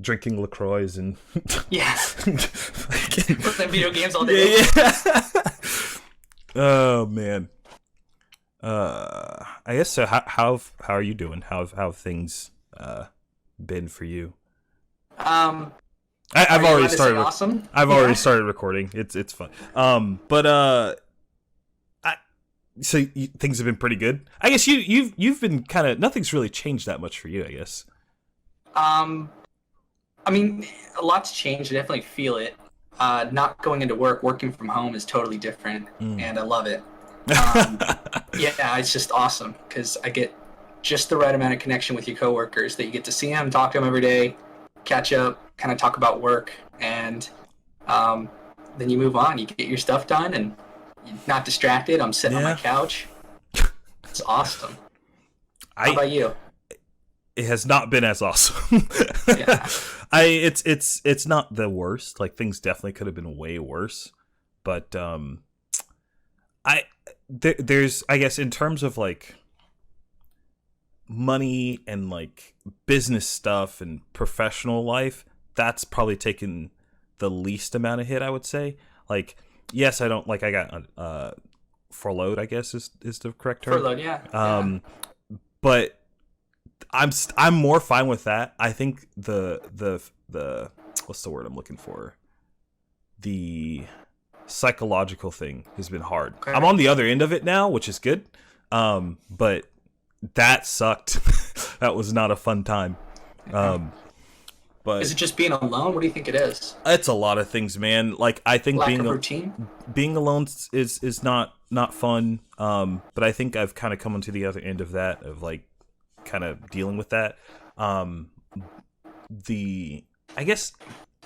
Drinking LaCroix and Yeah, fucking, playing video games all day. yeah. Oh man. I guess so. How are you doing? How have things been for you? Um, I've are you already allowed to say started. awesome? I've already Yeah. started recording. It's fun. But I so things have been pretty good. I guess you've been kind of nothing's really changed that much for you. I guess. Um, I mean, a lot's changed. I definitely feel it. Not going into work, working from home is totally different, Mm. and I love it. Um, yeah, it's just awesome because I get just the right amount of connection with your coworkers that you get to see them, talk to them every day, catch up, kind of talk about work, and um, then you move on. You get your stuff done, and you're not distracted. I'm sitting on my Yeah. couch. It's awesome. How I about you? it has not been as awesome. Yeah. It's not the worst. Like things definitely could have been way worse, but I there's I guess in terms of like money and like business stuff and professional life, that's probably taken the least amount of hit, I would say. Like yes, I don't like I got furloughed, I guess is the correct term. Furloughed, yeah. Yeah. Um but I'm more fine with that. I think the what's the word I'm looking for? The psychological thing has been hard. Okay. I'm on the other end of it now, which is good. But that sucked. That was not a fun time. Um, Is but it just being alone? What do you think it is? it's a lot of things, man. Like I think Lack of routine? being alone is not fun. But I think I've kind of come onto the other end of that, of like kind of dealing with that. Um, the I guess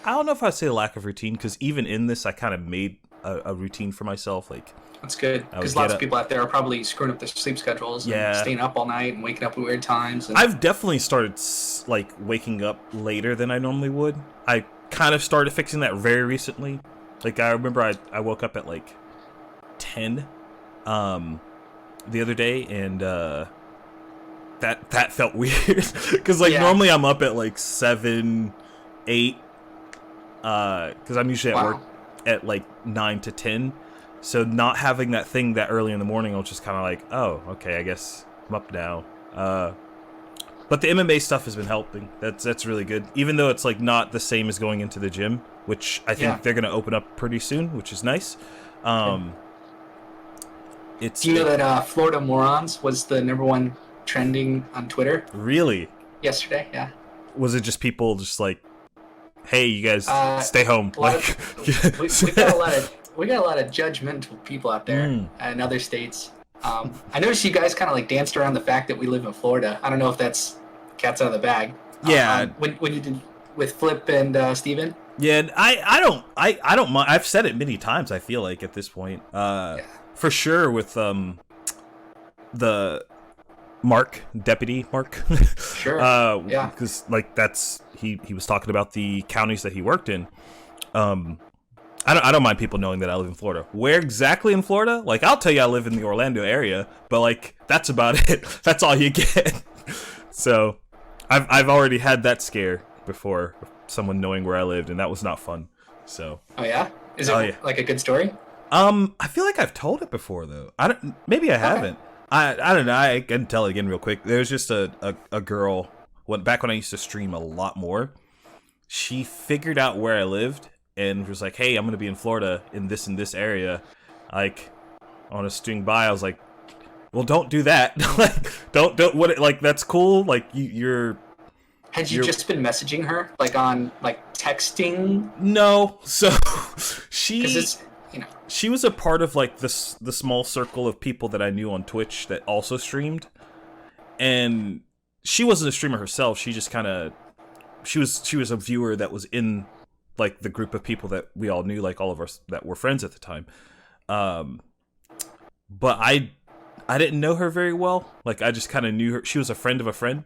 I don't know if I'd say lack of routine, because even in this, I kind of made a routine for myself. Like That's good. I would Because lots get of up. people out there are probably screwing up their sleep schedules and Yeah. staying up all night and waking up at weird times. And I've definitely started like waking up later than I normally would. I kind of started fixing that very recently. Like I remember I woke up at like 10 the other day, and that felt weird because like Yeah. normally I'm up at like 7 8 because I'm usually at work Wow. at like 9 to 10. So not having that thing that early in the morning, I was just kind of like, oh, okay, I guess I'm up now. But the MMA stuff has been helping. That's really good. Even though it's like not the same as going into the gym, which I think Yeah. they're gonna open up pretty soon, which is nice. It's Do you know that Florida Morons was the #1 trending on Twitter really, yesterday? Yeah. was it just people just like, hey, you guys stay home? A lot Like, of, we got a lot of judgmental people out there in other states. I noticed you guys kind of like danced around the fact that we live in Florida. I don't know if that's cat's out of the bag. Yeah. When you did with Flip and Steven? yeah, and I don't mind. I've said it many times. I feel like at this point, for sure with the Deputy Mark. Sure. Yeah. Because like that's he was talking about the counties that he worked in. I don't mind people knowing that I live in Florida. Where exactly in Florida? Like I'll tell you I live in the Orlando area, but like that's about it. That's all you get. So I've already had that scare before, someone knowing where I lived, and that was not fun. So Oh yeah. Is it Oh, yeah. like a good story? I feel like I've told it before though. Maybe I haven't. I don't know. I can tell it again real quick. There was just a girl back when I used to stream a lot more. She figured out where I lived and was like, "Hey, I'm gonna be in Florida in this area. Like, I want to swing by." I was like, "Well, don't do that. Like, don't what? Like, that's cool. Like, you're Had you You're- just been messaging her like on like texting? no." So Because she it's she was a part of like the small circle of people that I knew on Twitch that also streamed, and she wasn't a streamer herself. She just kind of she was a viewer that was in like the group of people that we all knew, like all of us that were friends at the time. But I didn't know her very well. Like I just kind of knew her. She was a friend of a friend.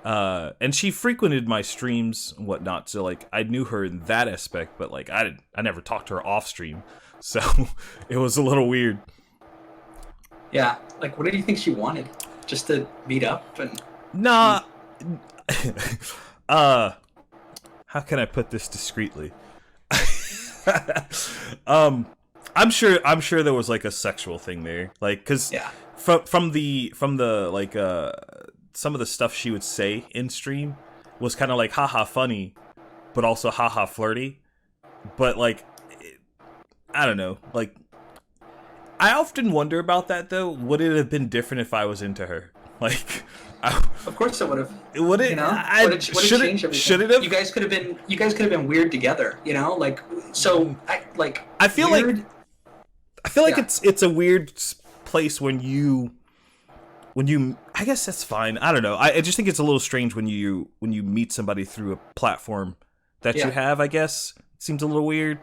And she frequented my streams and whatnot, so like I knew her in that aspect, but like I never talked to her off stream, so it was a little weird. yeah. Like, what did you think she wanted? Just to meet up and Nah, how can I put this discreetly? um, I'm sure there was like a sexual thing there, like because Yeah. from the like some of the stuff she would say in stream was kind of like haha funny, but also haha flirty. But like, I don't know, like I often wonder about that though. Would it have been different if I was into her? Like, Of course it would have. would it? You know, would it Should change it? everything? Should it have? You guys could have been. You guys could have been weird together. You know, like so. I feel like weird, yeah. it's a weird place when you I guess that's fine. I don't know. I just think it's a little strange when you meet somebody through a platform that you Yeah. have. I guess it seems a little weird,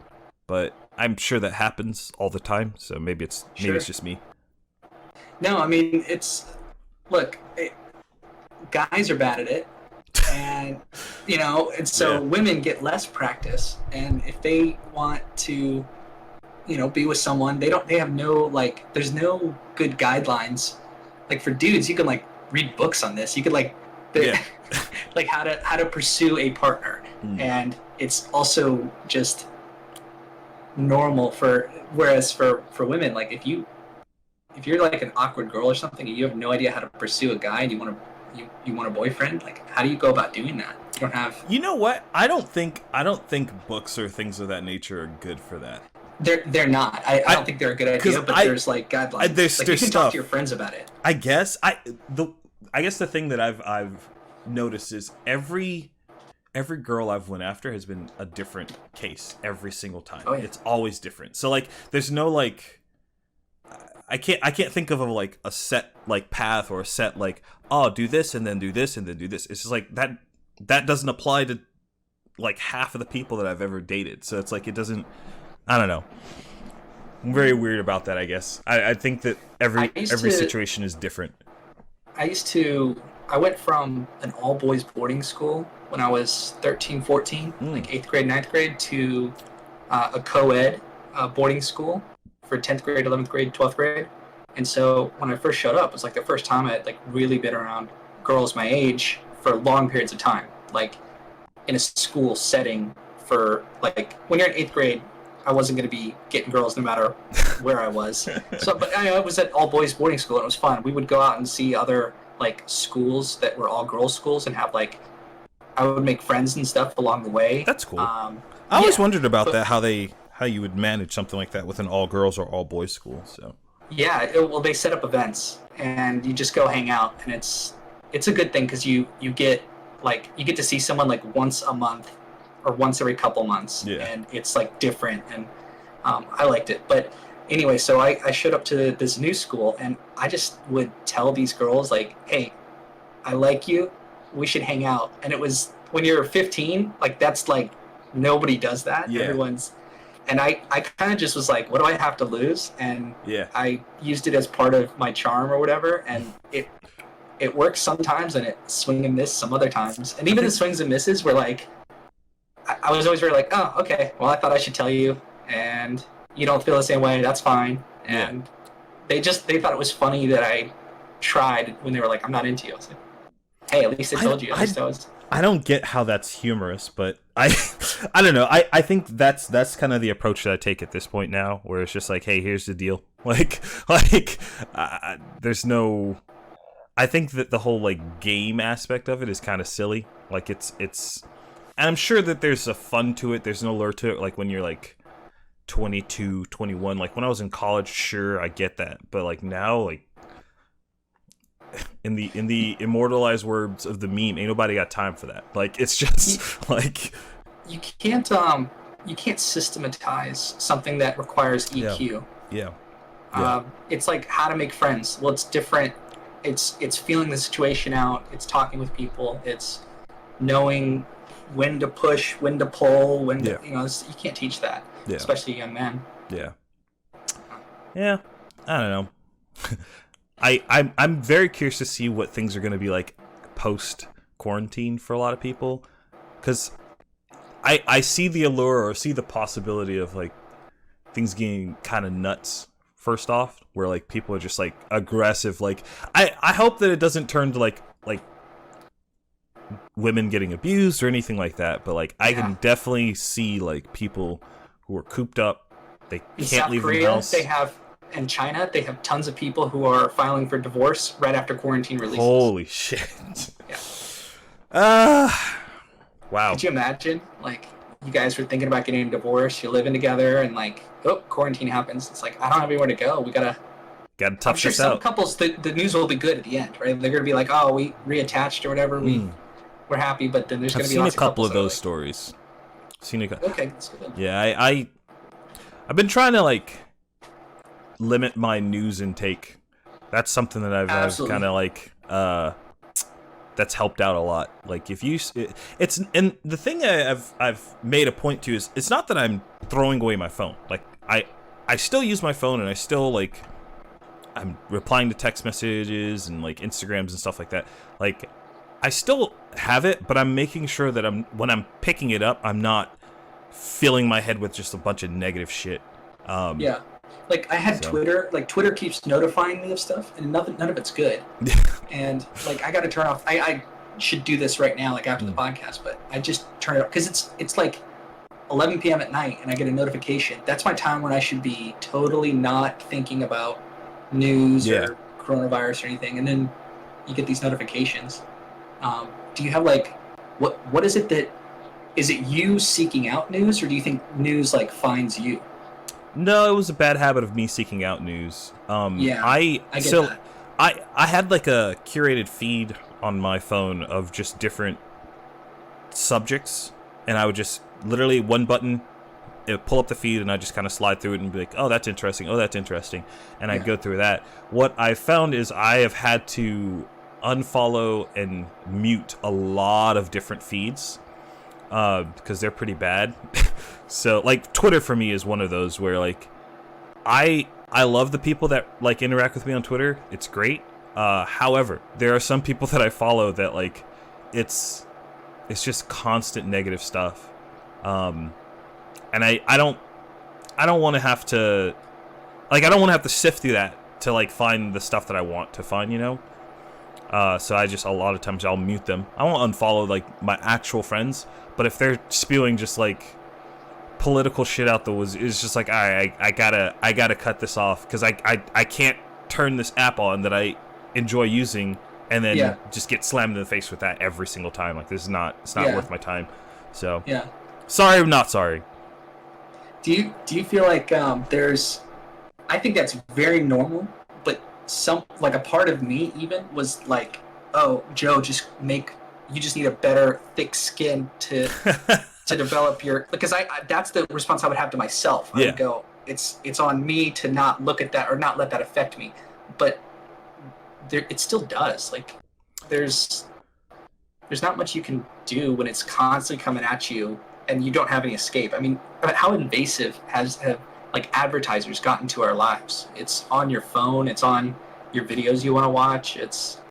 but I'm sure that happens all the time. So maybe it's Sure. just me. No, I mean it's. Look, guys are bad at it, and you know, and so Yeah. women get less practice. And if they want to, you know, be with someone, they have no like. There's no good guidelines. Like for dudes, you can like read books on this. You could like, Yeah. like how to pursue a partner, and it's also just normal for. Whereas for women, like if you're like an awkward girl or something and you have no idea how to pursue a guy and you want a boyfriend, like how do you go about doing that? You don't have. You know what? I don't think books or things of that nature are good for that. They're not. I don't think they're a good idea, but there's like guidelines. There's like you can stuff. talk to your friends about it. I guess I guess the thing that I've noticed is every girl I've went after has been a different case every single time. Oh, yeah. It's always different. So like there's no like I can't think of like a set like path or a set like, oh, do this and then do this and then do this. It's just like that doesn't apply to like half of the people that I've ever dated. So it's like it doesn't. I don't know. I'm very weird about that. I guess I think that every situation is different. I went from an all boys boarding school when I was 13, 14, like 8th grade, 9th grade, to a co-ed boarding school for 10th grade, 11th grade, 12th grade. And so when I first showed up, it was like the first time I had like really been around girls my age for long periods of time, like in a school setting. For like when you're in 8th grade, I wasn't going to be getting girls no matter where I was. So, but I was at all boys boarding school and it was fun. We would go out and see other like schools that were all girls schools and have like, I would make friends and stuff along the way. That's cool. I always wondered about that, how you would manage something like that with an all girls or all boys school. So yeah, well, they set up events and you just go hang out, and it's a good thing because you get to see someone like once a month or once every couple months, and it's like different, and I liked it. But anyway, so I showed up to this new school and I just would tell these girls like, hey, I like you, we should hang out. And it was when you're 15, like that's like nobody does that. Yeah. And I kind of just was like, what do I have to lose? And I used it as part of my charm or whatever, and it works sometimes and it swing and miss some other times. And even the swings and misses were like, I was always very like, oh, okay, well, I thought I should tell you, and you don't feel the same way, that's fine. And they thought it was funny that I tried when they were like, I'm not into you. I was like, hey, at least I told you. At least I was. I don't get how that's humorous, but I don't know. I think that's kind of the approach that I take at this point now, where it's just like, hey, here's the deal. There's no. I think that the whole like game aspect of it is kind of silly. Like it's, and I'm sure that there's a fun to it. There's an allure to it. Like when you're like 22, 21. Like when I was in college, sure, I get that. But like now, like in the immortalized words of the meme, ain't nobody got time for that. Like it's just like you can't systematize something that requires EQ. Yeah. It's like how to make friends. Well, it's different. It's feeling the situation out. It's talking with people. It's knowing when to push, when to pull, when to, you can't teach that, especially young men. Yeah. I don't know. I'm very curious to see what things are going to be like post quarantine for a lot of people, because I see the allure or see the possibility of like things getting kind of nuts. First off, where like people are just like aggressive. Like I hope that it doesn't turn to like women getting abused or anything like that, but like I Yeah. can definitely see like people who are cooped up, they In can't South leave Korea, the house. they have, in China, they have tons of people who are filing for divorce right after quarantine releases. Holy shit. Yeah. Uh wow. Could you imagine, like, you guys were thinking about getting a divorce, you're living together, and like, oh, quarantine happens. It's like, I don't have anywhere to go. We gotta. Gotta I'm tough sure this some out. couples, the news will be good at the end, right? They're gonna be like, oh, we reattached or whatever. We're happy, but then there's I've gonna be seen a lots couple of of couples those stories. Seen a that are like, okay, that's good. Yeah, I've been trying to like limit my news intake. That's something that I've Absolutely. kind of like that's helped out a lot. Like if you it's and the thing I've made a point to is it's not that I'm throwing away my phone. Like I still use my phone and I still like I'm replying to text messages and like Instagrams and stuff like that. Like I still have it, but I'm making sure that when I'm picking it up, I'm not filling my head with just a bunch of negative shit. Yeah. Like I had So. Twitter. Like Twitter keeps notifying me of stuff, and none of it's good. And like I got to turn off. I should do this right now, like after the podcast, but I just turn it off because it's like 11 p.m. at night, and I get a notification. That's my time when I should be totally not thinking about news or coronavirus or anything. And then you get these notifications. Do you have like what is it that is it you seeking out news, or do you think news like finds you? No, it was a bad habit of me seeking out news. Yeah, I get that. I had like a curated feed on my phone of just different subjects, and I would just literally one button, it would pull up the feed, and I just kind of slide through it and be like, oh, that's interesting. Oh, that's interesting, and I'd go through that. What I found is I have had to unfollow and mute a lot of different feeds because they're pretty bad. So like Twitter for me is one of those where like I love the people that like interact with me on Twitter. It's great. However, there are some people that I follow that like it's just constant negative stuff. And I don't want to have to like I don't want to have to sift through that to like find the stuff that I want to find, you know? So I just a lot of times I'll mute them. I won't unfollow like my actual friends, but if they're spewing just like political shit out the woods, it's just like I gotta cut this off because I can't turn this app on that I enjoy using and then just get slammed in the face with that every single time. Like it's not worth my time. So sorry, I'm not sorry. Do you feel like there's? I think that's very normal, but some like a part of me even was like, oh, Joe, you just need a better thick skin to develop your because I that's the response I would have to myself. I would go, it's on me to not look at that or not let that affect me, but it still does. Like there's not much you can do when it's constantly coming at you and you don't have any escape. I mean, how invasive have like advertisers gotten to our lives? It's on your phone. It's on your videos you want to watch. It's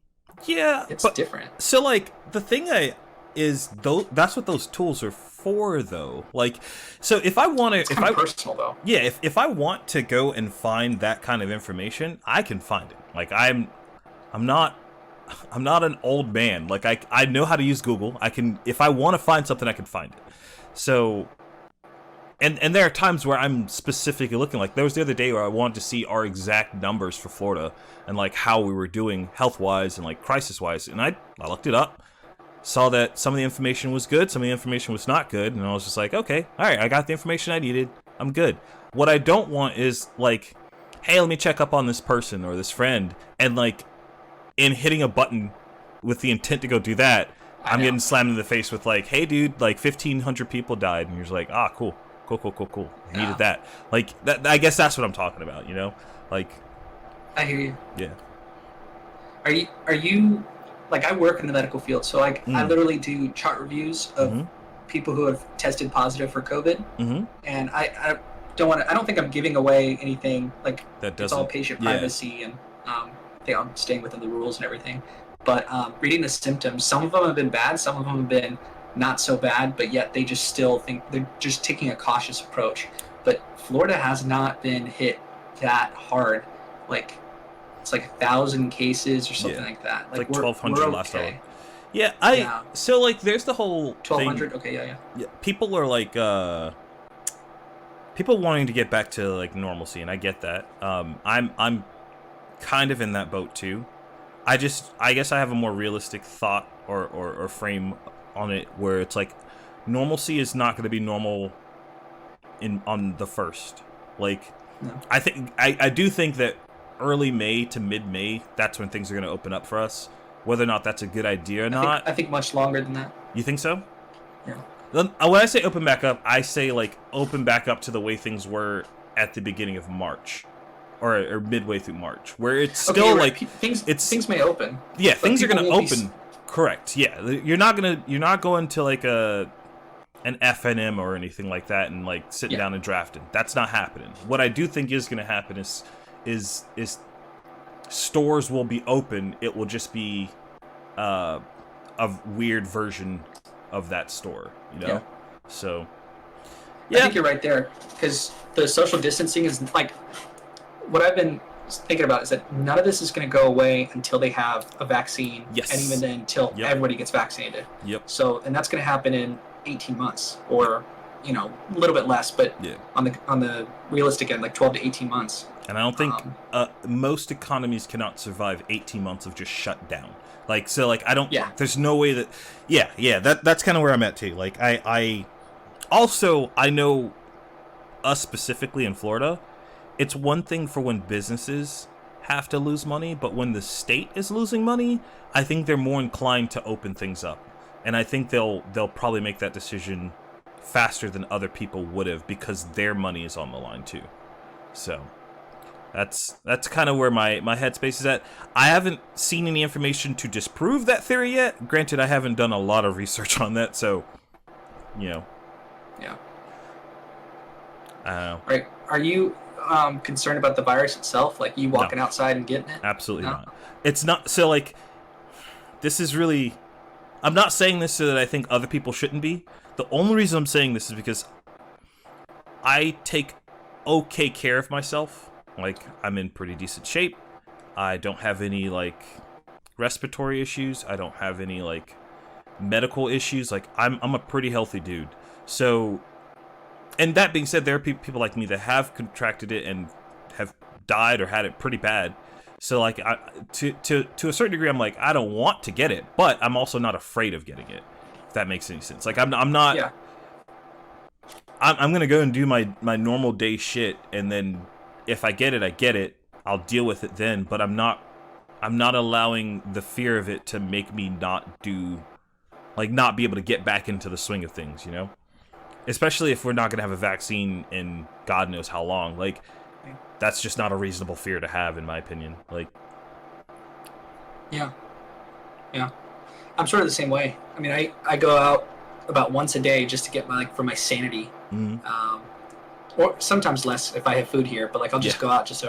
different. So like the thing that's what those tools are for though. Like so if I want to if I personal though. Yeah, if I want to go and find that kind of information, I can find it. Like I'm not an old man. Like I know how to use Google. I can if I want to find something I can find it. So and there are times where I'm specifically looking, like there was the other day where I wanted to see our exact numbers for Florida and like how we were doing health-wise and like crisis-wise, and I looked it up, saw that some of the information was good, some of the information was not good, and I was just like, okay, all right, I got the information I needed, I'm good. What I don't want is like, hey, let me check up on this person or this friend, and like in hitting a button with the intent to go do that, I'm getting slammed in the face with like, hey dude, like 1,500 people died, and you're just like, ah, cool. I needed that. Like that. I guess that's what I'm talking about. You know, like. I hear you. Yeah. Are you like I work in the medical field, so I literally do chart reviews of people who have tested positive for COVID, and I don't think I'm giving away anything. Like it's all patient privacy, and I think I'm staying within the rules and everything. But reading the symptoms, some of them have been bad, some of them have been not so bad, but yet they just still think they're just taking a cautious approach. But Florida has not been hit that hard. Like it's like 1,000 cases or something like that. Like 1,200 last hour. Yeah, Yeah, so like there's the whole 1,200. thing. Okay, yeah, yeah. Yeah, people are like people wanting to get back to like normalcy, and I get that. I'm kind of in that boat too. I guess I have a more realistic thought or frame on it where it's like normalcy is not going to be normal in on the first. Like No. I do think that early May to mid May, that's when things are going to open up for us. Whether or not that's a good idea or not, I think much longer than that. you think so? Yeah. When I say open back up, I say like open back up to the way things were at the beginning of March, or midway through March, where it's still right. like things may open. Yeah, things are people gonna will be open. Correct. Yeah, you're not going to like an FNM or anything like that and like sitting Yeah. down and drafting. That's not happening. What I do think is gonna happen is stores will be open. It will just be a weird version of that store, you know? Yeah. So I think you're right there, because the social distancing is like what I've been thinking about is that none of this is going to go away until they have a vaccine, Yes. and even then until Yep. everybody gets vaccinated. Yep. So, and that's going to happen in 18 months, or a little bit less, but Yeah. on the realistic end, like 12 to 18 months. And I don't think most economies cannot survive 18 months of just shut down. Like, so, like, I don't. Yeah. There's no way that. Yeah. That's kind of where I'm at too. Like, I know us specifically in Florida. It's one thing for when businesses have to lose money, but when the state is losing money, I think they're more inclined to open things up, and I think they'll probably make that decision faster than other people would have because their money is on the line too. So. That's kind of where my headspace is at. I haven't seen any information to disprove that theory yet. Granted, I haven't done a lot of research on that, so, Yeah. I don't know. Right. Are you concerned about the virus itself? Like you walking outside and getting it? Absolutely No? not. It's not, so like, this is really, I'm not saying this so that I think other people shouldn't be. The only reason I'm saying this is because I take okay care of myself. Like, I'm in pretty decent shape. I don't have any, like, respiratory issues. I don't have any, like, medical issues. Like, I'm a pretty healthy dude. So, and that being said, there are people like me that have contracted it and have died or had it pretty bad. So, like, to a certain degree, I'm like, I don't want to get it, but I'm also not afraid of getting it, if that makes any sense. Like, I'm not... Yeah. I'm going to go and do my normal day shit, and then... if I get it, I get it. I'll deal with it then, but I'm not allowing the fear of it to make me not be able to get back into the swing of things, you know? Especially if we're not going to have a vaccine in God knows how long. Like, that's just not a reasonable fear to have, in my opinion. Like, Yeah. I'm sort of the same way. I mean, I go out about once a day just to get for my sanity. mm-hmm. Or sometimes less if I have food here, but like I'll just go out just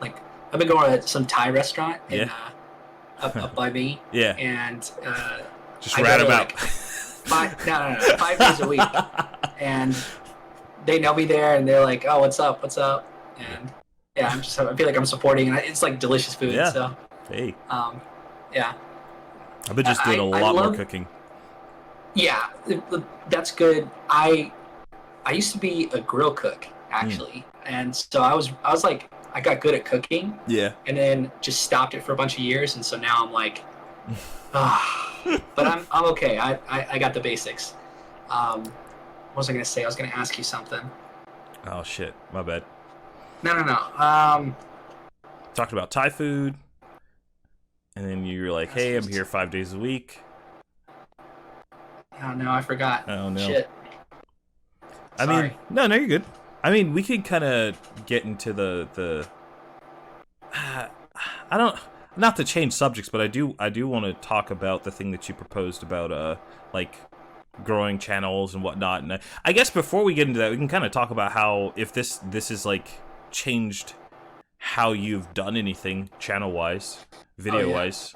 like I've been going to some Thai restaurant in up by me. Yeah. And just rat about. Like 5 days a week, and they know me there, and they're like, "Oh, what's up? What's up?" And yeah, I feel like I'm supporting, and it's like delicious food. Yeah. So Hey. Yeah. I've been just doing a lot more cooking. Yeah, that's good. I used to be a grill cook, actually, and so I was like, I got good at cooking. Yeah. And then just stopped it for a bunch of years, and so now I'm like, but I'm okay. I got the basics. What was I gonna say? I was gonna ask you something. Oh shit, my bad. No. Talked about Thai food, and then you were like, "Hey, I'm here 5 days a week." Oh no, I forgot. Oh no. Shit. I mean, no, you're good. I mean, we could kind of get into the. I don't, not to change subjects, but I do want to talk about the thing that you proposed about like growing channels and whatnot. And I guess before we get into that, we can kind of talk about how if this is like changed how you've done anything channel wise, video wise.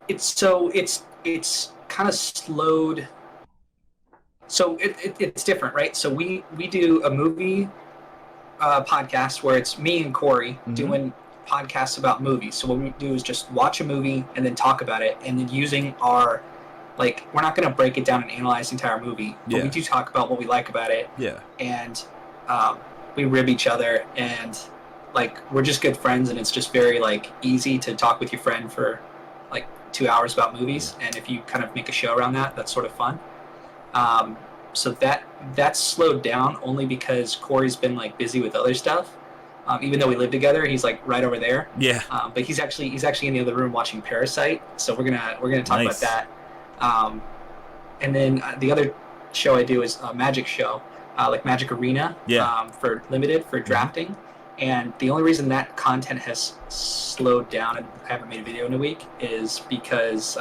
It's kind of slowed. So it's different, right? So we do a movie podcast where it's me and Corey doing podcasts about movies. So what we do is just watch a movie and then talk about it, and then using our, like, we're not going to break it down and analyze the entire movie, but we do talk about what we like about it. Yeah. And we rib each other, and like we're just good friends, and it's just very like easy to talk with your friend for like 2 hours about movies. And if you kind of make a show around that, that's sort of fun. So that's slowed down only because Corey's been like busy with other stuff. Even though we live together, he's like right over there. Yeah. But he's actually in the other room watching Parasite. So we're gonna talk about that. And then the other show I do is a magic show, like Magic Arena. Yeah. For limited for drafting. And the only reason that content has slowed down and I haven't made a video in a week is because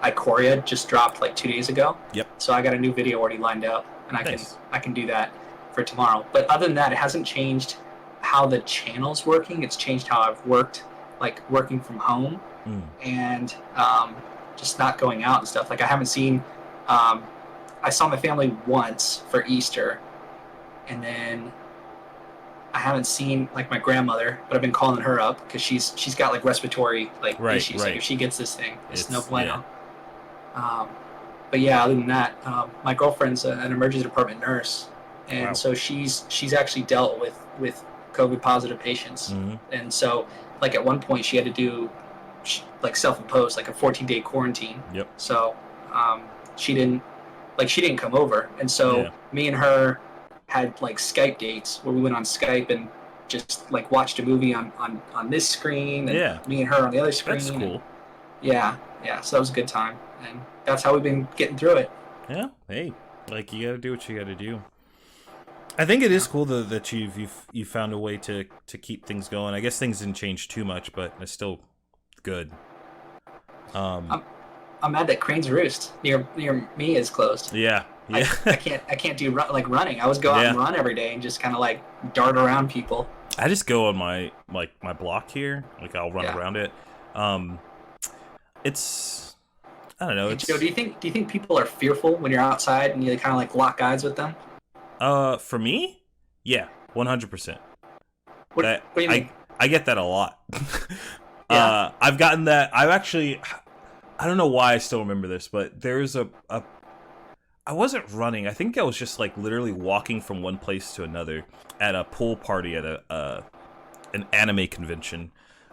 Ikoria just dropped like 2 days ago. Yep. So I got a new video already lined up, and I can do that for tomorrow. But other than that, it hasn't changed how the channel's working. It's changed how I've worked, like working from home and just not going out and stuff. Like I haven't seen, I saw my family once for Easter, and then I haven't seen like my grandmother, but I've been calling her up because she's got like respiratory like issues. Like if she gets this thing, it's no bueno. Yeah. But yeah, other than that, my girlfriend's an emergency department nurse, and so she's actually dealt with COVID positive patients, and so like at one point she had to do like self-imposed like a 14-day quarantine. Yep. So she didn't come over, and so me and her had like Skype dates where we went on Skype and just like watched a movie on this screen, and me and her on the other screen. That's cool. Yeah. So that was a good time, and that's how we've been getting through it. Yeah. Hey, like you got to do what you got to do. I think it is cool though that you've found a way to keep things going. I guess things didn't change too much, but it's still good. I'm mad that Crane's Roost near me is closed. Yeah. I can't do running. I was go out and run every day and just kind of like dart around people. I just go on my block here. Like I'll run around it. It's I don't know. Hey, Joe, do you think people are fearful when you're outside and you kind of like lock eyes with them? For me, yeah, 100%. What do you mean? I get that a lot. Yeah. I've gotten that. I don't know why I still remember this, but there's I wasn't running. I think I was just like literally walking from one place to another at a pool party at an anime convention.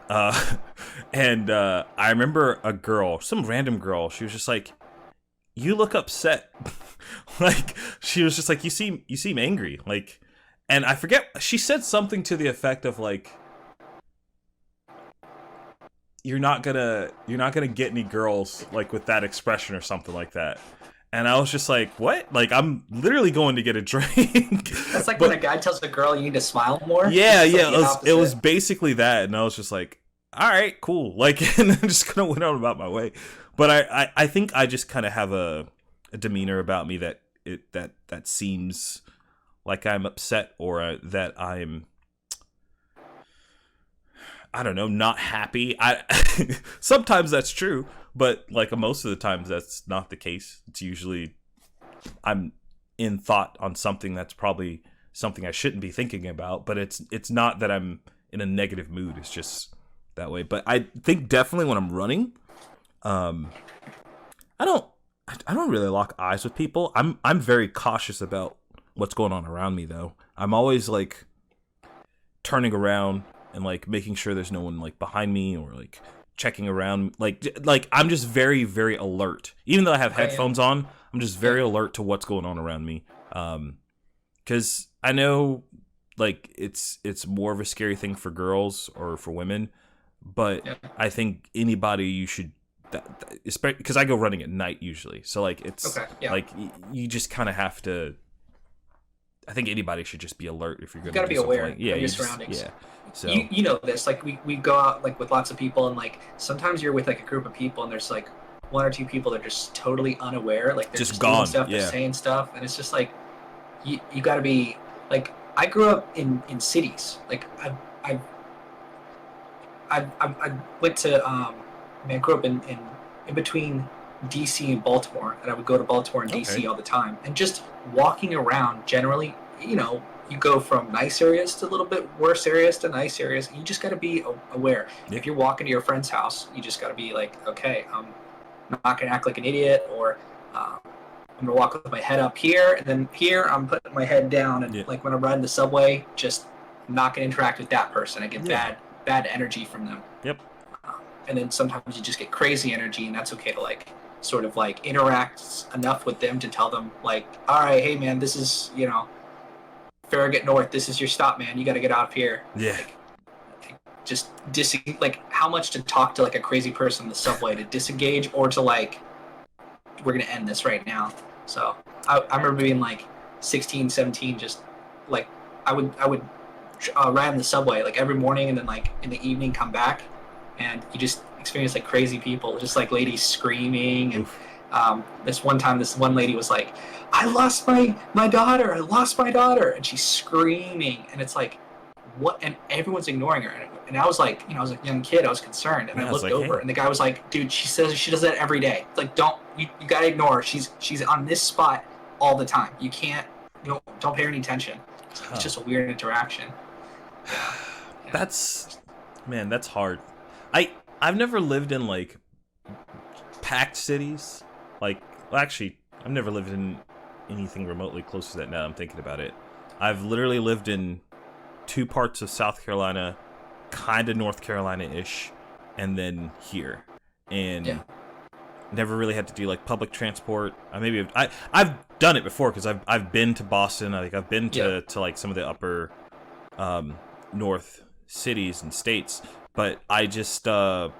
And I remember a girl, some random girl, she was just like, "You look upset." Like she was just like, you seem angry." Like, and I forget, she said something to the effect of like, you're not gonna get any girls like with that expression or something like that. And I was just like, what? Like, I'm literally going to get a drink. That's like when a guy tells a girl you need to smile more. Yeah. It was basically that. And I was just like, all right, cool. Like, and then just kind of went on about my way. But I think I just kind of have a demeanor about me that seems like I'm upset or that I'm, I don't know, not happy. Sometimes that's true, but like most of the times that's not the case. It's usually I'm in thought on something that's probably something I shouldn't be thinking about, but it's not that I'm in a negative mood. It's just that way. But I think definitely when I'm running, I don't really lock eyes with people. I'm very cautious about what's going on around me though. I'm always like turning around and like making sure there's no one like behind me or like checking around. Like I'm just very, very alert. Even though I have headphones on, I'm just very alert to what's going on around me. 'Cause I know like it's more of a scary thing for girls or for women, but I think anybody you should, especially because I go running at night usually. So like it's like you just kind of have to. I think anybody should just be alert if you're going to be aware of your surroundings. Yeah. So you know this, like we go out like with lots of people, and like sometimes you're with like a group of people and there's like one or two people that are just totally unaware, like they're just gone, doing stuff, they're saying stuff, and it's just like you got to be like. I grew up in cities. Like I went to I grew up in between DC and Baltimore, and I would go to Baltimore and DC all the time, and just walking around generally, you know, you go from nice areas to a little bit worse areas to nice areas. You just got to be aware. Yeah. If you're walking to your friend's house, you just got to be like, okay, I'm not gonna act like an idiot, or I'm gonna walk with my head up here, and then here I'm putting my head down, and Yeah. like when I'm riding the subway, just I'm not gonna interact with that person. I get bad energy from them. Yep. And then sometimes you just get crazy energy, and that's okay to like sort of like interact enough with them to tell them like, all right, hey man, this is Farragut North, this is your stop, man. You got to get out of here. Yeah. Just like how much to talk to like a crazy person in the subway to disengage, or to like, we're gonna end this right now. So I remember being like 16, 17, just like I would ride on the subway like every morning, and then like in the evening come back, and you just experience like crazy people, just like ladies screaming. And this one time, this one lady was like, I lost my daughter, and she's screaming, and it's like, what? And everyone's ignoring her, and I was like, I was a young kid, I was concerned, and I looked over, hey. And the guy was like, dude, she says she does that every day. Like, you gotta ignore her. She's on this spot all the time. You can't, don't pay her any attention. It's just a weird interaction. Yeah. That's hard. I've never lived in like packed cities. Like, well, actually, I've never lived in anything remotely close to that. Now I'm thinking about it. I've literally lived in 2 parts of South Carolina, kind of North Carolina-ish, and then here, and never really had to do like public transport. I've done it before because I've been to Boston. I've been to like some of the upper north cities and states, but I just it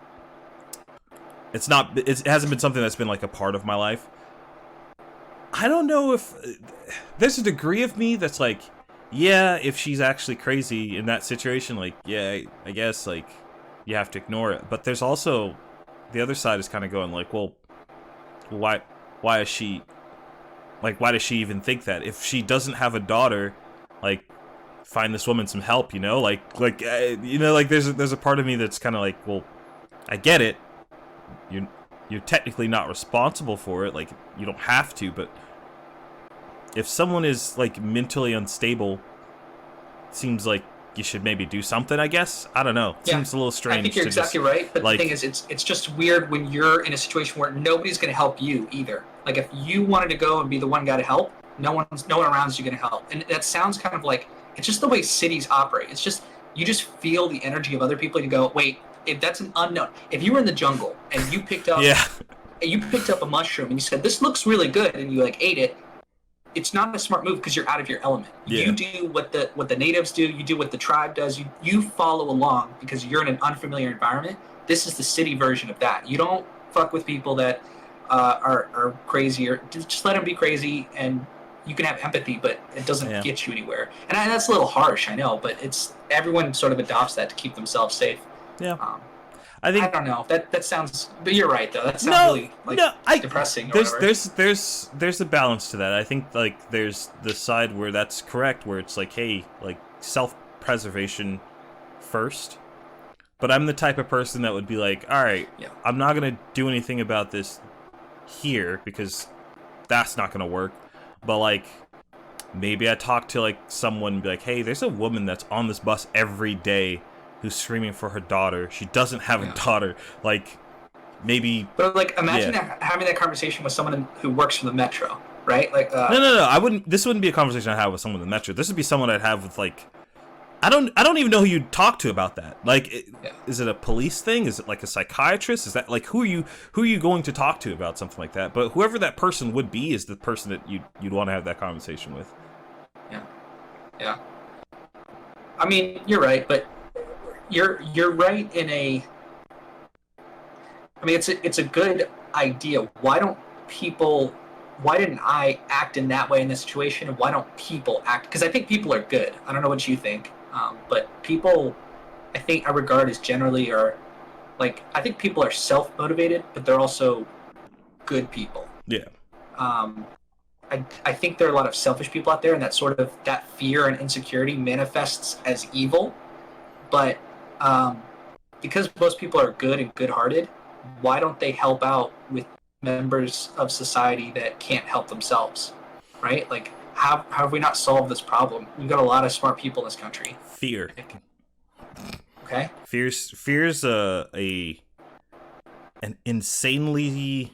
hasn't been something that's been like a part of my life. I don't know if there's a degree of me that's like, yeah, if she's actually crazy in that situation, like, yeah, I guess like you have to ignore it. But there's also the other side is kind of going like, well, why is she like, why does she even think that? If she doesn't have a daughter, like, find this woman some help, like there's a part of me that's kind of like, well, I get it. You're technically not responsible for it, like, you don't have to, but if someone is, like, mentally unstable, it seems like you should maybe do something, I guess? I don't know. It seems a little strange. I think you're exactly right, but the thing is, it's just weird when you're in a situation where nobody's going to help you either. Like, if you wanted to go and be the one guy to help, no one around you going to help. And that sounds kind of like, it's just the way cities operate. It's just, you just feel the energy of other people, and you go, wait, if that's an unknown, if you were in the jungle and you picked up a mushroom and you said, this looks really good, and you like ate it, it's not a smart move because you're out of your element. You do what the natives do, you do what the tribe does, you follow along because you're in an unfamiliar environment. This is the city version of that. You don't fuck with people that are crazy, or just let them be crazy, and you can have empathy, but it doesn't get you anywhere. And that's a little harsh, I know, but it's everyone sort of adopts that to keep themselves safe. Yeah. I don't know. That sounds, but you're right though. That sounds really like depressing. There's a balance to that. I think like there's the side where that's correct, where it's like, hey, like self-preservation first. But I'm the type of person that would be like, all right, I'm not gonna do anything about this here because that's not gonna work. But like, maybe I talk to like someone and be like, hey, there's a woman that's on this bus every day who's screaming for her daughter. She doesn't have a daughter. Like, maybe. But like, imagine having that conversation with someone who works for the metro, right? Like, no. I wouldn't. This wouldn't be a conversation I'd have with someone in the metro. This would be someone I'd have with like. I don't even know who you'd talk to about that. Like, is it a police thing? Is it like a psychiatrist? Is that like who are you going to talk to about something like that? But whoever that person would be is the person that you'd want to have that conversation with. Yeah. I mean, you're right, but you're right in a. I mean, it's a good idea. Why didn't I act in that way in this situation? And why don't people act? Because I think people are good. I don't know what you think. But people, I think I regard as generally are, like, I think people are self-motivated, but they're also good people. Yeah. I think there are a lot of selfish people out there, and that fear and insecurity manifests as evil. But because most people are good and good-hearted, why don't they help out with members of society that can't help themselves, right? Like, how have we not solved this problem? We've got a lot of smart people in this country. Fear. Okay. Fear's an insanely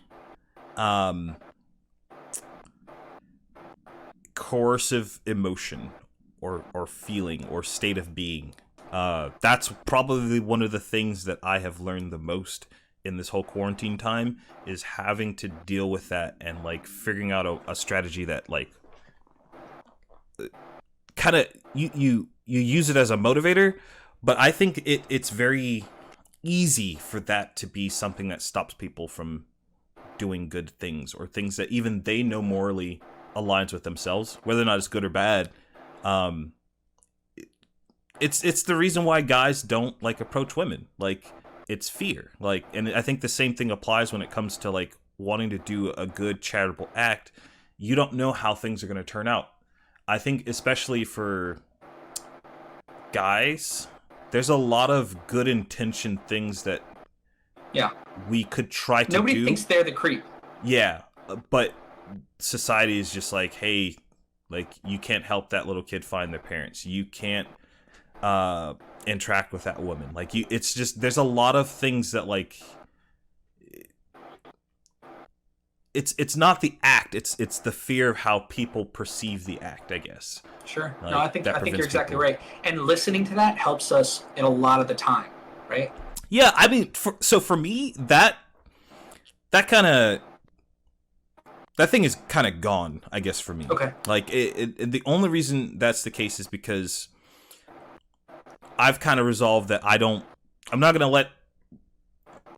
coercive emotion or feeling or state of being. That's probably one of the things that I have learned the most in this whole quarantine time, is having to deal with that and like figuring out a strategy that like kind of you use it as a motivator, but I think it's very easy for that to be something that stops people from doing good things, or things that even they know morally aligns with themselves, whether or not it's good or bad. It's the reason why guys don't like approach women. Like, it's fear. Like, and I think the same thing applies when it comes to like wanting to do a good charitable act. You don't know how things are going to turn out. I think especially for guys, there's a lot of good intention things that we could try to do. Nobody thinks they're the creep. Yeah, but society is just like, hey, like, you can't help that little kid find their parents. You can't interact with that woman. Like, it's just, there's a lot of things that like, it's not the act. It's the fear of how people perceive the act, I guess. Sure. Like, no, I think you're exactly right. And listening to that helps us in a lot of the time, right? Yeah, I mean, for me, that thing is kind of gone, I guess, for me. Okay. Like, the only reason that's the case is because I've kind of resolved that I'm not going to let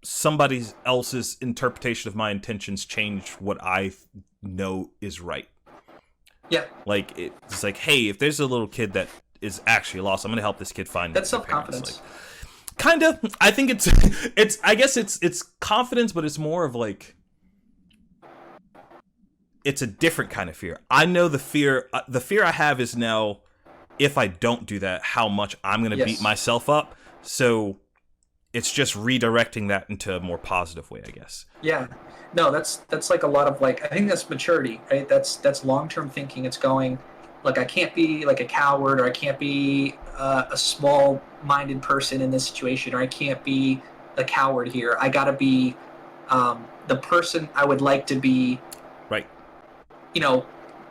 somebody else's interpretation of my intentions change what I know is right. Yeah. Like, it's like, hey, if there's a little kid that is actually lost, I'm going to help this kid find that's their parents. self-confidence. Like, kind of. I think it's I guess it's confidence, but it's more of like, it's a different kind of fear. I know the fear I have is now, if I don't do that, how much I'm going to beat myself up. So it's just redirecting that into a more positive way, I guess. Yeah. No, that's like a lot of like, I think that's maturity, right? That's long-term thinking. It's going, like, I can't be like a coward, or I can't be a small-minded person in this situation, or I can't be a coward here. I gotta be the person I would like to be. Right. You know,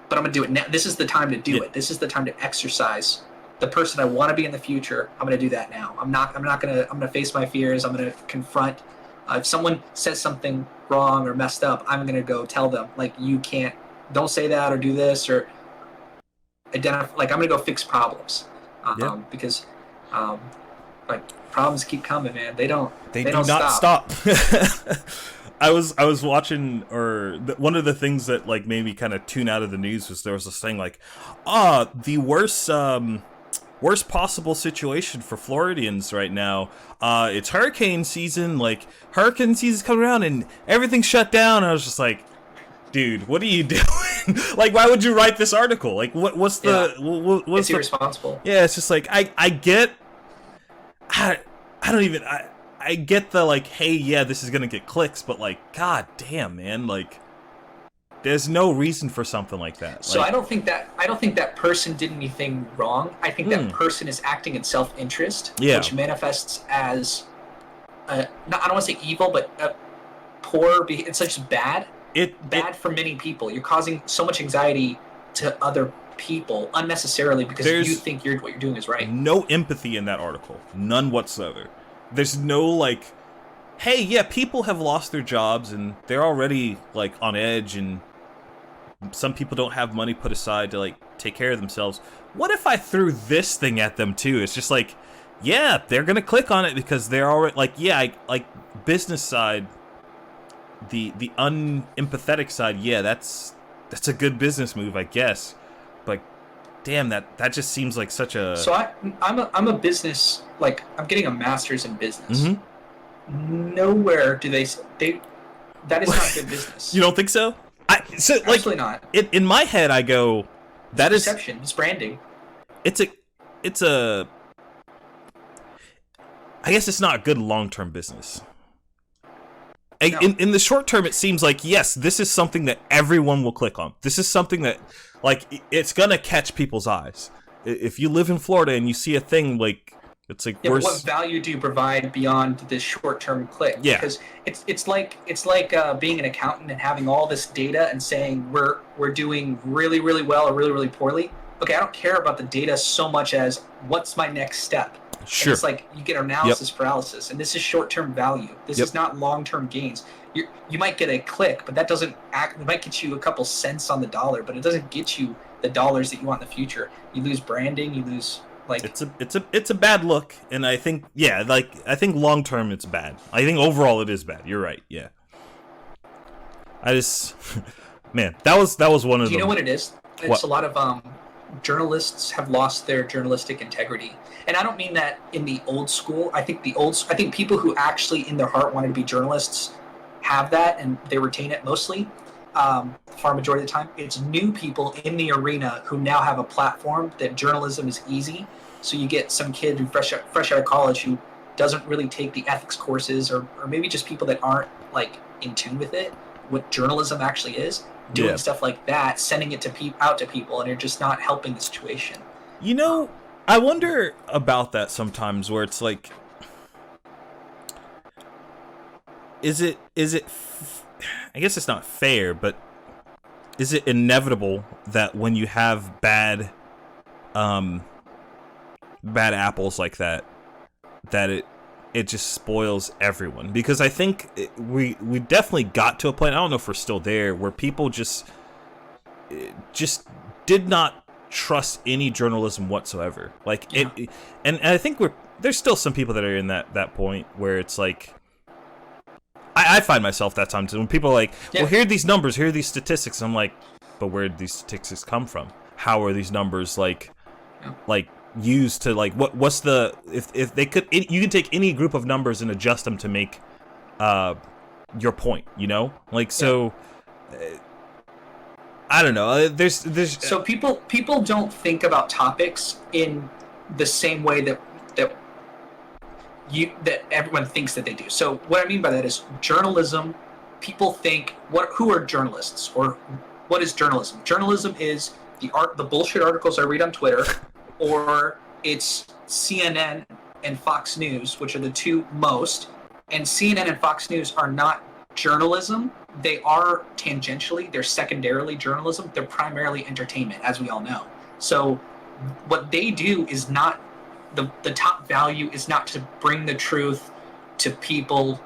but I'm gonna do it now. This is the time to do it. This is the time to exercise the person I want to be in the future. I'm gonna do that now. I'm gonna face my fears. I'm gonna confront. If someone says something wrong or messed up, I'm gonna go tell them, like, don't say that or do this, or identify. Like, I'm gonna go fix problems, because like, problems keep coming, man. They do not stop. I was watching, or one of the things that like made me kind of tune out of the news was there was this thing like, the worst possible situation for Floridians right now. It's hurricane season. Like, hurricane season's coming around and everything's shut down. And I was just like, dude, what are you doing? Like, why would you write this article? Like, what's it's irresponsible. Yeah, it's just like, I get. I get the, like, hey, yeah, this is gonna get clicks, but like, god damn, man, like, there's no reason for something like that. So like, I don't think that person did anything wrong. I think that person is acting in self-interest, which manifests as I don't want to say evil, but poor. It's just bad. Bad for many people. You're causing so much anxiety to other people unnecessarily because you think what you're doing is right. No empathy in that article, none whatsoever. There's no, like, hey, yeah, people have lost their jobs and they're already, like, on edge, and some people don't have money put aside to, like, take care of themselves. What if I threw this thing at them, too? It's just like, yeah, they're gonna click on it because they're already, like, yeah, like, business side, the unempathetic side, yeah, that's a good business move, I guess. But damn, that just seems like such a... So I'm a business, like, I'm getting a master's in business. Mm-hmm. Nowhere do they that is not good business. You don't think so? Absolutely not. In my head, I go, that is perception. It's branding. It's a. I guess it's not a good long-term business. No. In the short term, it seems like, yes, this is something that everyone will click on. This is something that, like it's gonna catch people's eyes. If you live in Florida and you see a thing like it's like yeah, but what value do you provide beyond this short-term click? Yeah. Because it's like being an accountant and having all this data and saying we're doing really really well or really really poorly. Okay, I don't care about the data so much as what's my next step. Sure. And it's like you get analysis paralysis, and this is short-term value. This is not long-term gains. You might get a click, but that doesn't act. It might get you a couple cents on the dollar, but it doesn't get you the dollars that you want in the future. You lose branding. You lose like it's a bad look, and I think I think long term it's bad. I think overall it is bad. You're right. Yeah. I just man, that was one of them. Do you know what it is? It's a lot of journalists have lost their journalistic integrity. And I don't mean that in the old school. I think people who actually in their heart wanted to be journalists have that, and they retain it mostly. Far majority of the time, it's new people in the arena who now have a platform that journalism is easy. So you get some kid who fresh out of college who doesn't really take the ethics courses, or maybe just people that aren't like in tune with it, what journalism actually is, doing stuff like that, sending it out to people, and you're just not helping the situation. You know, I wonder about that sometimes, where it's like, is it I guess it's not fair, but is it inevitable that when you have bad apples like that it just spoils everyone? Because I think we definitely got to a point, I don't know if we're still there, where people just did not trust any journalism whatsoever. Like and I think there's still some people that are in that point where it's like I find myself that time too, when people are like, well, here are these numbers, here are these statistics. I'm like, but where did these statistics come from? How are these numbers like used to like what's the if they could you can take any group of numbers and adjust them to make your point, you know? Like so I don't know. There's so people don't think about topics in the same way that everyone thinks that they do. So what I mean by that is journalism. People think who are journalists, or what is journalism? Journalism is the bullshit articles I read on Twitter, or it's CNN and Fox News, which are the two most. And CNN and Fox News are not journalism. They are tangentially, they're secondarily journalism. They're primarily entertainment, as we all know. So what they do is not the top value is not to bring the truth to people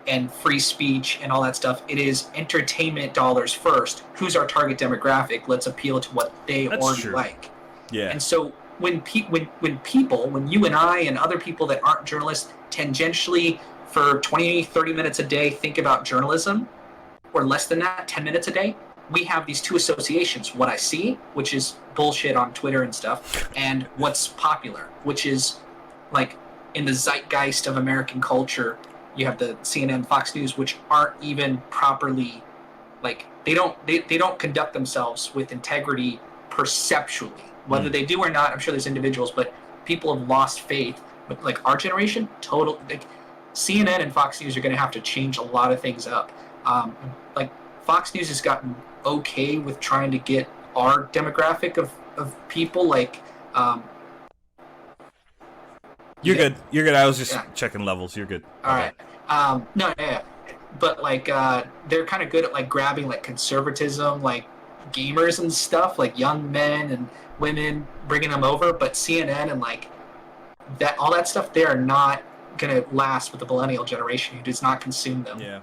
and free speech and all that stuff. It is entertainment dollars first. Who's our target demographic? Let's appeal to what they already like. Yeah. And so when you and I and other people that aren't journalists tangentially for 20, 30 minutes a day think about journalism, or less than that, 10 minutes a day, we have these two associations. What I see, which is bullshit on Twitter and stuff, and what's popular, which is like in the zeitgeist of American culture. You have the CNN, Fox News, which aren't even properly, like they don't conduct themselves with integrity perceptually. Whether they do or not, I'm sure there's individuals, but people have lost faith. But like our generation, CNN and Fox News are going to have to change a lot of things up. Like Fox News has gotten okay with trying to get our demographic of people like. You're good. You're good. I was just checking levels. You're good. All right. No, yeah. But like they're kind of good at like grabbing like conservatism, like gamers and stuff, like young men and women, bringing them over. But CNN and like that, all that stuff, they are not gonna last with the millennial generation who does not consume them. Yeah.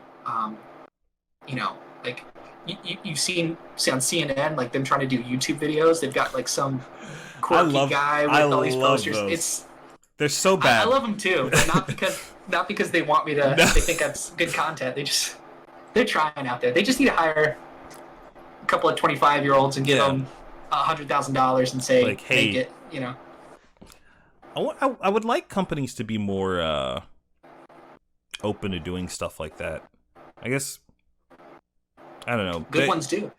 You know, like you've seen on CNN, like them trying to do YouTube videos. They've got like some quirky guy with all these posters. Those. They're so bad. I love them too, but not because they want me to. No. They think that's good content. They're trying out there. They just need to hire a couple of 25-year-olds and give them $100,000 and say, like, hey, make it. You know. I would like companies to be more open to doing stuff like that. I guess. I don't know. Good ones do.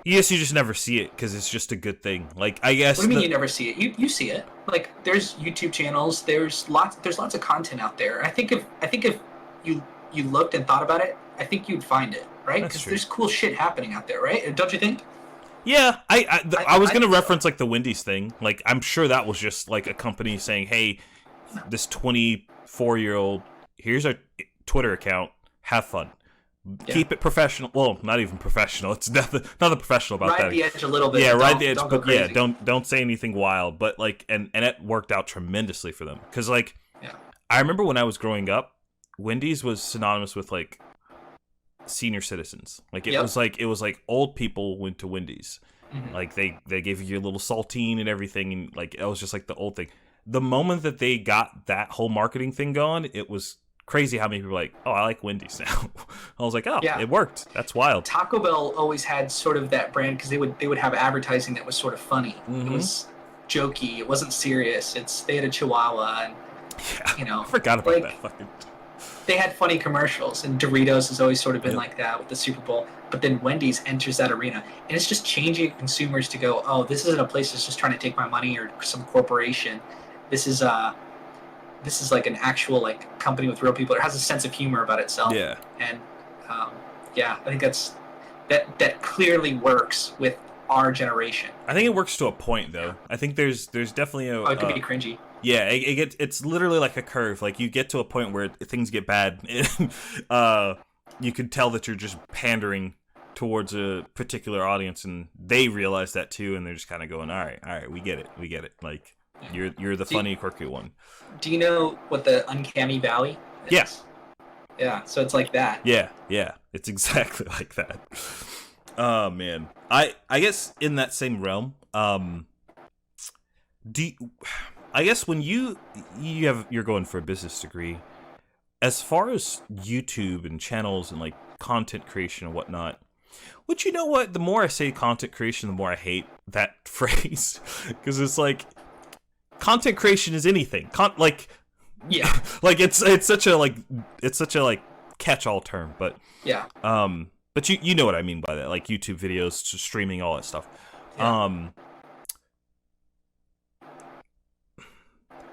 Yes, you just never see it because it's just a good thing. Like, I guess. What do you mean you never see it? You see it. Like, there's YouTube channels. There's lots of content out there. I think if you looked and thought about it, I think you'd find it, right? Because there's cool shit happening out there, right? Don't you think? Yeah, I was gonna reference like the Wendy's thing. Like, I'm sure that was just like a company saying, "Hey, this 24-year-old, here's our Twitter account. Have fun. Keep it professional. Well, not even professional. It's nothing professional about that. Ride the edge a little bit. Yeah, ride the edge, don't go but yeah, crazy. don't say anything wild. But like, and it worked out tremendously for them because like, Yeah. I remember when I was growing up, Wendy's was synonymous with like senior citizens. Like it was like old people went to Wendy's. Mm-hmm. Like they gave you your little saltine and everything, and like it was just like the old thing. The moment that they got that whole marketing thing going, it was crazy how many people were like, "Oh, I like Wendy's now." I was like, "Oh, it worked. That's wild." Taco Bell always had sort of that brand because they would have advertising that was sort of funny. Mm-hmm. It was jokey. It wasn't serious. They had a Chihuahua, and I forgot about that fucking. They had funny commercials, and Doritos has always sort of been like that with the Super Bowl. But then Wendy's enters that arena, and it's just changing consumers to go, "Oh, this isn't a place that's just trying to take my money or some corporation. This is like an actual like company with real people. It has a sense of humor about itself." Yeah. And I think that clearly works with our generation. I think it works to a point though. I think there's definitely a. It could be cringy. Yeah, it's literally like a curve. Like you get to a point where things get bad, and you can tell that you're just pandering towards a particular audience, and they realize that too, and they're just kind of going, "All right, we get it. Like you're the funny, quirky one." Do you know what the uncanny valley is? Yes. Yeah, so it's like that. Yeah, it's exactly like that. Oh man, I guess in that same realm, I guess when you're going for a business degree, as far as YouTube and channels and like content creation and whatnot, which you know what, the more I say content creation, the more I hate that phrase because it's like content creation is anything. Yeah. Like it's such a catch-all term, but yeah. But you know what I mean by that, like YouTube videos, streaming, all that stuff. Yeah.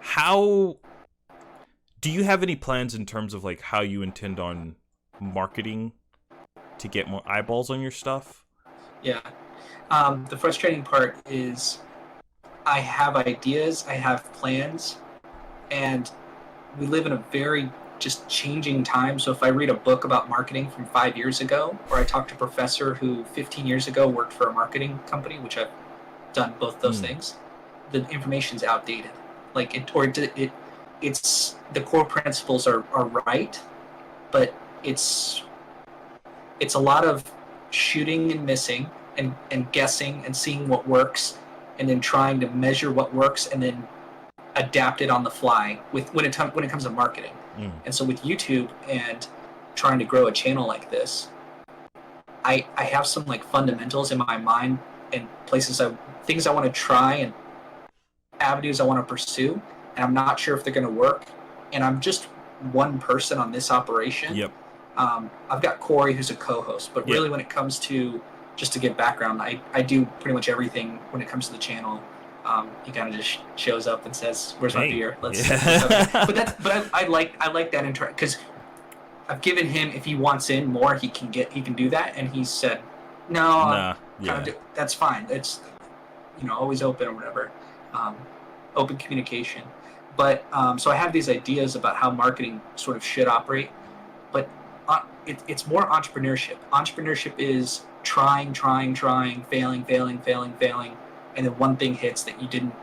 How do you have any plans in terms of like how you intend on marketing to get more eyeballs on your stuff? Yeah. The frustrating part is I have ideas, I have plans, and we live in a very just changing time. So if I read a book about marketing from 5 years ago, or I talk to a professor who 15 years ago worked for a marketing company, which I've done both those things, the information's outdated. Like it's the core principles are right, but it's a lot of shooting and missing and guessing and seeing what works and then trying to measure what works and then adapt it on the fly when it comes to marketing. And so with YouTube and trying to grow a channel like this, I have some like fundamentals in my mind and things I want to try and avenues I want to pursue, and I'm not sure if they're going to work. And I'm just one person on this operation. Yep. I've got Corey, who's a co-host, but really when it comes to, just to give background, I do pretty much everything when it comes to the channel. He kind of just shows up and says, "Where's my beer? Let's." But I like that interaction because I've given him, if he wants in more, he can do that, and he said, "No, that's fine. It's always open or whatever, open communication." But so I have these ideas about how marketing sort of should operate, but it's more entrepreneurship. Entrepreneurship is trying, failing. And then one thing hits that you didn't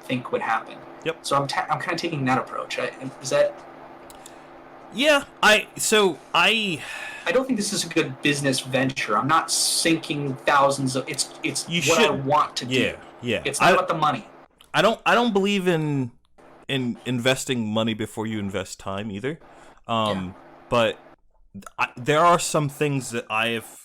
think would happen. Yep. So I'm kind of taking that approach. Is that? Yeah. I don't think this is a good business venture. I'm not sinking thousands of. It's I want to do. Yeah. It's not about the money. I don't believe in investing money before you invest time either. But there are some things that I have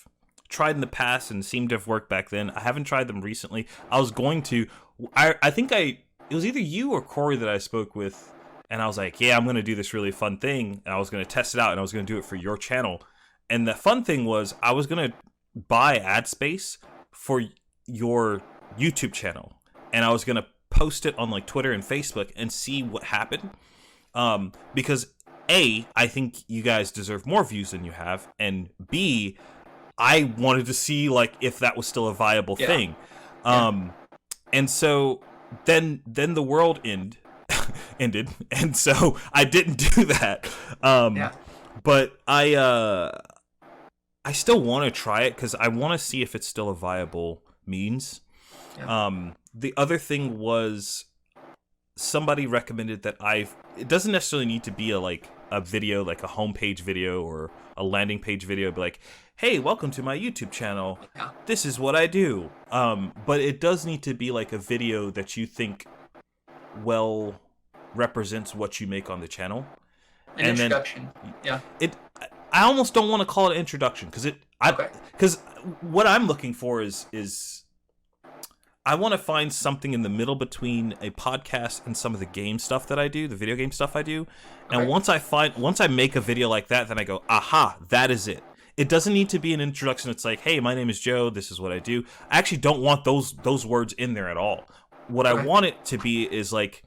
tried in the past and seemed to have worked back then. I haven't tried them recently. I was going to. I think it was either you or Corey that I spoke with, and I was like, "Yeah, I'm going to do this really fun thing." And I was going to test it out, and I was going to do it for your channel. And the fun thing was, I was going to buy ad space for your YouTube channel, and I was going to post it on like Twitter and Facebook and see what happened. Because A, I think you guys deserve more views than you have, and B, I wanted to see like if that was still a viable thing. And so then the world ended, and so I didn't do that. But I still want to try it because I want to see if it's still a viable means. The other thing was somebody recommended that it doesn't necessarily need to be a video, like a homepage video or a landing page video, be like, hey, welcome to my YouTube channel. This is what I do. But it does need to be like a video that you think well represents what you make on the channel. An introduction. I almost don't want to call it an introduction because what I'm looking for is I want to find something in the middle between a podcast and some of the game stuff that I do, the video game stuff I do. And once I make a video like that, then I go, aha, that is it. It doesn't need to be an introduction. It's like, hey, my name is Joe. This is what I do. I actually don't want those words in there at all. What I want it to be is like,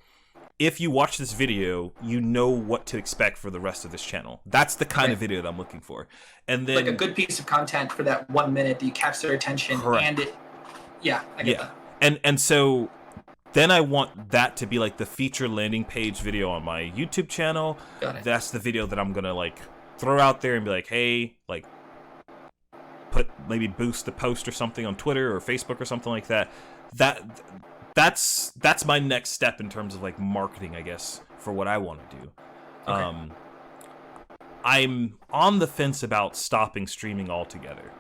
if you watch this video, you know what to expect for the rest of this channel. That's the kind of video that I'm looking for. And then like a good piece of content for that 1 minute that you catch their attention. And it, I get that. And so then I want that to be like the feature landing page video on my YouTube channel. That's the video that I'm gonna like throw out there and be like, hey, like maybe boost the post or something on Twitter or Facebook or something like that. That's my next step in terms of like marketing, I guess, for what I want to do. I'm on the fence about stopping streaming altogether.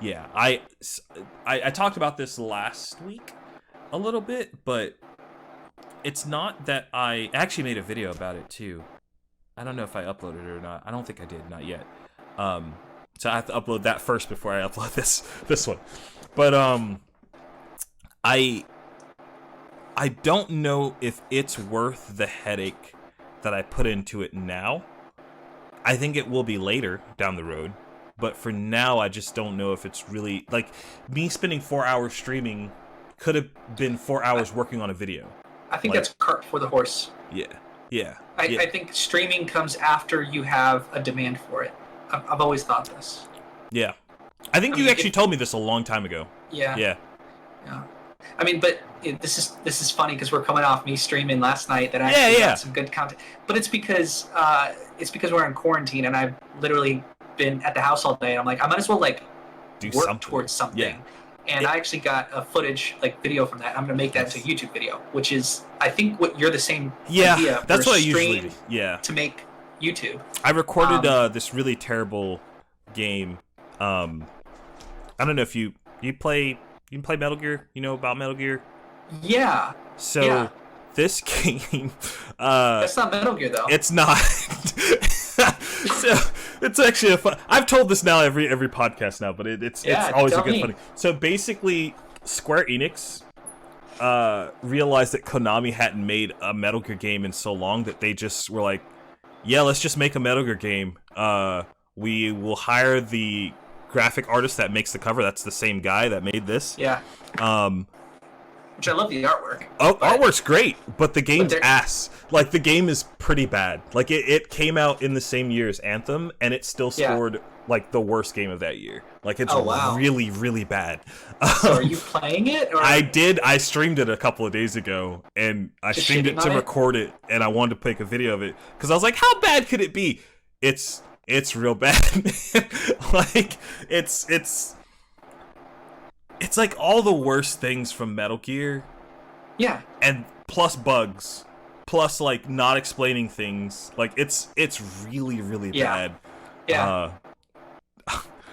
Yeah, I talked about this last week a little bit, but it's not that I actually made a video about it too. I don't know if I uploaded it or not. I don't think I did, not yet. So I have to upload that first before I upload this one. But I don't know if it's worth the headache that I put into it now. I think it will be later down the road. But for now, I just don't know if it's really... Like, me spending 4 hours streaming could have been 4 hours working on a video. I think that's cart before the horse. Yeah. I think streaming comes after you have a demand for it. I've always thought this. Yeah. I think you actually told me this a long time ago. Yeah. I mean, but this is funny because we're coming off me streaming last night that I got some good content. But it's because we're in quarantine and I've literally been at the house all day, and I'm like, I might as well like work towards something. And I actually got a footage, like video from that. I'm gonna make that into a YouTube video, which is, I think, what you're the same idea. That's what I usually do. To make YouTube. I recorded this really terrible game. I don't know if you play Metal Gear. You know about Metal Gear? Yeah. So this game, that's not Metal Gear though. It's not. So it's actually a fun. I've told this now every podcast now, but it's always a good funny. So basically, Square Enix realized that Konami hadn't made a Metal Gear game in so long that they just were like, yeah, let's just make a Metal Gear game. We will hire the graphic artist that makes the cover. That's the same guy that made this. Yeah. Which I love the artwork. Oh, artwork's great, but the game's ass. Like, the game is pretty bad. Like, it came out in the same year as Anthem, and it still scored, like, the worst game of that year. Like, it's really, really bad. So are you playing it? Or? I did. I streamed it a couple of days ago, and I streamed it to record it, and I wanted to make a video of it. Because I was like, how bad could it be? It's real bad. Like, it's like all the worst things from Metal Gear. Yeah. And plus bugs. Plus, like, not explaining things. Like, it's really, really bad. Yeah.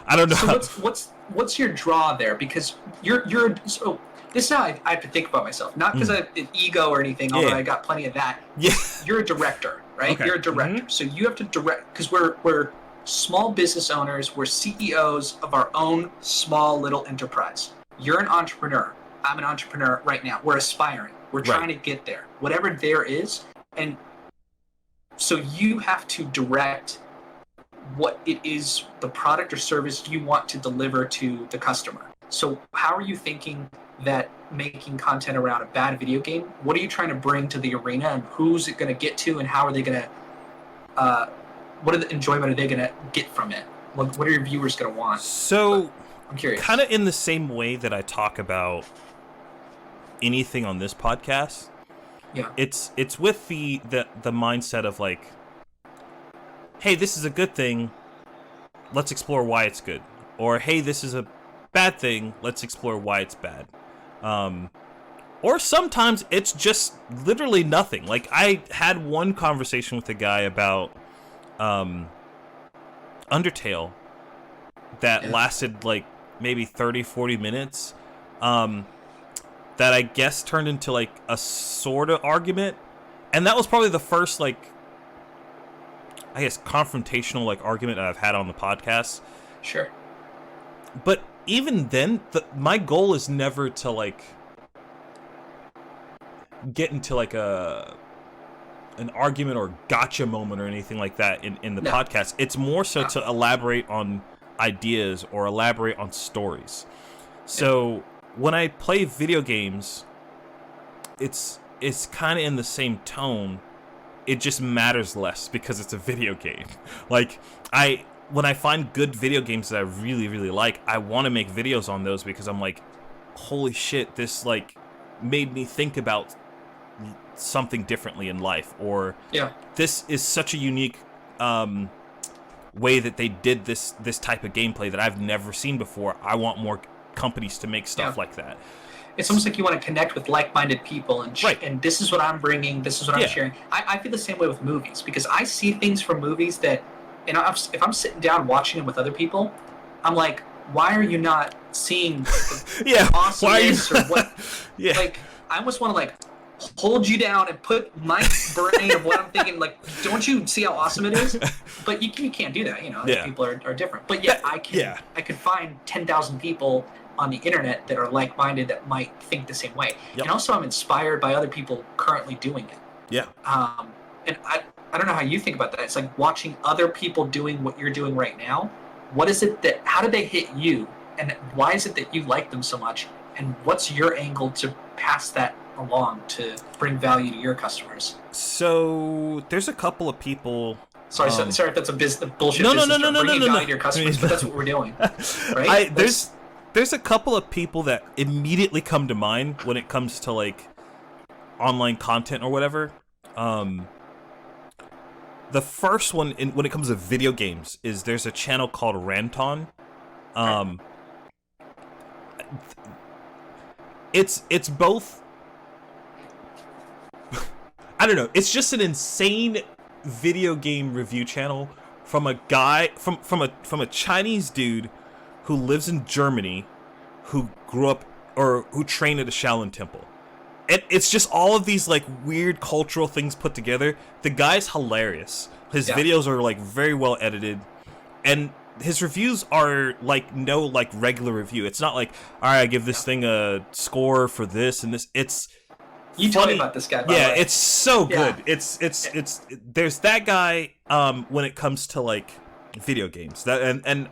I don't know. So what's your draw there? Because you're so this is how I have to think about myself. Not because I have an ego or anything, although I got plenty of that. Yeah. You're a director, right? Okay. You're a director. So you have to direct, because we're small business owners, we're CEOs of our own small little enterprise. You're an entrepreneur. I'm an entrepreneur right now. We're aspiring. We're trying to get there. Whatever there is. And so you have to direct what it is, the product or service you want to deliver to the customer. So how are you thinking that making content around a bad video game, what are you trying to bring to the arena, and who's it going to get to, and how are they going to, what are the enjoyment are they going to get from it? What are your viewers gonna want? So, But I'm curious. kind of in the same way that I talk about anything on this podcast, Yeah. it's with the mindset of like, hey, this is a good thing. Let's explore why it's good. Or hey, this is a bad thing. Let's explore why it's bad. Or sometimes it's just literally nothing. Like I had one conversation with a guy about Undertale that lasted like maybe 30-40 minutes. That I guess turned into like a sort of argument. And that was probably the first like, I guess, confrontational like argument that I've had on the podcast. Sure. But even then, my goal is never to like get into like an argument or gotcha moment or anything like that in the podcast. It's more so to elaborate on ideas or elaborate on stories. So when I play video games, it's kind of in the same tone. It just matters less because it's a video game. Like when I find good video games that I really, really like, I want to make videos on those because I'm like, holy shit, this like made me think about something differently in life, or this is such a unique way that they did this type of gameplay that I've never seen before. I want more companies to make stuff like that. It's almost like you want to connect with like-minded people, and and this is what I'm bringing, this is what I'm sharing. I feel the same way with movies, because I see things from movies that, and if I'm sitting down watching them with other people, I'm like, why are you not seeing awesomeness or what? Like, I almost want to like hold you down and put my brain of what I'm thinking, like, don't you see how awesome it is? But you can't do that, you know. People are different. But I could find 10,000 people on the internet that are like-minded that might think the same way. And also I'm inspired by other people currently doing it. And I don't know how you think about that. It's like watching other people doing what you're doing right now. What is it that, how did they hit you? And why is it that you like them so much? And what's your angle to pass that along to bring value to your customers? So there's a couple of people. Sorry if that's a bullshit. No, bringing value to your customers, but that's what we're doing, right? There's a couple of people that immediately come to mind when it comes to like online content or whatever. The first one when it comes to video games is there's a channel called Ranton. It's both. I don't know. It's just an insane video game review channel from a guy from a Chinese dude who lives in Germany, who grew up or who trained at a Shaolin temple. It's just all of these like weird cultural things put together. The guy's hilarious. His videos are like very well edited, and his reviews are like no like regular review. It's not like, all right, I give this thing a score for this and this. It's you told me about this guy. Yeah, it's so good. It's there's that guy when it comes to like video games. That and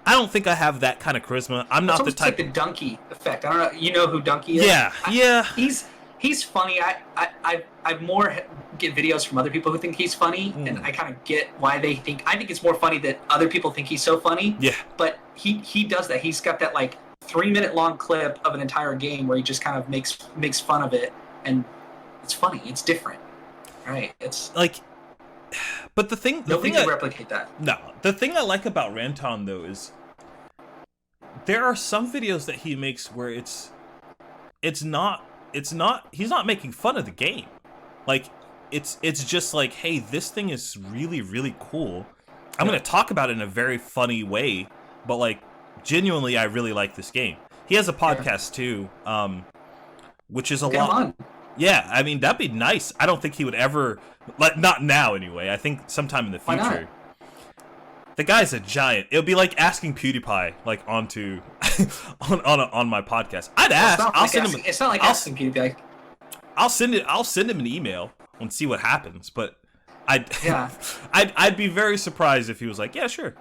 I don't think I have that kind of charisma. I'm not the type. It's like the Donkey effect. I don't know. You know who Donkey is? Yeah. He's funny. I more get videos from other people who think he's funny, and I kind of get why they think. I think it's more funny that other people think he's so funny. Yeah. But he does that. He's got that like 3-minute long clip of an entire game where he just kind of makes fun of it, and it's funny. It's different, right? It's like. But the thing can replicate that. No, the thing I like about Ranton though is there are some videos that he makes where it's not he's not making fun of the game. Like it's just like, hey, this thing is really, really cool. I'm gonna talk about it in a very funny way, but like genuinely I really like this game. He has a podcast too, which is a lot. On. Yeah, I mean that'd be nice. I don't think he would ever, like, not now anyway. I think sometime in the future. Why not? The guy's a giant. It'll be like asking PewDiePie like onto on my podcast. I'd ask. I'll send him. It's not like asking PewDiePie. I'll send him an email and see what happens. But I'd be very surprised if he was like, yeah, sure.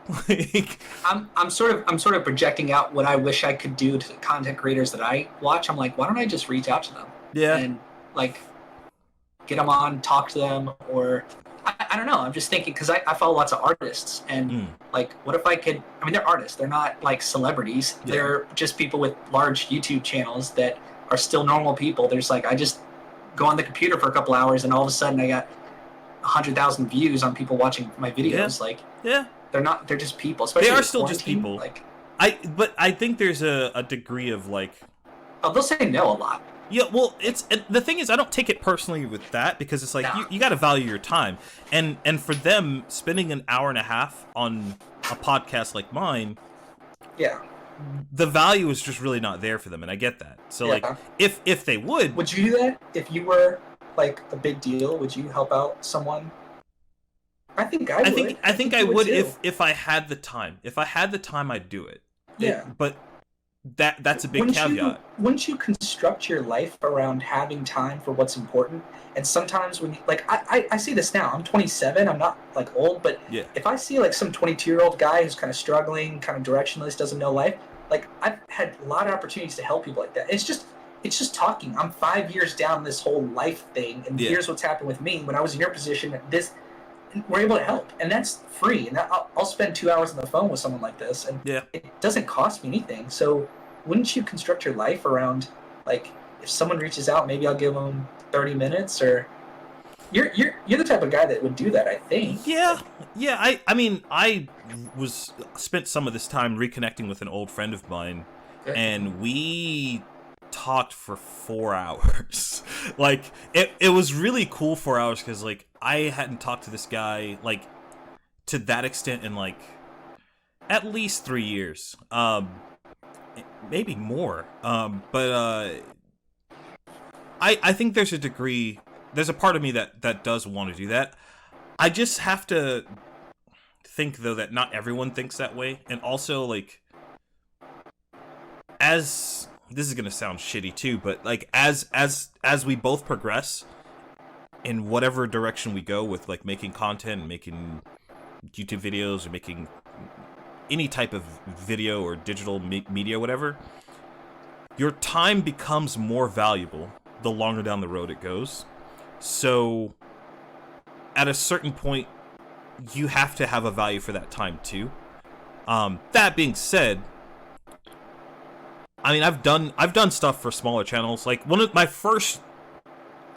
I'm sort of projecting out what I wish I could do to the content creators that I watch. I'm like, why don't I just reach out to them? Yeah. And like get them on, talk to them, or I don't know. I'm just thinking because I follow lots of artists, and like, what if I could? I mean, they're artists. They're not like celebrities. Yeah. They're just people with large YouTube channels that are still normal people. There's like, I just go on the computer for a couple hours, and all of a sudden I got 100,000 views on people watching my videos. Like, they're not. They're just people. Especially they are still just people. Like, but I think there's a degree of like. Oh, they'll say no a lot. Yeah, well, the thing is, I don't take it personally with that because it's like you got to value your time, and for them spending an hour and a half on a podcast like mine, the value is just really not there for them, and I get that. So like, if they would you do that if you were like a big deal? Would you help out someone? I think I would. I think I would if I had the time. If I had the time, I'd do it. Yeah, but. That's a big caveat. Wouldn't you construct your life around having time for what's important? And sometimes when, like, I see this now. I'm 27. I'm not, like, old. But if I see, like, some 22-year-old guy who's kind of struggling, kind of directionless, doesn't know life, like, I've had a lot of opportunities to help people like that. It's just talking. I'm 5 years down this whole life thing, and here's what's happened with me. When I was in your position, we're able to help, and that's free. And I'll spend 2 hours on the phone with someone like this, and it doesn't cost me anything. So wouldn't you construct your life around, like, if someone reaches out, maybe I'll give them 30 minutes, or you're the type of guy that would do that, I think. I mean, I spent some of this time reconnecting with an old friend of mine, and we talked for 4 hours. Like, it was really cool 4 hours because, like, I hadn't talked to this guy, like, to that extent in, like, at least 3 years. Maybe more. But I think there's a part of me that does want to do that. I just have to think, though, that not everyone thinks that way. And also, like, this is gonna sound shitty too, but like as we both progress in whatever direction we go with, like, making content, making YouTube videos, or making any type of video or digital media, whatever, your time becomes more valuable the longer down the road it goes. So at a certain point, you have to have a value for that time too. That being said, I mean, I've done stuff for smaller channels. Like, one of my first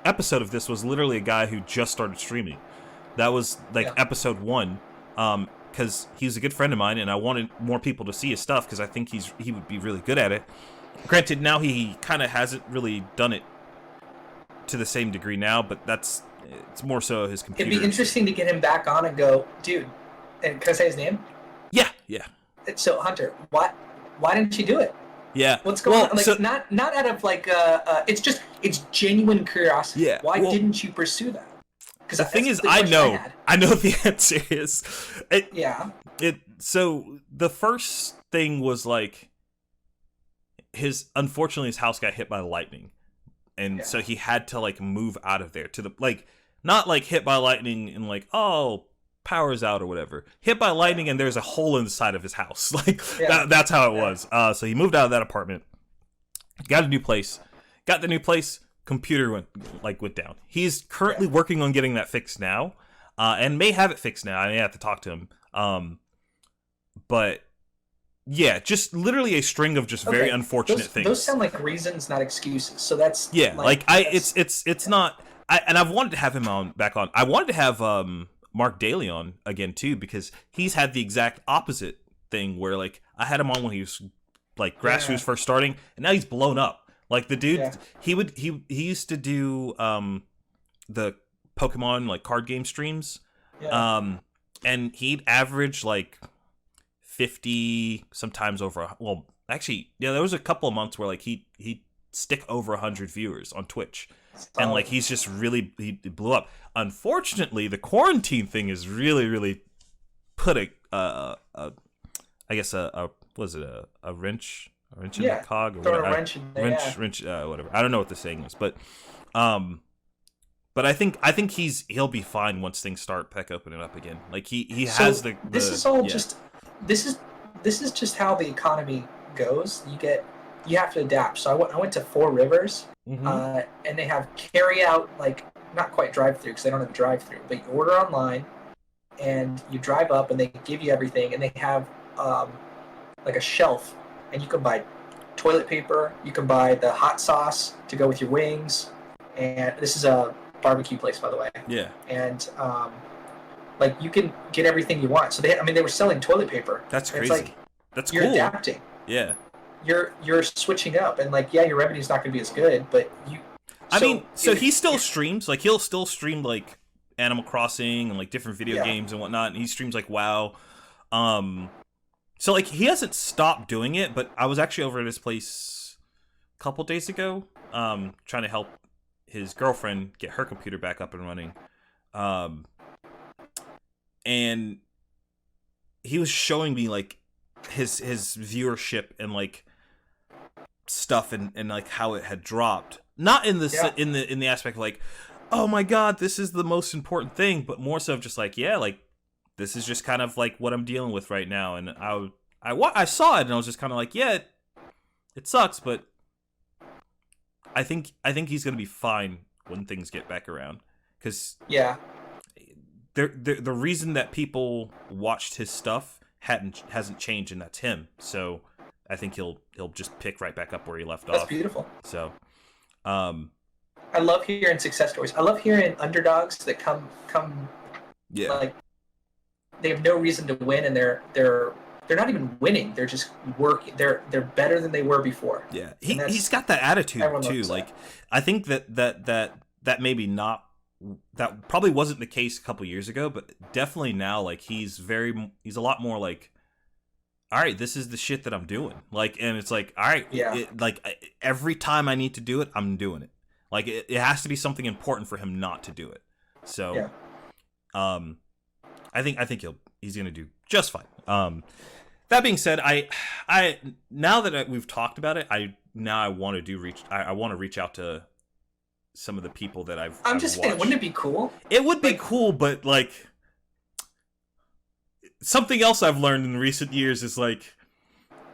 episode of this was literally a guy who just started streaming. That was like episode 1, because he's a good friend of mine, and I wanted more people to see his stuff because I think he would be really good at it. Granted, now he kind of hasn't really done it to the same degree now, but it's more so his computer. It'd be interesting to get him back on and go, dude. And can I say his name? Yeah. So Hunter, why didn't you do it? Yeah. What's going on? Like, so, not out of like it's genuine curiosity. Yeah. Why didn't you pursue that? Because the thing is, I know the answer is. So the first thing was like unfortunately his house got hit by lightning, and so he had to like move out of there to the, like, not like hit by lightning and like, oh, power's out or whatever. Hit by lightning and there's a hole in the side of his house. Like, that's how it was. So he moved out of that apartment, got a new place, computer went down. He's currently working on getting that fixed now, and may have it fixed now. I may have to talk to him. But yeah, just literally a string of just very unfortunate things. Those sound like reasons, not excuses. So that's it's not. And I've wanted to have him back on. I wanted to have Mark Daly on again too, because he's had the exact opposite thing where, like, I had him on when he was like grassroots first starting, and now he's blown up. Like, the dude, he used to do the Pokemon like card game streams, and he'd average like 50, sometimes over. Well, actually, there was a couple of months where like he'd stick over 100 viewers on Twitch. And like, he's just really, he blew up. Unfortunately, the quarantine thing has really, really put a wrench in the cog, or whatever. Whatever. I don't know what the saying is, but I think he'll be fine once things start back opening up again. Like, he has the. This is all just. This is just how the economy goes. You have to adapt. So I went to Four Rivers, and they have carry out like not quite drive-through because they don't have a drive-through, but you order online and you drive up and they give you everything, and they have like a shelf, and you can buy toilet paper, you can buy the hot sauce to go with your wings, and this is a barbecue place, by the way. Yeah. And like you can get everything you want. So they were selling toilet paper. That's crazy. It's like that's you're cool. adapting. Yeah. You're switching up, and like your revenue's not going to be as good, but you. So he still streams. Like he'll still stream like Animal Crossing and like different video games and whatnot. And he streams like WoW. So like he hasn't stopped doing it, but I was actually over at his place a couple days ago, trying to help his girlfriend get her computer back up and running. And he was showing me like his viewership and like stuff and like how it had dropped. Not in the in the aspect of like, oh my god, this is the most important thing, but more so of just like, yeah, like this is just kind of like what I'm dealing with right now. And I saw it and I was just kind of like, yeah, it sucks, but I think he's gonna be fine when things get back around. Because the reason that people watched his stuff hasn't changed, and that's him. So I think he'll just pick right back up where he left off. That's beautiful. So, I love hearing success stories. I love hearing underdogs that come. Yeah. Like they have no reason to win, and they're not even winning. They're just working. They're better than they were before. Yeah, he's got that attitude too. Like I think that maybe not. That probably wasn't the case a couple years ago, but definitely now, like he's a lot more like, all right, this is the shit that I'm doing. Like, and it's like, all right, like every time I need to do it, I'm doing it. Like it has to be something important for him not to do it. So, I think he's gonna do just fine. That being said, I now that we've talked about it, I want to reach out to some of the people that I'm just saying, wouldn't it be cool? It would be cool, but like something else I've learned in recent years is like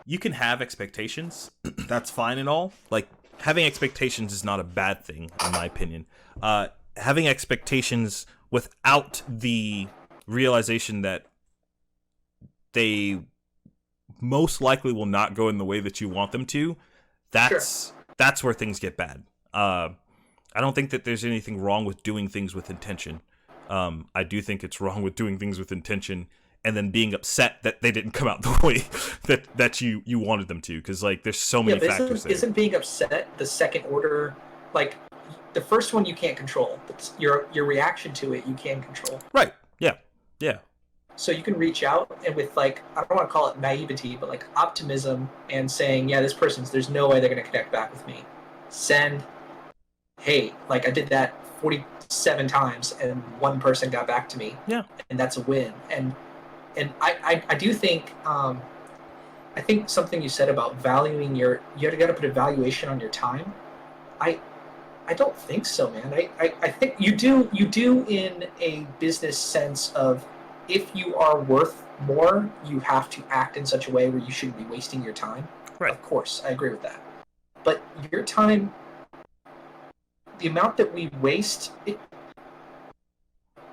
you can have expectations. That's fine and all. Like having expectations is not a bad thing, in my opinion. Having expectations without the realization that they most likely will not go in the way that you want them to, that's where things get bad. I don't think that there's anything wrong with doing things with intention. I do think it's wrong with doing things with intention and then being upset that they didn't come out the way that you wanted them to, because like there's so many factors there. Isn't being upset the second order? Like the first one you can't control, but your reaction to it you can control. Right. Yeah. So you can reach out and with like, I don't want to call it naivety, but like optimism and saying, yeah, there's no way they're going to connect back with me. Send, hey, like I did that 47 times and one person got back to me. Yeah. And that's a win. And I do think, I think something you said about valuing you got to put a valuation on your time. I don't think so, man. I think you do in a business sense of, if you are worth more, you have to act in such a way where you shouldn't be wasting your time. Right. Of course, I agree with that. But your time, the amount that we waste,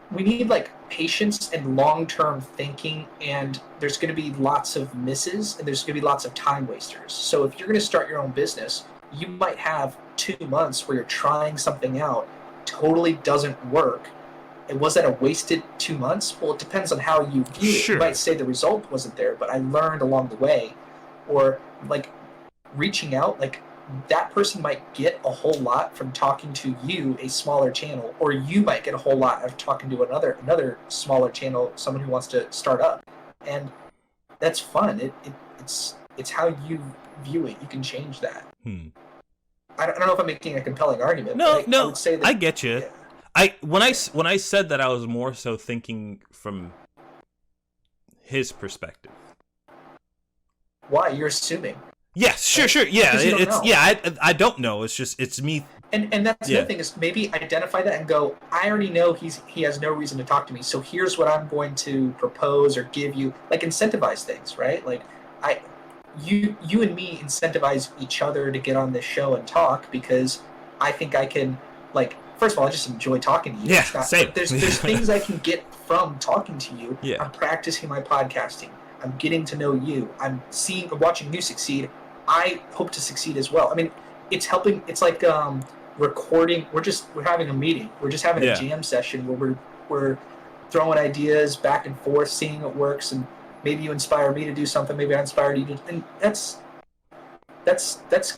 we need like patience and long-term thinking, and there's going to be lots of misses, and there's going to be lots of time wasters. So if you're going to start your own business, you might have 2 months where you're trying something out, totally doesn't work. And was that a wasted 2 months? Well, it depends on how you view it. You might say the result wasn't there, but I learned along the way. Or like reaching out, like that person might get a whole lot from talking to you, a smaller channel, or you might get a whole lot of talking to another smaller channel, someone who wants to start up. And that's fun. It's how you view it. You can change that. I don't know if I'm making a compelling argument. No, I would say that, I get you. Yeah. When I said that, I was more so thinking from his perspective. Why? You're assuming. Yes, sure. Yeah, I don't know. It's me. And that's the other thing is maybe identify that and go, I already know he has no reason to talk to me, so here's what I'm going to propose or give you. Like incentivize things, right? Like you and me incentivize each other to get on this show and talk because I think I can like first of all, I just enjoy talking to you. Yeah, Scott. same. But there's things I can get from talking to you. Yeah. I'm practicing my podcasting. I'm getting to know you. I'm watching you succeed. I hope to succeed as well. I mean, it's helping. It's like recording. We're having a meeting. We're just having a jam session where we're throwing ideas back and forth, seeing what works, and maybe you inspire me to do something. Maybe I inspired you to, and that's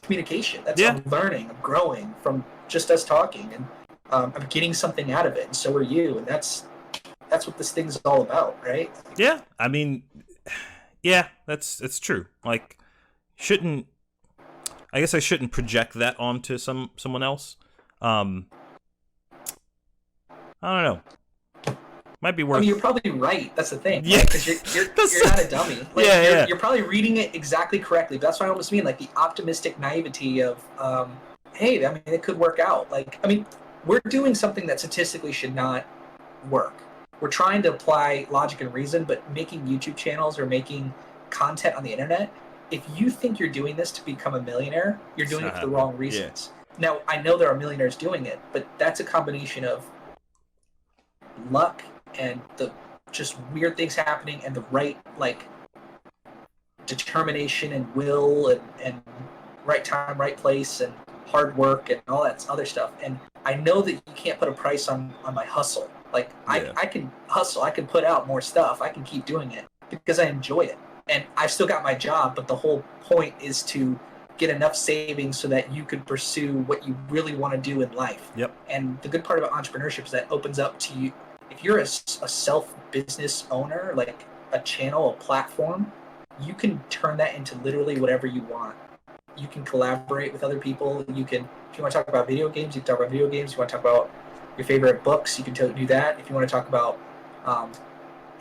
communication. That's I'm learning. I'm growing from just us talking, and I'm getting something out of it, and so are you. And that's what this thing's all about, right? Yeah, I mean, yeah, it's true. Like, I guess I shouldn't project that onto someone else. I don't know. Might be worth. I mean, you're probably right. That's the thing. Yeah, because you're not a dummy. Like, you're probably reading it exactly correctly. But that's what I almost mean, like the optimistic naivety of, hey, I mean, it could work out. Like, I mean, we're doing something that statistically should not work. We're trying to apply logic and reason, but making YouTube channels or making content on the internet, if you think you're doing this to become a millionaire, you're doing it for the wrong reasons. Yeah. Now, I know there are millionaires doing it, but that's a combination of luck and the just weird things happening and the right, like, determination and will and right time, right place, and hard work and all that other stuff. And I know that you can't put a price on my hustle. Like, I can hustle, I can put out more stuff, I can keep doing it because I enjoy it. And I've still got my job, but the whole point is to get enough savings so that you could pursue what you really want to do in life. Yep. And the good part about entrepreneurship is that it opens up to you. If you're a self-business owner, like a channel, a platform, you can turn that into literally whatever you want. You can collaborate with other people. You can, if you want to talk about video games, you can talk about video games. If you want to talk about your favorite books, you can do that. If you want to talk about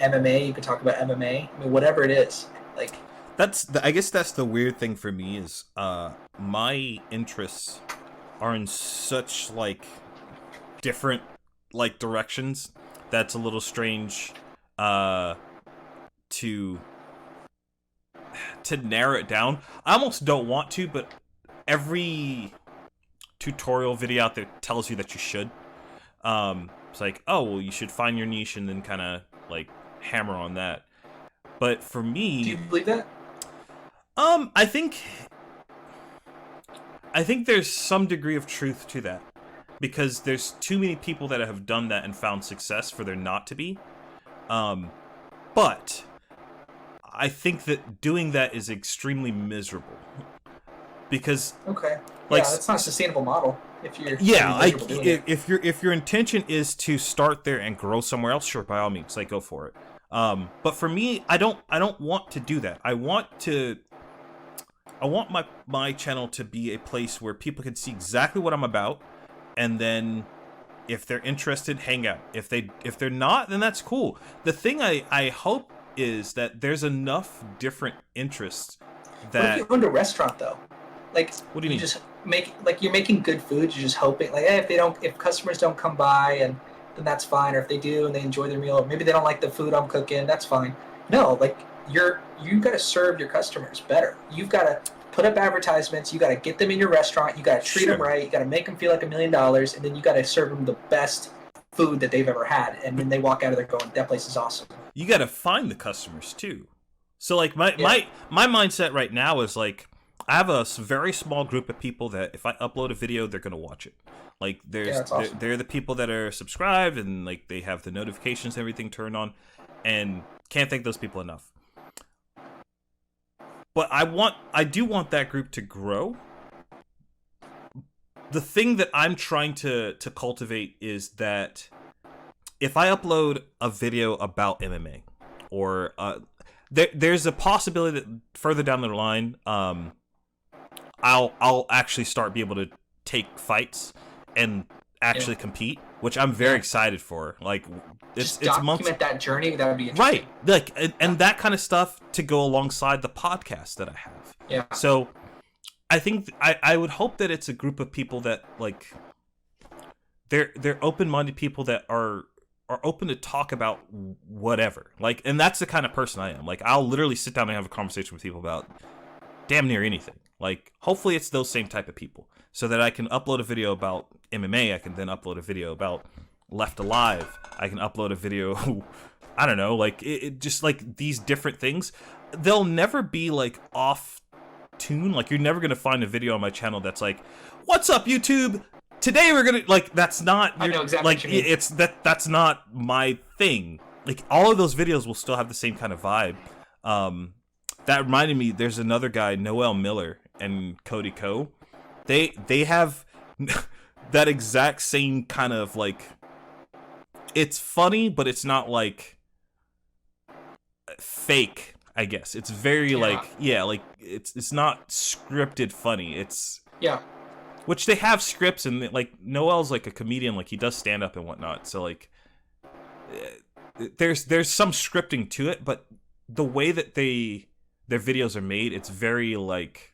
MMA, you can talk about MMA. I mean, whatever it is. Like, I guess that's the weird thing for me is my interests are in such like different like directions that's a little strange to narrow it down. I almost don't want to, but every tutorial video out there tells you that you should. It's like, oh, well, you should find your niche and then kind of like hammer on that. But for me, do you believe that? I think there's some degree of truth to that, because there's too many people that have done that and found success for there not to be. But I think that doing that is extremely miserable, because like, it's not a sustainable model. If you're if your intention is to start there and grow somewhere else, sure, by all means, like, go for it. But for me, I don't want to do that. I want my channel to be a place where people can see exactly what I'm about, and then if they're interested, hang out. If they're not, then that's cool. The thing I hope is that there's enough different interests that. What if you owned a restaurant though? Like, what do you mean? Just you're making good food. You're just hoping, like, hey, if customers don't come by, and then that's fine. Or if they do and they enjoy their meal, or maybe they don't like the food I'm cooking, that's fine. No, like, you got to serve your customers better. You've got to put up advertisements. You got to get them in your restaurant. You got to treat them right. You got to make them feel like $1 million, and then you got to serve them the best food that they've ever had. And then they walk out of there going, that place is awesome. You got to find the customers too. So like my mindset right now is like, I have a very small group of people that if I upload a video, they're gonna watch it. Like, awesome. They're the people that are subscribed and like they have the notifications and everything turned on, and can't thank those people enough. But I do want that group to grow. The thing that I'm trying to cultivate is that if I upload a video about MMA, or there's a possibility that further down the line, I'll actually start be able to take fights and actually compete, which I'm very excited for. Like, it's document that journey. That would be interesting. Right, like, and that kind of stuff to go alongside the podcast that I have. Yeah. So I think I would hope that it's a group of people that like they're open-minded people that are open to talk about whatever. Like, and that's the kind of person I am. Like, I'll literally sit down and have a conversation with people about damn near anything. Like, hopefully it's those same type of people, so that I can upload a video about MMA. I can then upload a video about Left Alive. I can upload a video, I don't know, like, it just, like, these different things. They'll never be, like, off tune. Like, you're never going to find a video on my channel that's like, what's up, YouTube? Today we're going to, like, that's not, I know exactly like, what you mean. that's not my thing. Like, all of those videos will still have the same kind of vibe. That reminded me, there's another guy, Noel Miller and Cody Ko. They have that exact same kind of, like, it's funny, but it's not, like, fake, I guess. It's very, like, like, it's not scripted funny. It's... Yeah. Which they have scripts, and, like, Noel's, like, a comedian, like, he does stand-up and whatnot, so, like, there's some scripting to it, but the way that their videos are made, it's very, like...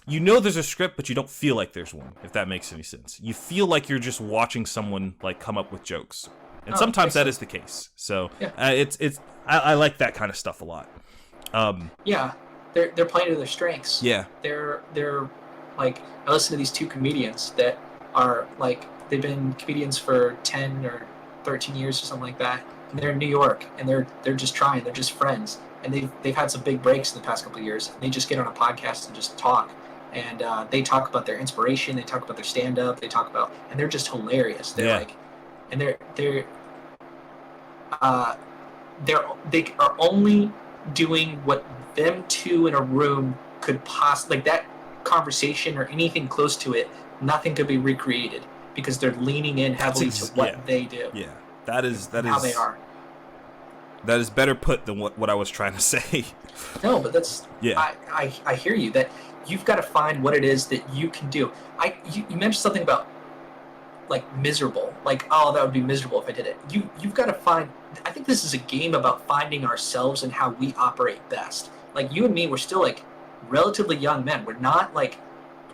You know there's a script, but you don't feel like there's one, if that makes any sense. You feel like you're just watching someone, like, come up with jokes. And sometimes that is the case. So, I like that kind of stuff a lot. Yeah, they're playing to their strengths. Yeah. They're like, I listen to these two comedians that are, like, they've been comedians for 10 or 13 years or something like that. And they're in New York, and they're just trying. They're just friends. And they've had some big breaks in the past couple of years. And they just get on a podcast and just talk. And they talk about their inspiration. They talk about their stand-up. They talk about, and they're just hilarious. They're like, and they are only doing what them two in a room could possibly, like, that conversation or anything close to it. Nothing could be recreated because they're leaning in heavily to what they do. Yeah, that is how they are. That is better put than what I was trying to say. No, but that's I hear you, that you've got to find what it is that you can do. You mentioned something about, like, miserable, like, oh, that would be miserable if I did it. You've got to find. I think this is a game about finding ourselves and how we operate best. Like, you and me, we're still, like, relatively young men. We're not, like,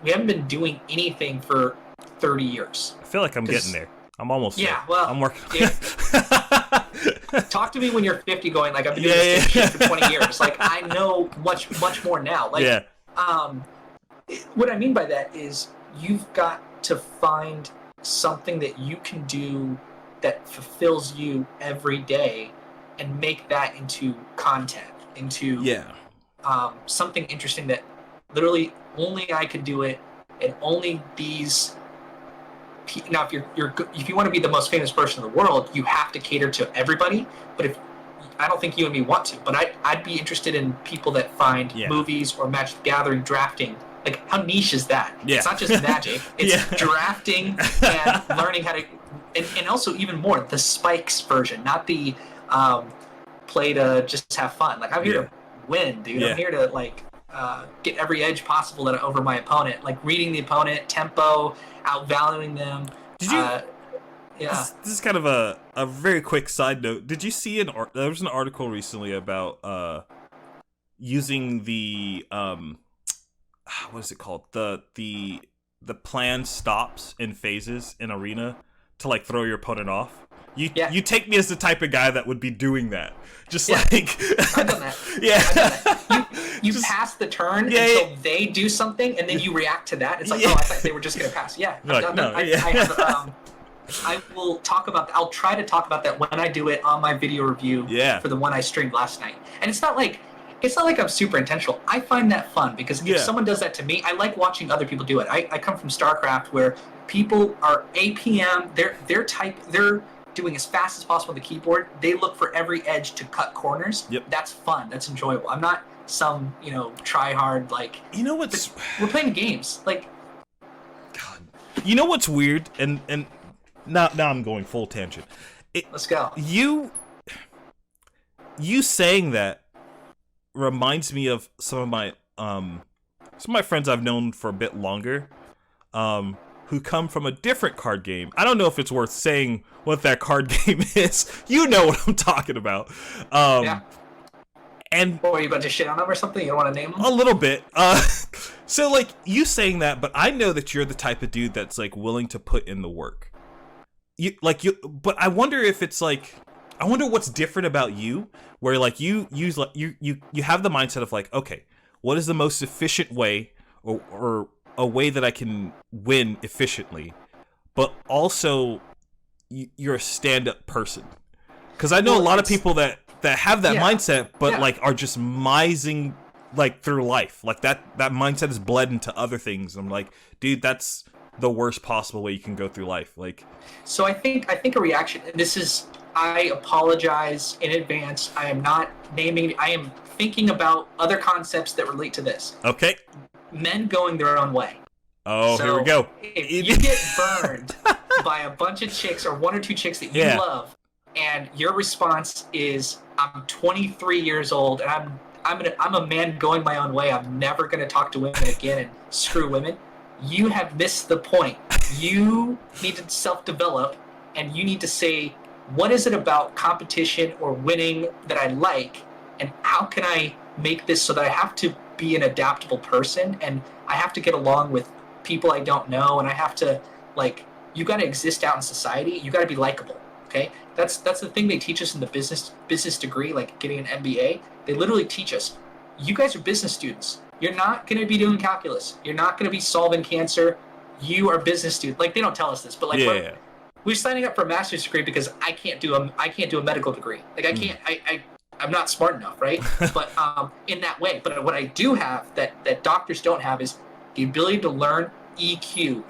we haven't been doing anything for 30 years. I feel like I'm getting there. I'm almost there. Well, I'm working. Talk to me when you're 50 going, like, I've been doing this shit for 20 years. Like, I know much more now. Like, what I mean by that is you've got to find something that you can do that fulfills you every day and make that into content, into something interesting that literally only I could do it, and only these. Now, if you want to be the most famous person in the world, you have to cater to everybody. But if I don't think you and me want to, but I'd be interested in people that find movies or Magic the Gathering drafting. Like, how niche is that? Yeah. It's not just Magic; it's drafting and learning how to, and also even more the Spikes version, not the play to just have fun. Like, I'm here to win, dude. I'm here to, like, get every edge possible that over my opponent. Like, reading the opponent, tempo, outvaluing them. Did you? This is kind of a very quick side note. Did you see there was an article recently about using the what is it called, the planned stops and phases in Arena to, like, throw your opponent off? You take me as the type of guy that would be doing that. Just like I've done that. I've done that. You pass the turn until they do something, and then you react to that. It's like, oh, I thought they were just gonna pass. Yeah, I've done that. I will talk about. I'll try to talk about that when I do it on my video review for the one I streamed last night. And it's not like I'm super intentional. I find that fun because if someone does that to me, I like watching other people do it. I come from StarCraft, where people are APM. They're doing as fast as possible on the keyboard. They look for every edge to cut corners. That's fun. That's enjoyable. I'm not some, try hard, like, what's, we're playing games. Like, God, you know what's weird? And now I'm going full tangent. Let's go. You saying that reminds me of some of my friends I've known for a bit longer, who come from a different card game. I don't know if it's worth saying what that card game is. You know what I'm talking about. And are you about to shit on them or something? You don't want to name them? A little bit. So, like, you saying that, but I know that you're the type of dude that's, like, willing to put in the work. But I wonder if it's, like, I wonder what's different about you, where like you use like you have the mindset of like, okay, what is the most efficient way, or a way that I can win efficiently, but also you're a stand-up person. Because I know a lot of people that have that mindset, but like are just mising like through life. Like that mindset is bled into other things. I'm like, dude, that's the worst possible way you can go through life. Like, so I think a reaction. And this is, I apologize in advance. I am not naming. I am thinking about other concepts that relate to this. okay, Men going their own way. oh, So here we go. If you get burned by a bunch of chicks or one or two chicks that you love, and your response is, "I'm 23 years old and I'm a man going my own way. I'm never gonna talk to women again and screw women." You have missed the point. You need to self-develop, and you need to say, what is it about competition or winning that I like, and how can I make this so that I have to be an adaptable person, and I have to get along with people I don't know, and I have to, like, you got to exist out in society. You got to be likable. Okay, that's the thing they teach us in the business degree, like getting an MBA. They literally teach us, you guys are business students. You're not going to be doing calculus. You're not going to be solving cancer. You are business students. Like, they don't tell us this, but like we're signing up for a master's degree because I can't do a medical degree. Like I can't. I'm not smart enough, right? But in that way. But what I do have that doctors don't have is the ability to learn EQ,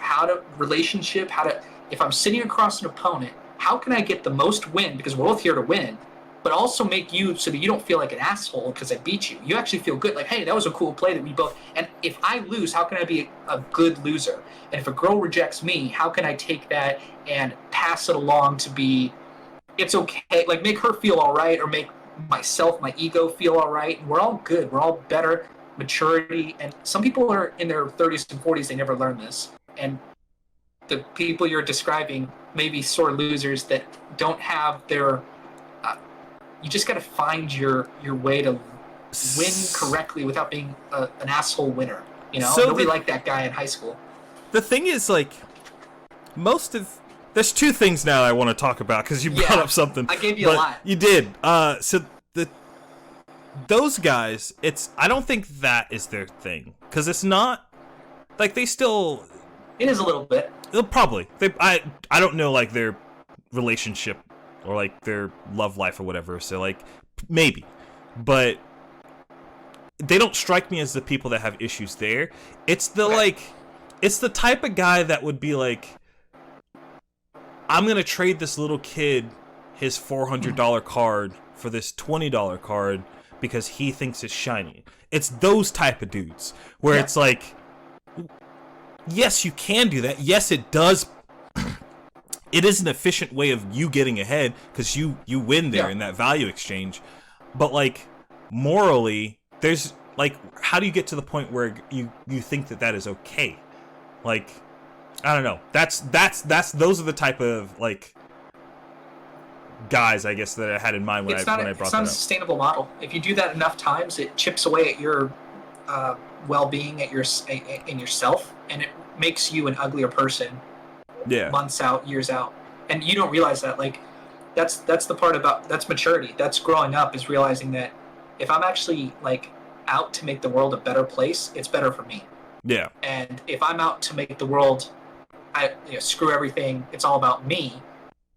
if I'm sitting across an opponent, how can I get the most win? Because we're both here to win, but also make you so that you don't feel like an asshole because I beat you. You actually feel good, like, hey, that was a cool play that we both. And if I lose, how can I be a good loser? And if a girl rejects me, how can I take that and pass it along to be, it's okay, like make her feel all right, or make myself, my ego feel all right. We're all good. We're all better. Maturity. And some people are in their 30s and 40s, they never learn this. And the people you're describing may be sore losers that don't have their you just got to find your way to win correctly without being an asshole winner. You know, so nobody liked that guy in high school. The thing is, like, there's two things now I want to talk about because you brought up something. I gave you a lot. You did. So those guys, I don't think that is their thing, because it's not like they still. It is a little bit. Probably. I don't know, like, their relationship or like their love life or whatever, so like maybe, but they don't strike me as the people that have issues there. It's it's the type of guy that would be like, I'm gonna trade this little kid his $400 card for this $20 card because he thinks it's shiny. It's those type of dudes where it's like, yes, you can do that. Yes, it does. It is an efficient way of you getting ahead because you win there in that value exchange. But like morally, there's like, how do you get to the point where you think that is okay? Like, I don't know. That's those are the type of like guys, I guess, that I had in mind when I brought that up. It's not a sustainable model. If you do that enough times, it chips away at your well-being, in yourself, and it makes you an uglier person. Months out, years out, and you don't realize that. Like, that's the part about that's maturity. That's growing up, is realizing that if I'm actually like out to make the world a better place, it's better for me. Yeah. And if I'm out to make the world, screw everything, it's all about me.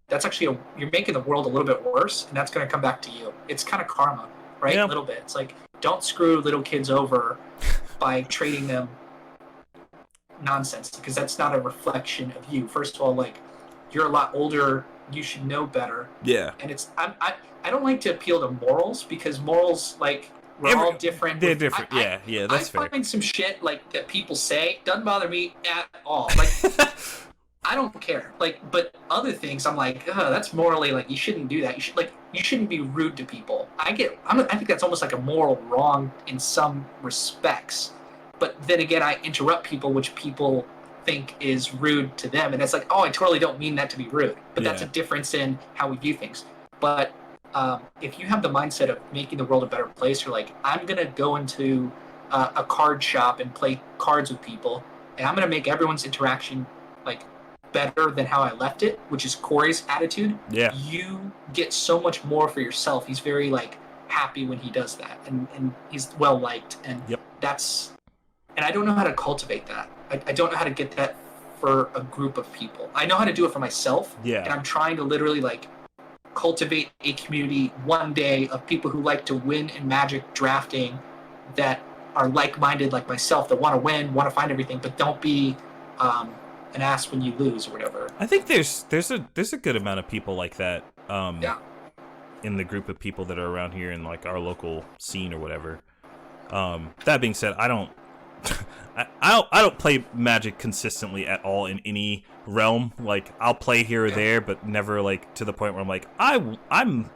That's actually you're making the world a little bit worse, and that's going to come back to you. It's kind of karma, right? A little bit. It's like, don't screw little kids over by trading them nonsense, because that's not a reflection of you. First of all, like, you're a lot older, you should know better. Yeah. And it's I don't like to appeal to morals, because morals, like, we're all different. They're different. That's fair. I find some shit like that people say doesn't bother me at all. Like, I don't care. Like, but other things, I'm like, that's morally, like, you shouldn't do that. You shouldn't be rude to people. I think that's almost like a moral wrong in some respects. But then again, I interrupt people, which people think is rude to them. And it's like, oh, I totally don't mean that to be rude. But that's a difference in how we view things. But if you have the mindset of making the world a better place, you're like, I'm going to go into a card shop and play cards with people, and I'm going to make everyone's interaction, like, better than how I left it, which is Corey's attitude, Yeah. you get so much more for yourself. He's very like happy when he does that, and he's well liked, and Yep. that's, and I don't know how to cultivate that. I don't know how to get that for a group of people. I know how to do it for myself, Yeah. and I'm trying to literally like cultivate a community one day of people who like to win in Magic drafting, that are like-minded like myself, that want to win, want to find everything, but don't be an ass when you lose or whatever. I think there's a good amount of people like that. Yeah. In the group of people that are around here in like our local scene or whatever. That being said, I don't I don't play Magic consistently at all in any realm. Like I'll play here or there, but never like to the point where I'm like I'm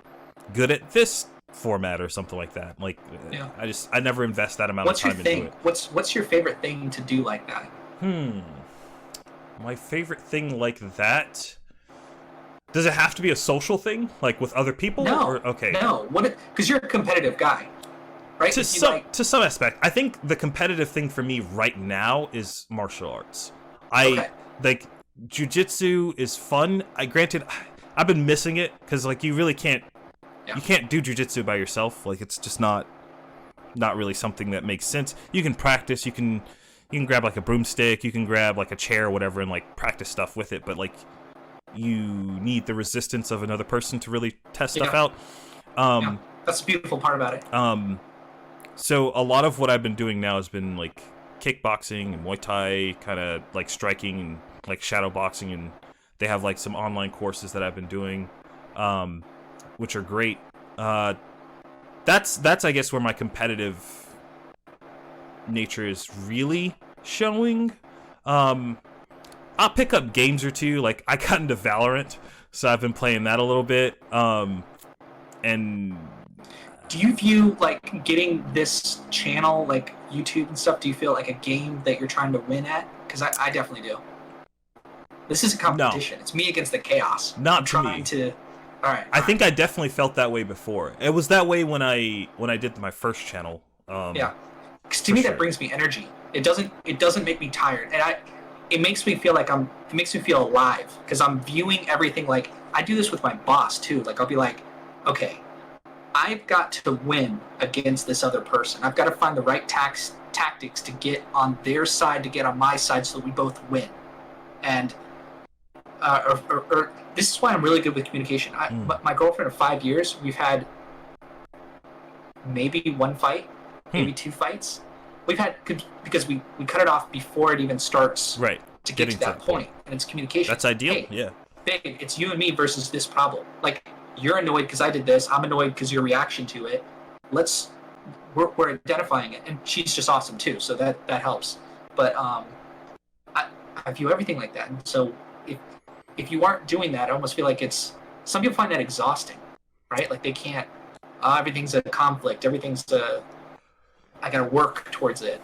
good at this format or something like that. Like I never invest that amount of time into it. What's your favorite thing to do like that? My favorite thing like that. Does it have to be a social thing, like with other people? No. Okay. No. Because you're a competitive guy, right? To some aspect, I think the competitive thing for me right now is martial arts. Like jiu-jitsu is fun. Granted, I've been missing it because like you really can't you can't do jiu-jitsu by yourself. Like it's just not really something that makes sense. You can practice. You can grab like a broomstick. You can grab like a chair or whatever and like practice stuff with it. But like you need the resistance of another person to really test stuff out. That's the beautiful part about it. So a lot of what I've been doing now has been like kickboxing and Muay Thai, kind of like striking and like shadow boxing, and they have like some online courses that I've been doing, which are great. That's I guess where my competitive nature is really showing. I'll pick up games or two. Like I got into Valorant, so I've been playing that a little bit. And do you view like getting this channel, like YouTube and stuff? Do you feel like a game that you're trying to win at? Because I definitely do. This is a competition. No. It's me against the chaos. Not trying to. All right. I think I definitely felt that way before. It was that way when I did my first channel. Because to me that brings me energy. It doesn't make me tired, and it makes me feel like it makes me feel alive because I'm viewing everything. Like I do this with my boss too. Like I'll be like, okay, I've got to win against this other person. I've got to find the right tactics to get on their side, to get on my side, so that we both win. And this is why I'm really good with communication. My girlfriend of 5 years, we've had maybe one fight, maybe two fights. We've had, because we cut it off before it even starts. Right. To get to that point, and it's communication. That's ideal. Hey, yeah. Babe, it's you and me versus this problem. Like you're annoyed because I did this. I'm annoyed because your reaction to it. We're identifying it, and she's just awesome too. So that helps. But I view everything like that, and so if you aren't doing that, I almost feel like some people find that exhausting, right? Like they can't. Everything's a conflict. Everything's I gotta work towards it.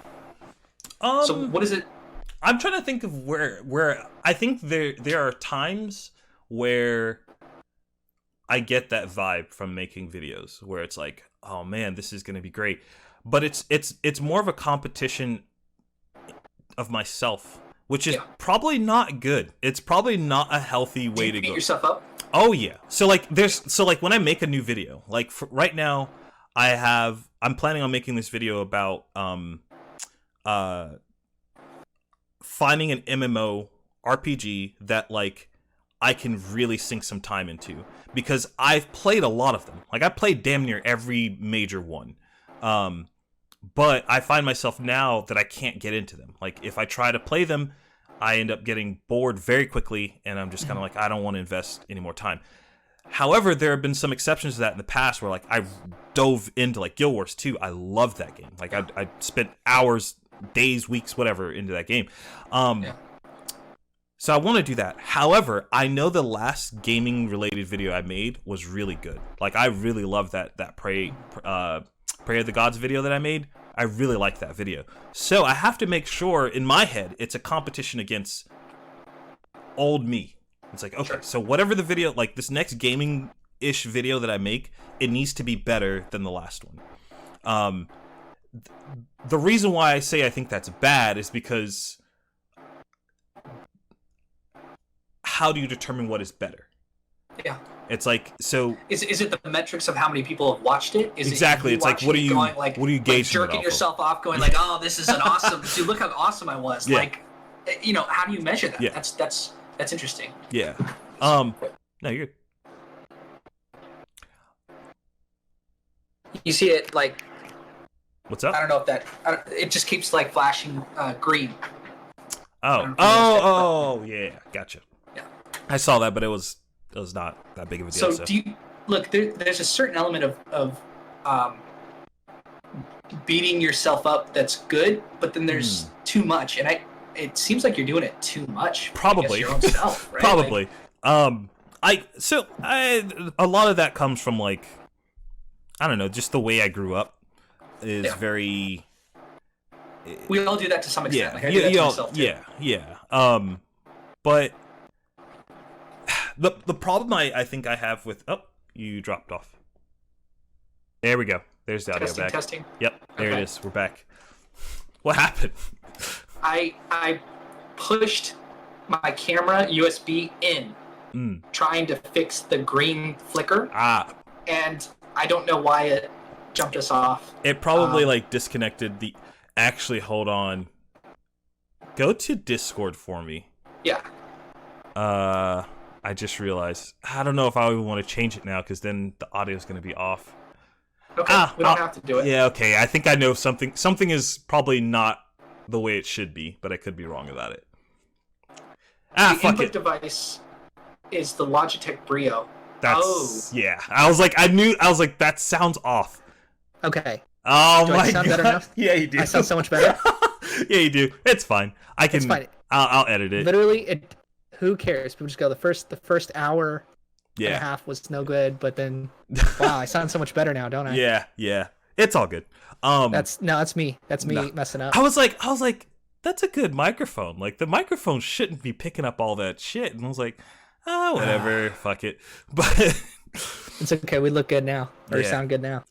So what is it? I'm trying to think of where I think there are times where I get that vibe from making videos where it's like, oh man, this is gonna be great, but it's more of a competition of myself, which is probably not good. It's probably not a healthy way to go. Beat yourself up. Oh yeah. So like when I make a new video, like right now, I'm planning on making this video about finding an MMO RPG that like I can really sink some time into, because I've played a lot of them. Like I played damn near every major one. But I find myself now that I can't get into them. Like if I try to play them, I end up getting bored very quickly, and I'm just kind of like, I don't want to invest any more time. However, there have been some exceptions to that in the past where like I dove into like Guild Wars 2. I loved that game. Like I spent hours, days, weeks, whatever into that game. So I want to do that. However, I know the last gaming related video I made was really good. Like I really loved that Prayer of the Gods video that I made. I really liked that video. So I have to make sure in my head it's a competition against old me. It's like, okay, so whatever the video, like this next gaming-ish video that I make, it needs to be better than the last one. The reason why I say I think that's bad is because how do you determine what is better? Yeah. It's like, so Is it the metrics of how many people have watched it? Is exactly. It It's like, what are you going, like, what are you gauging it jerking off yourself off, going like, oh, this is an awesome. Dude, look how awesome I was. Yeah. Like, how do you measure that? Yeah. That's interesting. Yeah. No, you're good. You see it like. What's up? I don't know if it just keeps like flashing green. Oh, yeah, gotcha. Yeah. I saw that, but it was not that big of a deal. So do you look? There's a certain element of beating yourself up that's good, but then there's too much, and it seems like you're doing it too much. Probably Your own self, right? Probably. A lot of that comes from, like, I don't know, just the way I grew up is very. We all do that to some extent. Yeah, like I do that to myself too. Yeah. But the problem I think I have with you dropped off. There we go. There's the audio back. Testing. Yep, there Okay. it is. We're back. What happened? I pushed my camera USB in, trying to fix the green flicker, and I don't know why it jumped us off. It probably disconnected the. Actually, hold on. Go to Discord for me. Yeah. I just realized. I don't know if I even want to change it now, because then the audio is going to be off. Okay. We don't have to do it. Yeah. Okay. I think I know something. Something is probably not the way it should be, but I could be wrong about it. The Fuck input it. device is the Logitech Brio. Yeah. I was like, that sounds off. Okay. Oh do my I sound god. better enough? Yeah, you do. I sound so much better. Yeah, you do. It's fine. I can. It's fine. I'll edit it. Literally, who cares? People just go the first hour and a Yeah. half was no good, but then wow, I sound so much better now, don't I? Yeah. It's all good. That's me. That's me messing up. I was like, that's a good microphone. Like, the microphone shouldn't be picking up all that shit. And I was like, whatever, fuck it. But It's okay. We look good now, or Yeah. sound good now.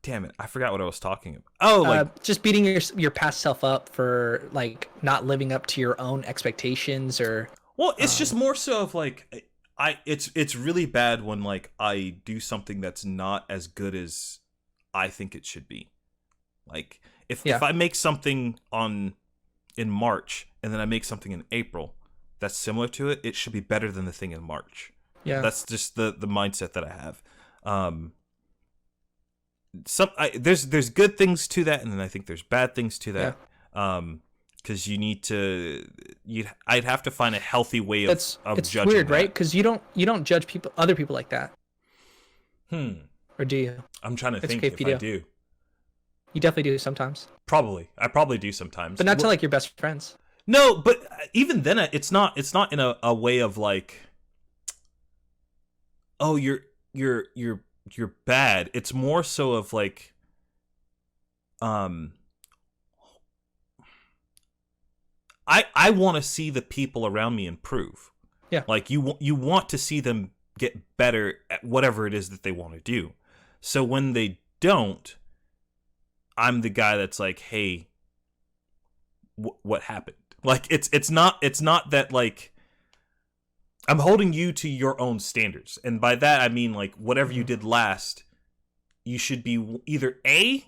Damn it, I forgot what I was talking about. Just beating your past self up for like not living up to your own expectations, or Well, it's just more so of like, it's really bad when like I do something that's not as good as I think it should be. Like, if I make something in March and then I make something in April that's similar to it, it should be better than the thing in March. yeah. That's just the mindset that I have. There's good things to that, and then I think there's bad things to that. Because you need to, I'd have to find a healthy way of It's judging. weird, that. right? Because you don't judge other people like that, or do you? I'm trying to It's think okay if if you I do. You definitely do sometimes, I probably do sometimes, but not to like your best friends. No, but even then, it's not in a way of like, oh, you're bad. It's more so of like, I want to see the people around me improve. Yeah. Like, you want to see them get better at whatever it is that they want to do. So when they don't, I'm the guy that's like, hey, what happened? Like, it's not that like I'm holding you to your own standards, and by that I mean like whatever you did last, you should be either A,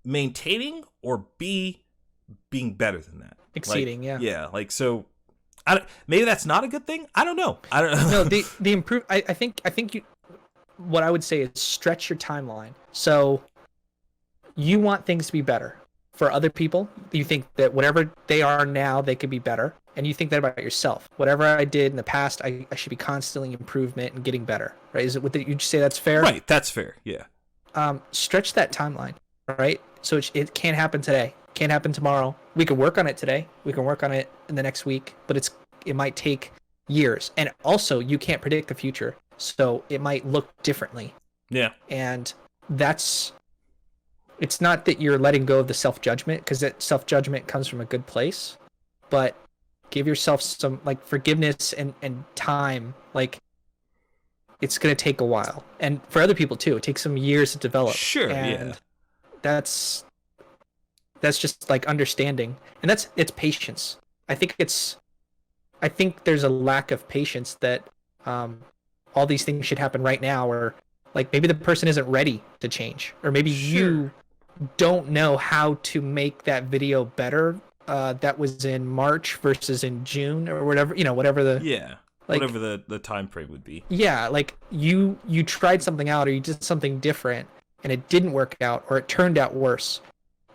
maintaining, or B, being better than that, Exceeding, like, yeah. Like, so maybe that's not a good thing. I don't know. No, the improve. I think you. What I would say is stretch your timeline. So you want things to be better for other people. You think that whatever they are now, they could be better, and you think that about yourself. Whatever I did in the past, I should be constantly improvement and getting better. Right? Is it? Would you say that's fair? Right. That's fair. Yeah. Stretch that timeline. Right. So it can't happen today. Can't happen tomorrow. We can work on it today. We can work on it in the next week, but it might take years. And also, you can't predict the future, so it might look differently. Yeah. And it's not that you're letting go of the self-judgment, because that self-judgment comes from a good place, but give yourself some like forgiveness and time. Like, it's going to take a while, and for other people too, it takes some years to develop. Sure. And yeah. That's just like understanding, and it's patience. I think it's I think there's a lack of patience that all these things should happen right now, or like maybe the person isn't ready to change, or maybe you don't know how to make that video better. That was in March versus in June or whatever, whatever the like, whatever the time frame would be. Yeah, like you tried something out or you did something different and it didn't work out or it turned out worse.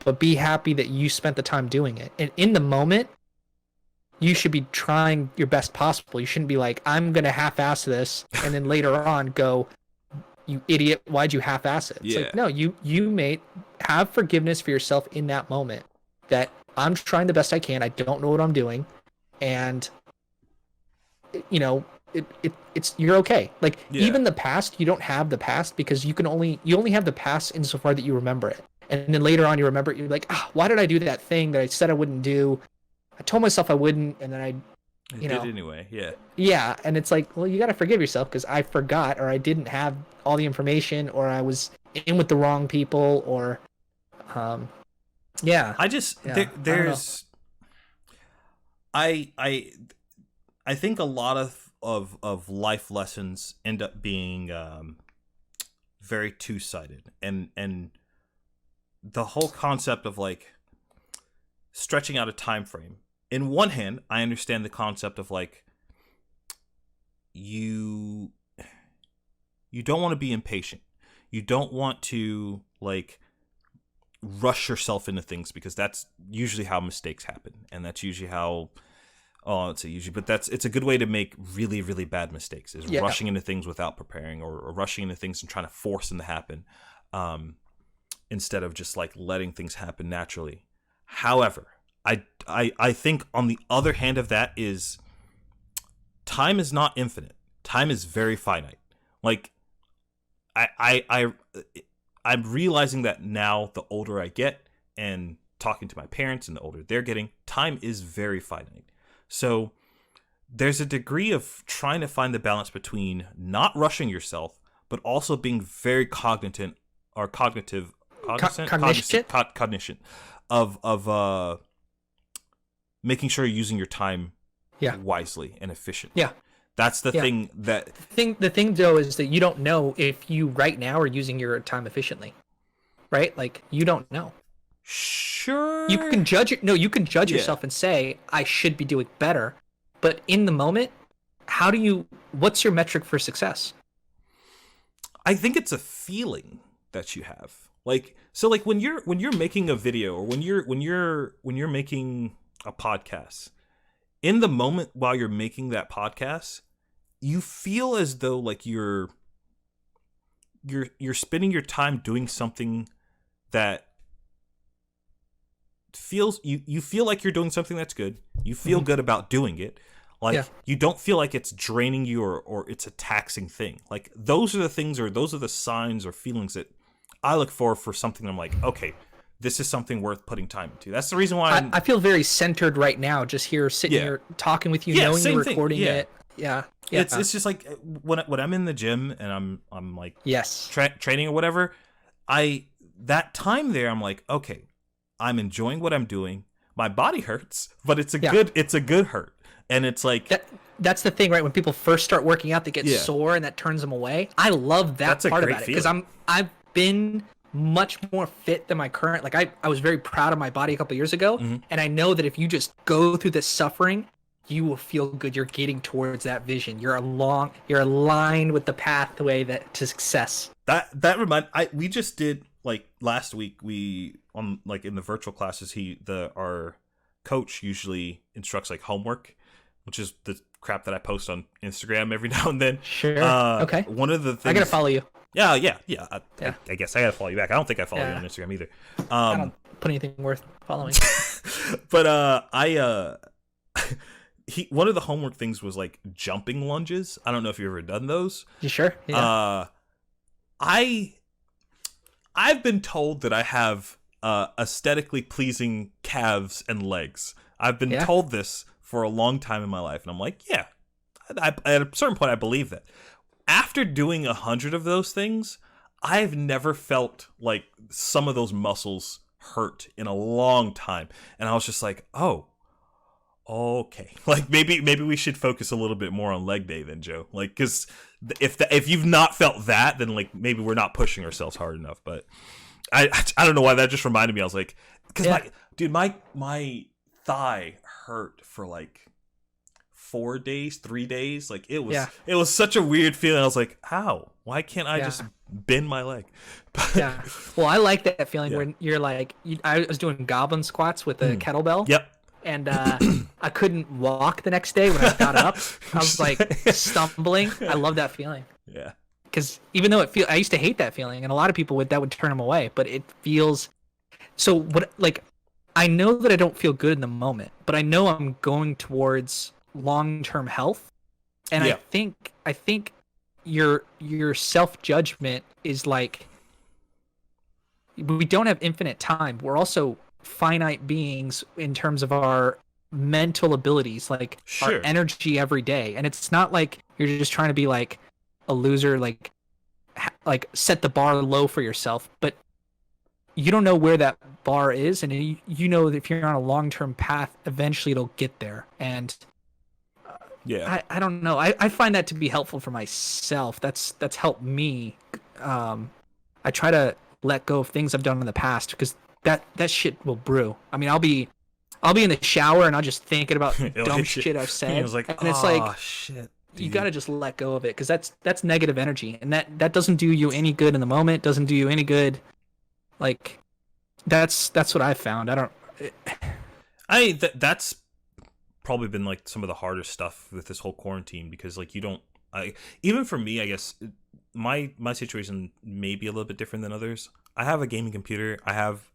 But be happy that you spent the time doing it. And in the moment, you should be trying your best possible. You shouldn't be like, I'm going to half-ass this, and then later on go, you idiot, why'd you half-ass it? It's like, no, you have forgiveness for yourself in that moment that I'm trying the best I can. I don't know what I'm doing. And, it's you're okay. Like, even the past, you don't have the past because you only have the past insofar that you remember it. And then later on you remember it, you're like, why did I do that thing that I said I wouldn't do? I told myself I wouldn't, and then I did anyway. Yeah, and it's like, well, you got to forgive yourself because I forgot, or I didn't have all the information, or I was in with the wrong people, or there's I think a lot of life lessons end up being very two-sided, and the whole concept of like stretching out a time frame. In one hand, I understand the concept of like you don't want to be impatient. You don't want to like rush yourself into things because that's usually how mistakes happen, and that's usually how it's a good way to make really, really bad mistakes is rushing into things without preparing or rushing into things and trying to force them to happen instead of just like letting things happen naturally. However, I think on the other hand of that is time is not infinite. Time is very finite. Like I'm realizing that now the older I get and talking to my parents and the older they're getting, time is very finite. So there's a degree of trying to find the balance between not rushing yourself, but also being very cognitive of making sure you're using your time wisely and efficiently. Yeah. That's the thing that... The thing, though, is that you don't know if you right now are using your time efficiently. Right? Like, you don't know. Sure. You can judge yourself and say, I should be doing better. But in the moment, what's your metric for success? I think it's a feeling that you have. Like, so like when you're making a video or when you're making a podcast, in the moment while you're making that podcast, you feel as though like you're spending your time doing something that feels you feel like you're doing something that's good. You feel good about doing it. Like you don't feel like it's draining you or it's a taxing thing. Like those are the things, or those are the signs or feelings that I look for something. I'm like, okay, this is something worth putting time into. That's the reason why I feel very centered right now, just here sitting here talking with you, knowing you're recording it. Yeah. It's just like when I'm in the gym and I'm like training or whatever. That time there, I'm like, okay, I'm enjoying what I'm doing. My body hurts, but it's a good hurt, and it's like that's the thing, right? When people first start working out, they get sore, and that turns them away. I love that part about it because I've been much more fit than my current. Like I was very proud of my body a couple years ago, and I know that if you just go through this suffering, you will feel good. You're getting towards that vision. You're aligned with the pathway to success. We just did like last week. We on like in the virtual classes, our coach usually instructs like homework, which is the crap that I post on Instagram every now and then. Sure. Okay. One of the things I gotta follow you. Yeah. I guess I gotta follow you back. I don't think I follow you on Instagram either. I don't put anything worth following. But one of the homework things was like jumping lunges. I don't know if you've ever done those. You sure? Yeah. I've been told that I have aesthetically pleasing calves and legs. I've been told this for a long time in my life, and I'm like, at a certain point, I believe that. After doing 100 of those things, I've never felt like some of those muscles hurt in a long time, and I was just like, oh, Okay, like maybe we should focus a little bit more on leg day then, Joe. Like, because if you've not felt that, then like maybe we're not pushing ourselves hard enough. But I don't know why that just reminded me. I was like, because my thigh hurt for like 4 days, 3 days. Like it was such a weird feeling. I was like, how? Why can't I just bend my leg? Yeah. Well, I like that feeling when you're like, I was doing goblin squats with a kettlebell. Yep. And I couldn't walk the next day when I got up. I was like stumbling. I love that feeling. Yeah. Because even though I used to hate that feeling, and a lot of people would turn them away, but it feels so. What like I know that I don't feel good in the moment, but I know I'm going towards long-term health, and I think your self-judgment is like, we don't have infinite time. We're also finite beings in terms of our mental abilities, like our energy every day. And it's not like you're just trying to be like a loser, like set the bar low for yourself, but you don't know where that bar is, and you know that if you're on a long-term path, eventually it'll get there. And I don't know, I find that to be helpful for myself. That's helped me. I try to let go of things I've done in the past, because that shit will brew. I mean, I'll be in the shower and I'll just thinking about dumb shit I've said. And it's like, shit, dude. You got to just let go of it, because that's negative energy, and that doesn't do you any good in the moment. Doesn't do you any good. Like, that's what I've found. That's probably been like some of the hardest stuff with this whole quarantine, because like even for me, I guess my situation may be a little bit different than others. I have a gaming computer. I have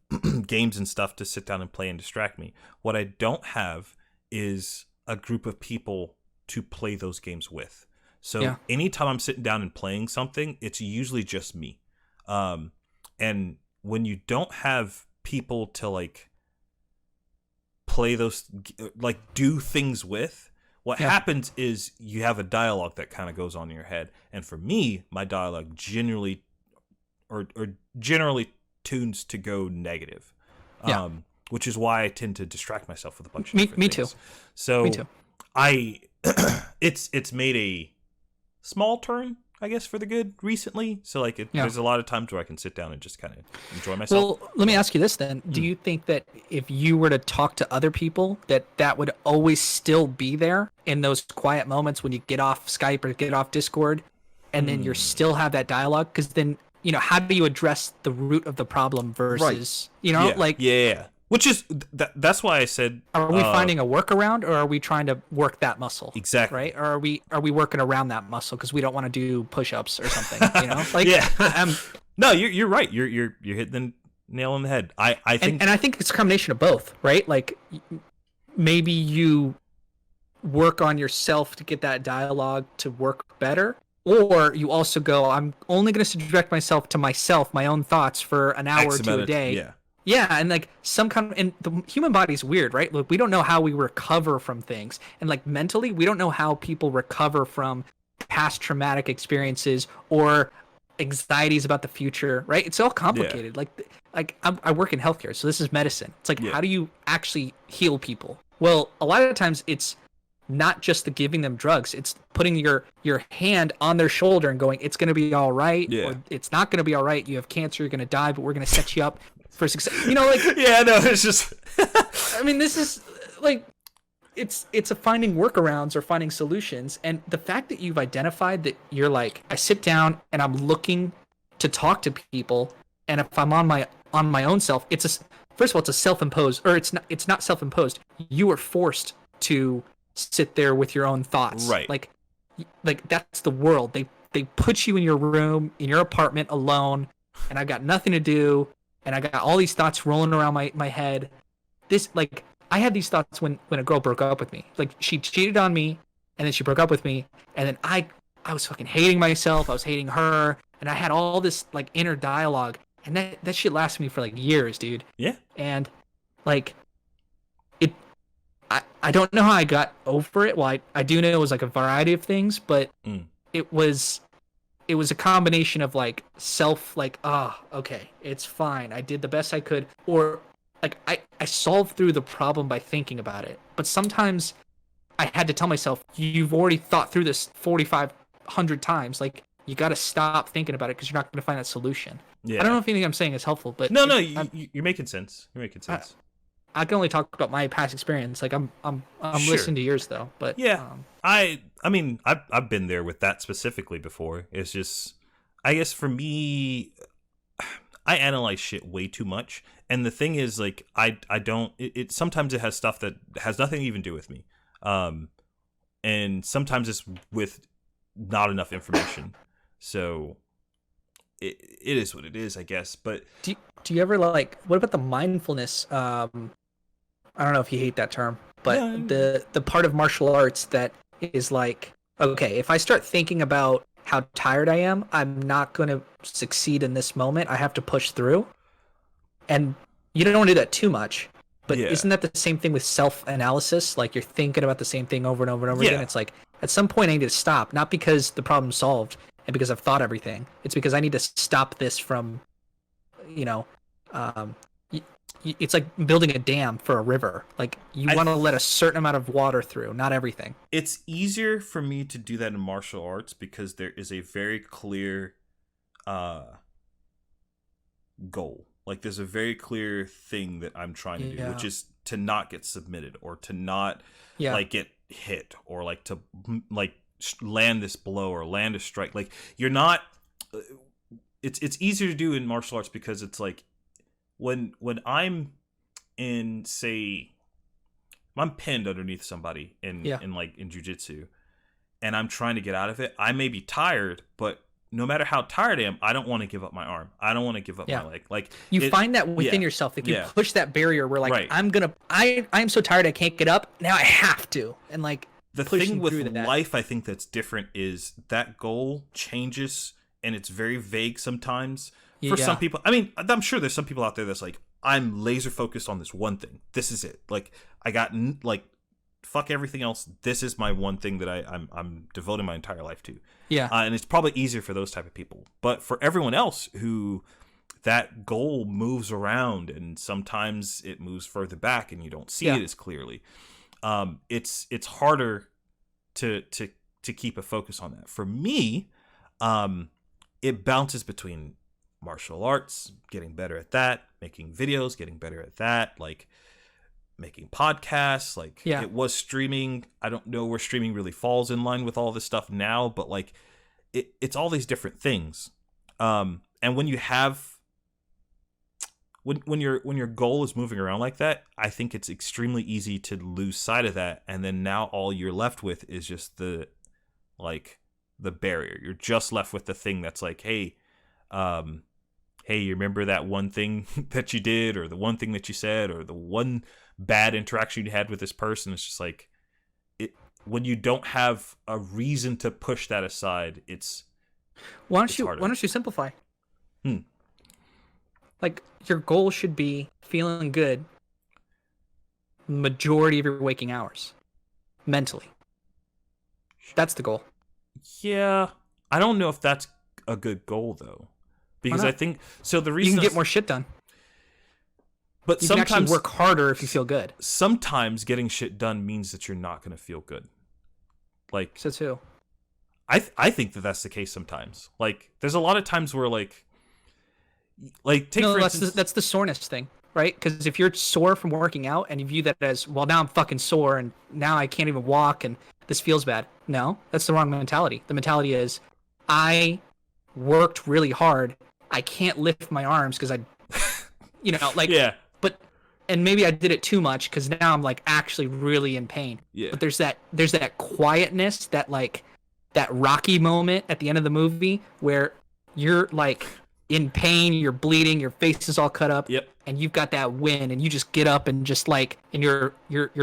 games and stuff to sit down and play and distract me. What I don't have is a group of people to play those games with. So anytime I'm sitting down and playing something, it's usually just me. And when you don't have people to like play those, like do things with, what happens is you have a dialogue that kind of goes on in your head. And for me, my dialogue generally tunes to go negative, which is why I tend to distract myself with a bunch of different things. So me too. It's made a small turn, I guess, for the good recently. So like there's a lot of times where I can sit down and just kind of enjoy myself. Well, let me ask you this then. Do you think that if you were to talk to other people, that would always still be there in those quiet moments when you get off Skype or get off Discord, and then you still have that dialogue? Because then, how do you address the root of the problem versus, which is that's why I said, are we finding a workaround, or are we trying to work that muscle? Exactly. Right? Or are we working around that muscle because we don't want to do push-ups or something? No, you're right. You're hitting the nail on the head. I think, and I think it's a combination of both, right? Like maybe you work on yourself to get that dialogue to work better. Or you also go, I'm only going to subject myself to my own thoughts for an hour to a day. Yeah, and like and the human body's weird, right? Look, we don't know how we recover from things. And like mentally, we don't know how people recover from past traumatic experiences or anxieties about the future, right? It's all complicated. Like I work in healthcare, so this is medicine. It's like, how do you actually heal people? Well, a lot of times it's not just the giving them drugs, it's putting your hand on their shoulder and going, it's going to be all right, or it's not going to be all right. You have cancer, you're going to die, but we're going to set you up for success. It's just I mean, this is like, it's a finding workarounds or finding solutions. And the fact that you've identified that you're like, I sit down and I'm looking to talk to people, and if I'm on my own self, first of all, it's a self-imposed, or it's not self-imposed. You are forced to sit there with your own thoughts, right? Like that's the world. They put you in your room, in your apartment alone, and I've got nothing to do, and I got all these thoughts rolling around my head. I had these thoughts when a girl broke up with me. Like, she cheated on me, and then she broke up with me, and then I was fucking hating myself. I was hating her, and I had all this like inner dialogue, and that shit lasted me for like years, dude. Yeah. And like, I don't know how I got over it. Well, I do know it was like a variety of things, but it was a combination of like self, like, okay, it's fine, I did the best I could, or like I solved through the problem by thinking about it. But sometimes I had to tell myself, you've already thought through this 4,500 times. Like, you got to stop thinking about it because you're not going to find that solution. Yeah. I don't know if anything I'm saying is helpful, but No, you're making sense. You're making sense. I can only talk about my past experience. Like, I'm Sure. listening to yours though. But Yeah, I mean, I've been there with that specifically before. It's just, I guess for me, I analyze shit way too much, and the thing is, like, I don't. It sometimes it has stuff that has nothing to even do with me, and sometimes it's with not enough information. So it is what it is, I guess. But do you ever like? What about the mindfulness? I don't know if you hate that term, but the part of martial arts that is like, okay, if I start thinking about how tired I am, I'm not going to succeed in this moment. I have to push through. And you don't want to do that too much. But isn't that the same thing with self-analysis? Like, you're thinking about the same thing over and over and over again. It's like, at some point I need to stop, not because the problem's solved and because I've thought everything. It's because I need to stop this from, it's like building a dam for a river. Like, you want to let a certain amount of water through, not everything. It's easier for me to do that in martial arts because there is a very clear goal. Like, there's a very clear thing that I'm trying to do, which is to not get submitted or to not like get hit or like to like land this blow or land a strike. Like, you're not. It's easier to do in martial arts because it's like when I'm in, say, I'm pinned underneath somebody in jiu-jitsu and I'm trying to get out of it. I may be tired, but no matter how tired I am, I don't want to give up my arm. I don't want to give up my leg. Like, you find that within yourself. Like, you push that barrier where, like, I'm so tired I can't get up. Now I have to. And like, the thing with life, I think that's different is that goal changes and it's very vague sometimes. For some people, I mean, I'm sure there's some people out there that's like, I'm laser focused on this one thing. This is it. Like, I got like, fuck everything else. This is my one thing that I'm devoting my entire life to. Yeah. And it's probably easier for those type of people. But for everyone else who that goal moves around and sometimes it moves further back and you don't see it as clearly, it's harder to keep a focus on that. For me, it bounces between martial arts, getting better at that, making videos, getting better at that, like making podcasts, like it was streaming. I don't know where streaming really falls in line with all this stuff now, but like it's all these different things. And when you have when your goal is moving around like that, I think it's extremely easy to lose sight of that, and then now all you're left with is just the barrier. You're just left with the thing that's like, hey, you remember that one thing that you did, or the one thing that you said, or the one bad interaction you had with this person? It's just like, when you don't have a reason to push that aside, why don't you simplify? Like, your goal should be feeling good majority of your waking hours mentally. That's the goal. Yeah, I don't know if that's a good goal though, because I think so. The reason you can get more shit done, but you sometimes can actually work harder if you feel good. Sometimes getting shit done means that you're not going to feel good. Like, so too. I think that's the case sometimes. Like, there's a lot of times where like take for instance, that's the soreness thing, right? Because if you're sore from working out and you view that as, well, now I'm fucking sore and now I can't even walk and this feels bad. No, that's the wrong mentality. The mentality is, I worked really hard. I can't lift my arms because and maybe I did it too much because now I'm like actually really in pain. Yeah. But there's that quietness, that like that Rocky moment at the end of the movie where you're like in pain, you're bleeding, your face is all cut up, and you've got that win, and you just get up and just like, and you're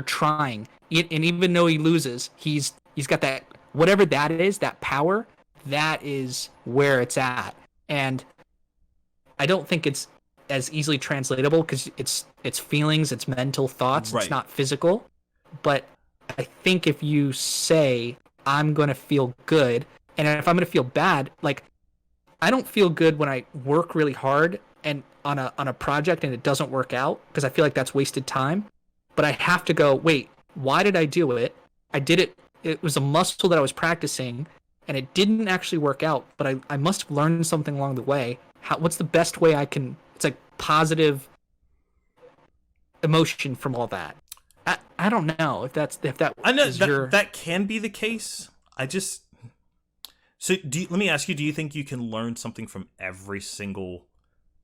trying, and even though he loses, he's got that, whatever that is, that power, that is where it's at. And I don't think it's as easily translatable because it's feelings, it's mental thoughts, It's not physical. But I think if you say, I'm going to feel good, and if I'm going to feel bad, like, I don't feel good when I work really hard and on a project and it doesn't work out because I feel like that's wasted time. But I have to go, wait, why did I do it? I did it. It was a muscle that I was practicing and it didn't actually work out, but I must have learned something along the way. What's the best way I can, it's like positive emotion from all that. I don't know if that I know is your... that can be the case. So let me ask you, do you think you can learn something from every single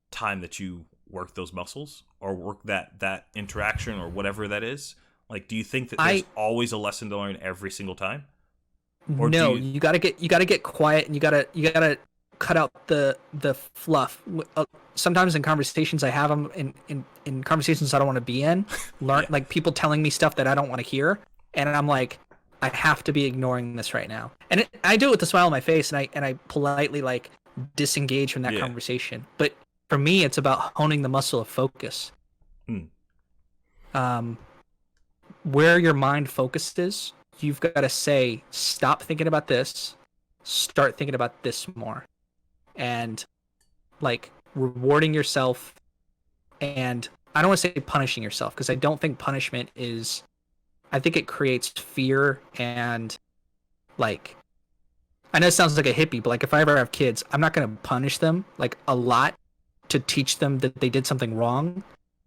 time that you work those muscles or work that interaction or whatever that is? Like, do you think that there's always a lesson to learn every single time? Or no, you gotta get quiet and you gotta cut out the fluff. Sometimes in conversations I have them in conversations I don't want to be in, like people telling me stuff that I don't want to hear, and I'm like, I have to be ignoring this right now, and I do it with a smile on my face, and I politely like disengage from that conversation. But for me, it's about honing the muscle of focus. Where your mind focuses, you've got to say, stop thinking about this, start thinking about this more, and like rewarding yourself. And I don't want to say punishing yourself, because I don't think punishment is, I think it creates fear. And like, I know it sounds like a hippie, but like if I ever have kids, I'm not going to punish them like a lot to teach them that they did something wrong.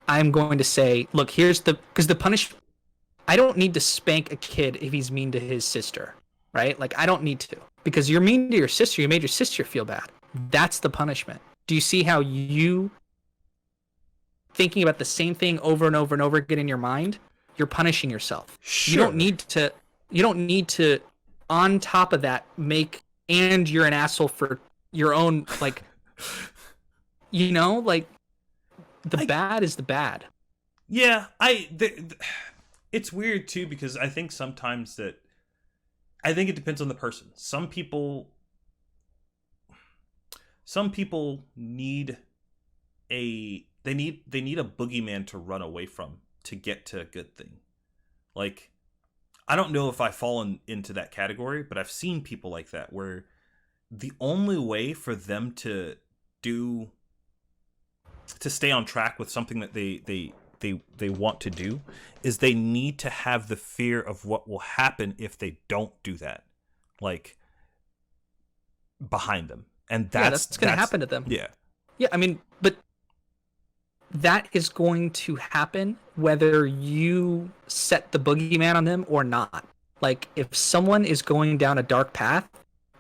I'm going to say, look, because the punish, I don't need to spank a kid if he's mean to his sister, right? Like, I don't need to, because you're mean to your sister, you made your sister feel bad. That's the punishment. Do you see how you thinking about the same thing over and over and over again in your mind? You're punishing yourself. Sure. You don't need to on top of that and you're an asshole for your own, like, like bad is the bad. Yeah, it's weird too, because I think sometimes I think it depends on the person. Some people need a boogeyman to run away from to get to a good thing. Like, I don't know if I fall into that category, but I've seen people like that where the only way for them to stay on track with something that they want to do is they need to have the fear of what will happen if they don't do that, like, behind them. And that's going to happen to them. Yeah. I mean, but that is going to happen whether you set the boogeyman on them or not. Like, if someone is going down a dark path,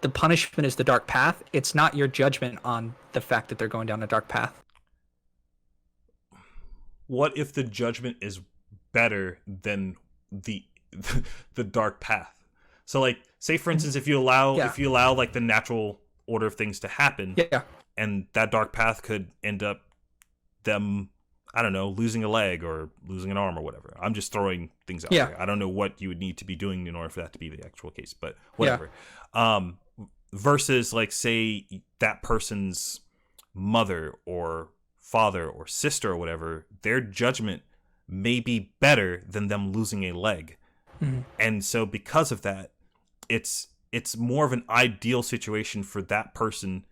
the punishment is the dark path. It's not your judgment on the fact that they're going down a dark path. What if the judgment is better than the dark path? So, like, say for instance, if you allow like the natural order of things to happen, and that dark path could end up them, I don't know, losing a leg or losing an arm or whatever. I'm just throwing things out there. I don't know what you would need to be doing in order for that to be the actual case, but whatever. Versus, like, say that person's mother or father or sister or whatever, their judgment may be better than them losing a leg. And so because of that, it's more of an ideal situation for that person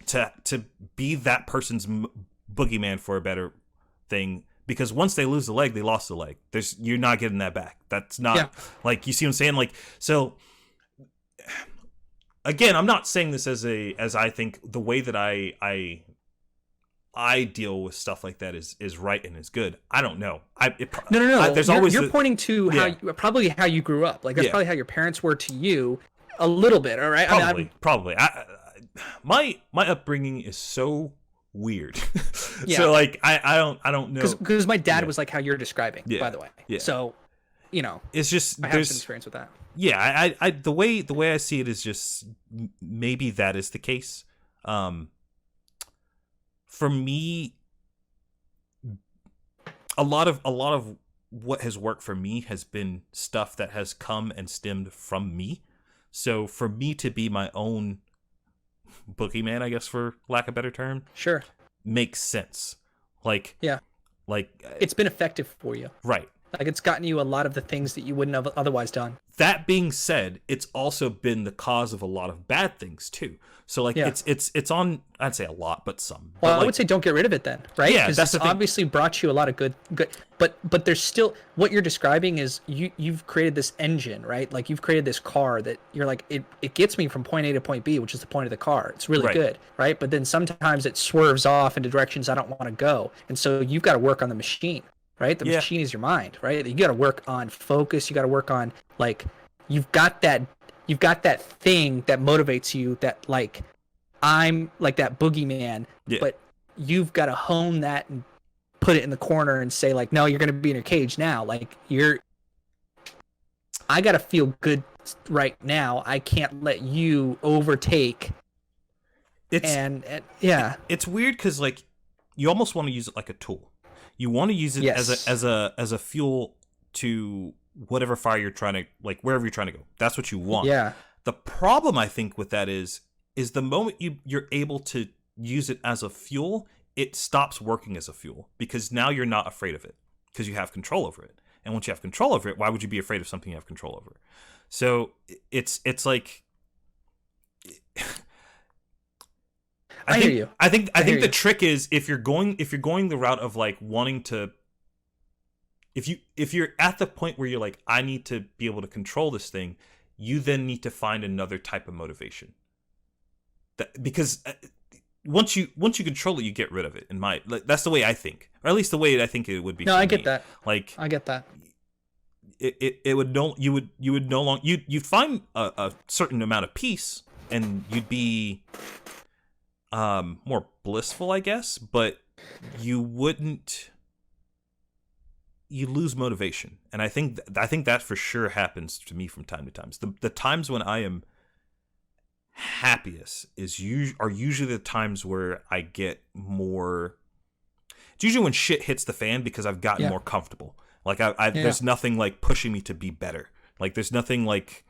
to be that person's boogeyman for a better thing, because once they lose the leg, they lost the leg. You're not getting that back. That's not like, you see what I'm saying? Like, so again, I'm not saying this as I think the way that I deal with stuff like that is right and is good. I don't know. No. There's always you're pointing to how you grew up. Like, that's probably how your parents were to you a little bit. All right. Probably. My upbringing is so weird. So, like, I don't know, because my dad was like how you're describing. By the way. So, it's just I have some experience with that. I the way I see it is just maybe that is the case. For me, a lot of what has worked for me has been stuff that has come and stemmed from me. So for me to be my own boogeyman, I guess, for lack of a better term, makes sense. Like, it's been effective for you, right? Like it's gotten you a lot of the things that you wouldn't have otherwise done. That being said, it's also been the cause of a lot of bad things too. So like it's on, I'd say a lot, but some. Well, but I would say don't get rid of it then, right? Yeah, because that's it's the thing. obviously brought you a lot of good, but there's still what you're describing is you've created this engine, right? Like you've created this car that you're like it gets me from point A to point B, which is the point of the car. It's really Right. good, right? But then sometimes it swerves off into directions I don't want to go, and so you've got to work on the machine, right? The Yeah. machine is your mind, right? You got to work on focus. You got to work on like you've got that thing that motivates you that like. I'm like that boogeyman, Yeah. but you've got to hone that and put it in the corner and say like, no, you're going to be in your cage now. Like I got to feel good right now. I can't let you overtake. And yeah, it's weird because like you almost want to use it like a tool. You want to use it Yes. as a fuel to whatever fire you're trying to, like wherever you're trying to go. That's what you want. yeah, The problem I think with that is the moment you're able to use it as a fuel, it stops working as a fuel because now you're not afraid of it because you have control over it. And once you have control over it, why would you be afraid of something you have control over? So it's like I hear you. I think hear the you. trick is if you're going the route of like wanting to, if you're at the point where you're like, I need to be able to control this thing, you then need to find another type of motivation. Because once you control it, you get rid of it. That's the way I think, or at least the way I think it would be. No, for I me. get that. Like I get that. it would no you would no longer you'd find a certain amount of peace and you'd be more blissful, I guess, but you lose motivation. And I think that for sure happens to me from time to time. The times when I am happiest are usually the times where I get more. It's usually when shit hits the fan because I've gotten more comfortable. Like there's nothing like pushing me to be better. Like there's nothing like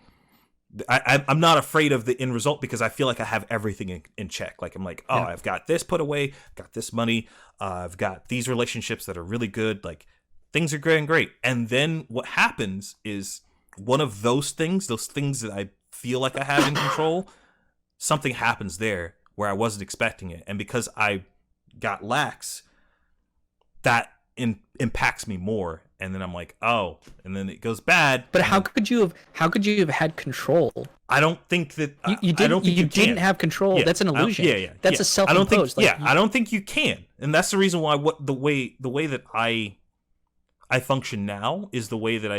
I'm not afraid of the end result because I feel like I have everything in check. Like I'm like, oh, I've got this put away, got this money, I've got these relationships that are really good. Like things are great. And then what happens is one of those things that I feel like I have in control. Something happens there where I wasn't expecting it, and because I got lax, that impacts me more, and then I'm like, oh, and then it goes bad. But how could you have had control? I don't think that You didn't. I don't think you you can. didn't have control. Yeah, That's an illusion. That's a I self-imposed. don't think. I don't think you can, and that's the reason why. The way that I function now is the way that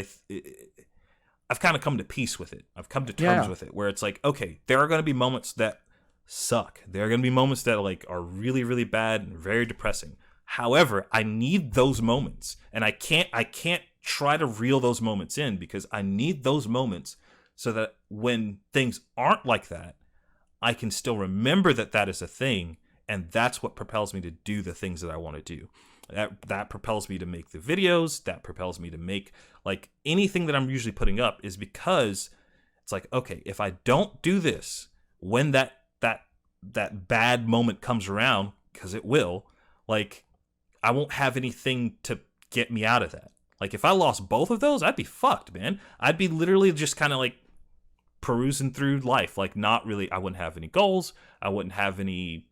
I've kind of come to peace with it. I've come to terms with it, where it's like, okay, there are going to be moments that suck. There are going to be moments that like are really, really bad and very depressing. However, I need those moments, and I can't try to reel those moments in because I need those moments so that when things aren't like that, I can still remember that is a thing, and that's what propels me to do the things that I want to do. That propels me to make the videos, that propels me to make like anything that I'm usually putting up, is because it's like, okay, if I don't do this when that bad moment comes around, because it will, like I won't have anything to get me out of that. Like if I lost both of those, I'd be fucked, man. I'd be literally just kind of like perusing through life, like not really. I wouldn't have any goals. I wouldn't have any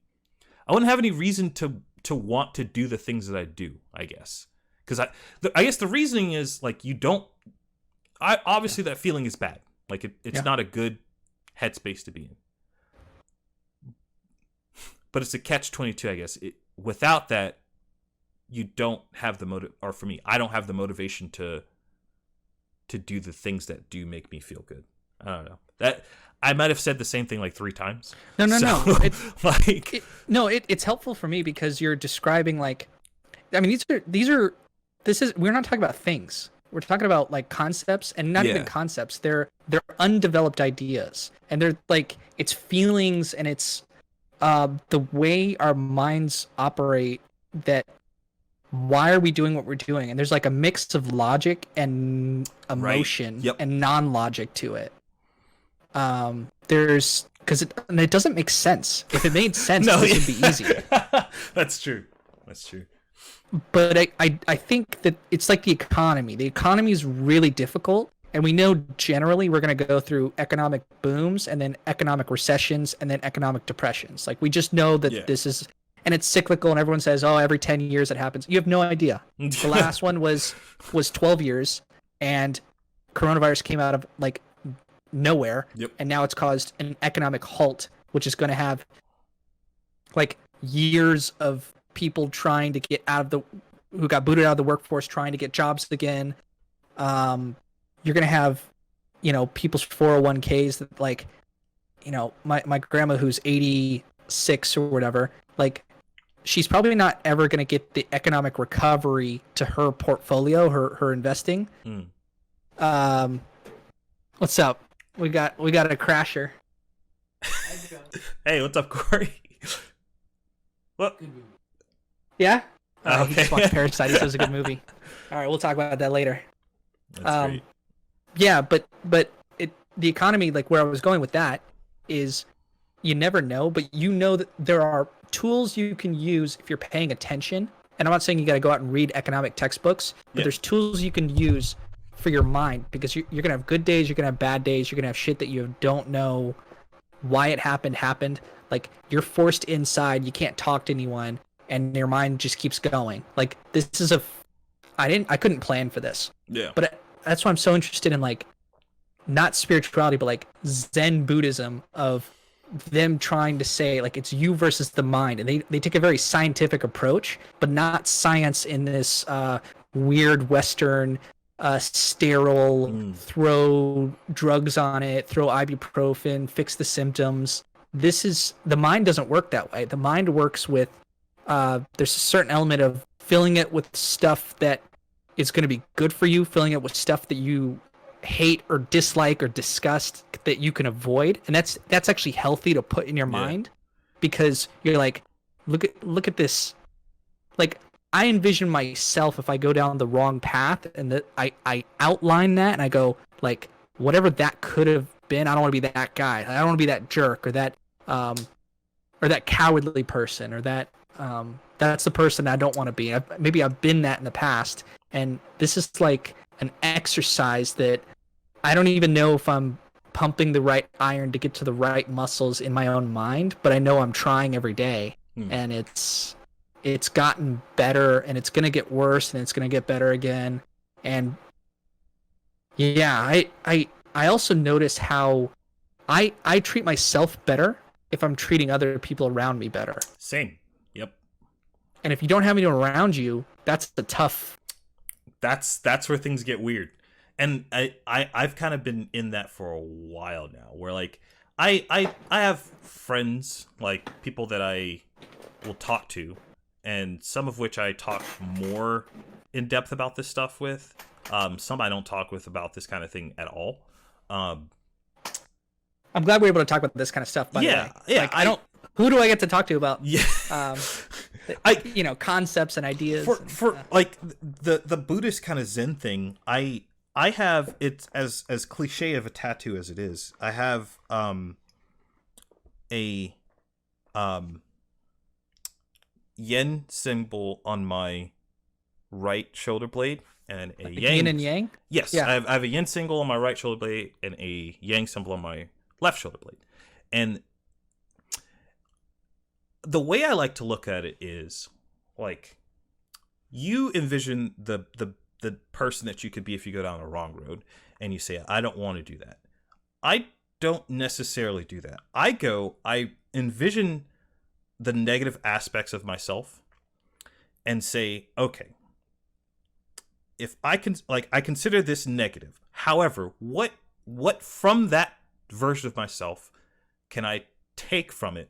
reason to want to do the things that I do, I guess. Because I guess the reasoning is like obviously that feeling is bad. Like it's not a good headspace to be in. But it's a catch-22, I guess. Without that, you don't have the motive, or for me, I don't have the motivation to do the things that do make me feel good. I don't know. That I might have said the same thing like 3 times. No. No. It's helpful for me because you're describing like, I mean, we're not talking about things. We're talking about like concepts, and not even concepts. They're undeveloped ideas, and they're like, it's feelings, and it's the way our minds operate. That why are we doing what we're doing? And there's like a mix of logic and emotion and non-logic to it. There's because it doesn't make sense. If it made sense, this would be easy. That's true. but I think that it's like the economy. The economy is really difficult, and we know generally we're going to go through economic booms and then economic recessions and then economic depressions. Like we just know that this is, and it's cyclical, and everyone says, oh, every 10 years it happens. You have no idea. The last one was 12 years, and coronavirus came out of like nowhere, and now it's caused an economic halt, which is going to have like years of people trying to get out of the, who got booted out of the workforce, trying to get jobs again. You're going to have, you know, people's 401ks that, like, you know, my grandma who's 86 or whatever, like, she's probably not ever going to get the economic recovery to her portfolio, her investing. What's up? We got a crasher. Hey, what's up, Corey? What? Yeah? Okay. He just watched Parasite. He says it's a good movie. All right, we'll talk about that later. That's great. Yeah, but the economy, like where I was going with that, is you never know, but you know that there are tools you can use if you're paying attention. And I'm not saying you got to go out and read economic textbooks, but there's tools you can use for your mind, because you're going to have good days, you're going to have bad days, you're going to have shit that you don't know why it happened. Like, you're forced inside, you can't talk to anyone, and your mind just keeps going. Like, this is I couldn't plan for this. Yeah. But that's why I'm so interested in, like, not spirituality, but like Zen Buddhism, of them trying to say, like, it's you versus the mind. And they take a very scientific approach, but not science in this weird Western sterile, throw drugs on it, throw ibuprofen, fix the symptoms. The mind doesn't work that way. The mind works with, there's a certain element of filling it with stuff that is going to be good for you, filling it with stuff that you hate or dislike or disgust that you can avoid. And that's actually healthy to put in your mind, because you're like, look at this. Like, I envision myself, if I go down the wrong path, and that I outline that, and I go, like, whatever that could have been, I don't want to be that guy. I don't want to be that jerk, or that cowardly person, or that's the person I don't want to be. Maybe I've been that in the past, and this is like an exercise that I don't even know if I'm pumping the right iron to get to the right muscles in my own mind, but I know I'm trying every day, and it's gotten better, and it's gonna get worse, and it's gonna get better again. And yeah, I also notice how I treat myself better if I'm treating other people around me better. Same. Yep. And if you don't have anyone around you, that's the tough. That's where things get weird. And I've kind of been in that for a while now, where, like, I have friends, like, people that I will talk to, and some of which I talk more in depth about this stuff with. Some I don't talk with about this kind of thing at all. I'm glad we're able to talk about this kind of stuff, by the way. Yeah. Like, who do I get to talk to about concepts and ideas? Like the Buddhist kind of Zen thing, I have, it's as cliche of a tattoo as it is, I have a yin symbol on my right shoulder blade, and a like yang. Yin and yang? Yes, Yeah. I have a yin symbol on my right shoulder blade and a yang symbol on my left shoulder blade. And the way I like to look at it is, like, you envision the person that you could be if you go down the wrong road, and you say, I don't want to do that. I don't necessarily do that. I envision the negative aspects of myself and say, okay, if I can, like, I consider this negative. However, what from that version of myself can I take from it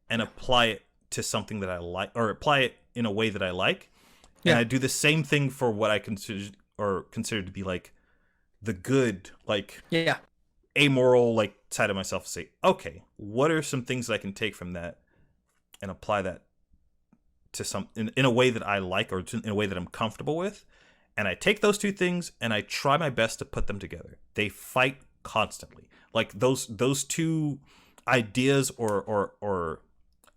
and apply it to something that I like, or apply it in a way that I like? And I do the same thing for what I consider to be, like, the good, like, amoral, like, side of myself. Say, okay, what are some things that I can take from that and apply that to some in a way that I like, or in a way that I'm comfortable with? And I take those two things and I try my best to put them together. They fight constantly. Like, those two ideas or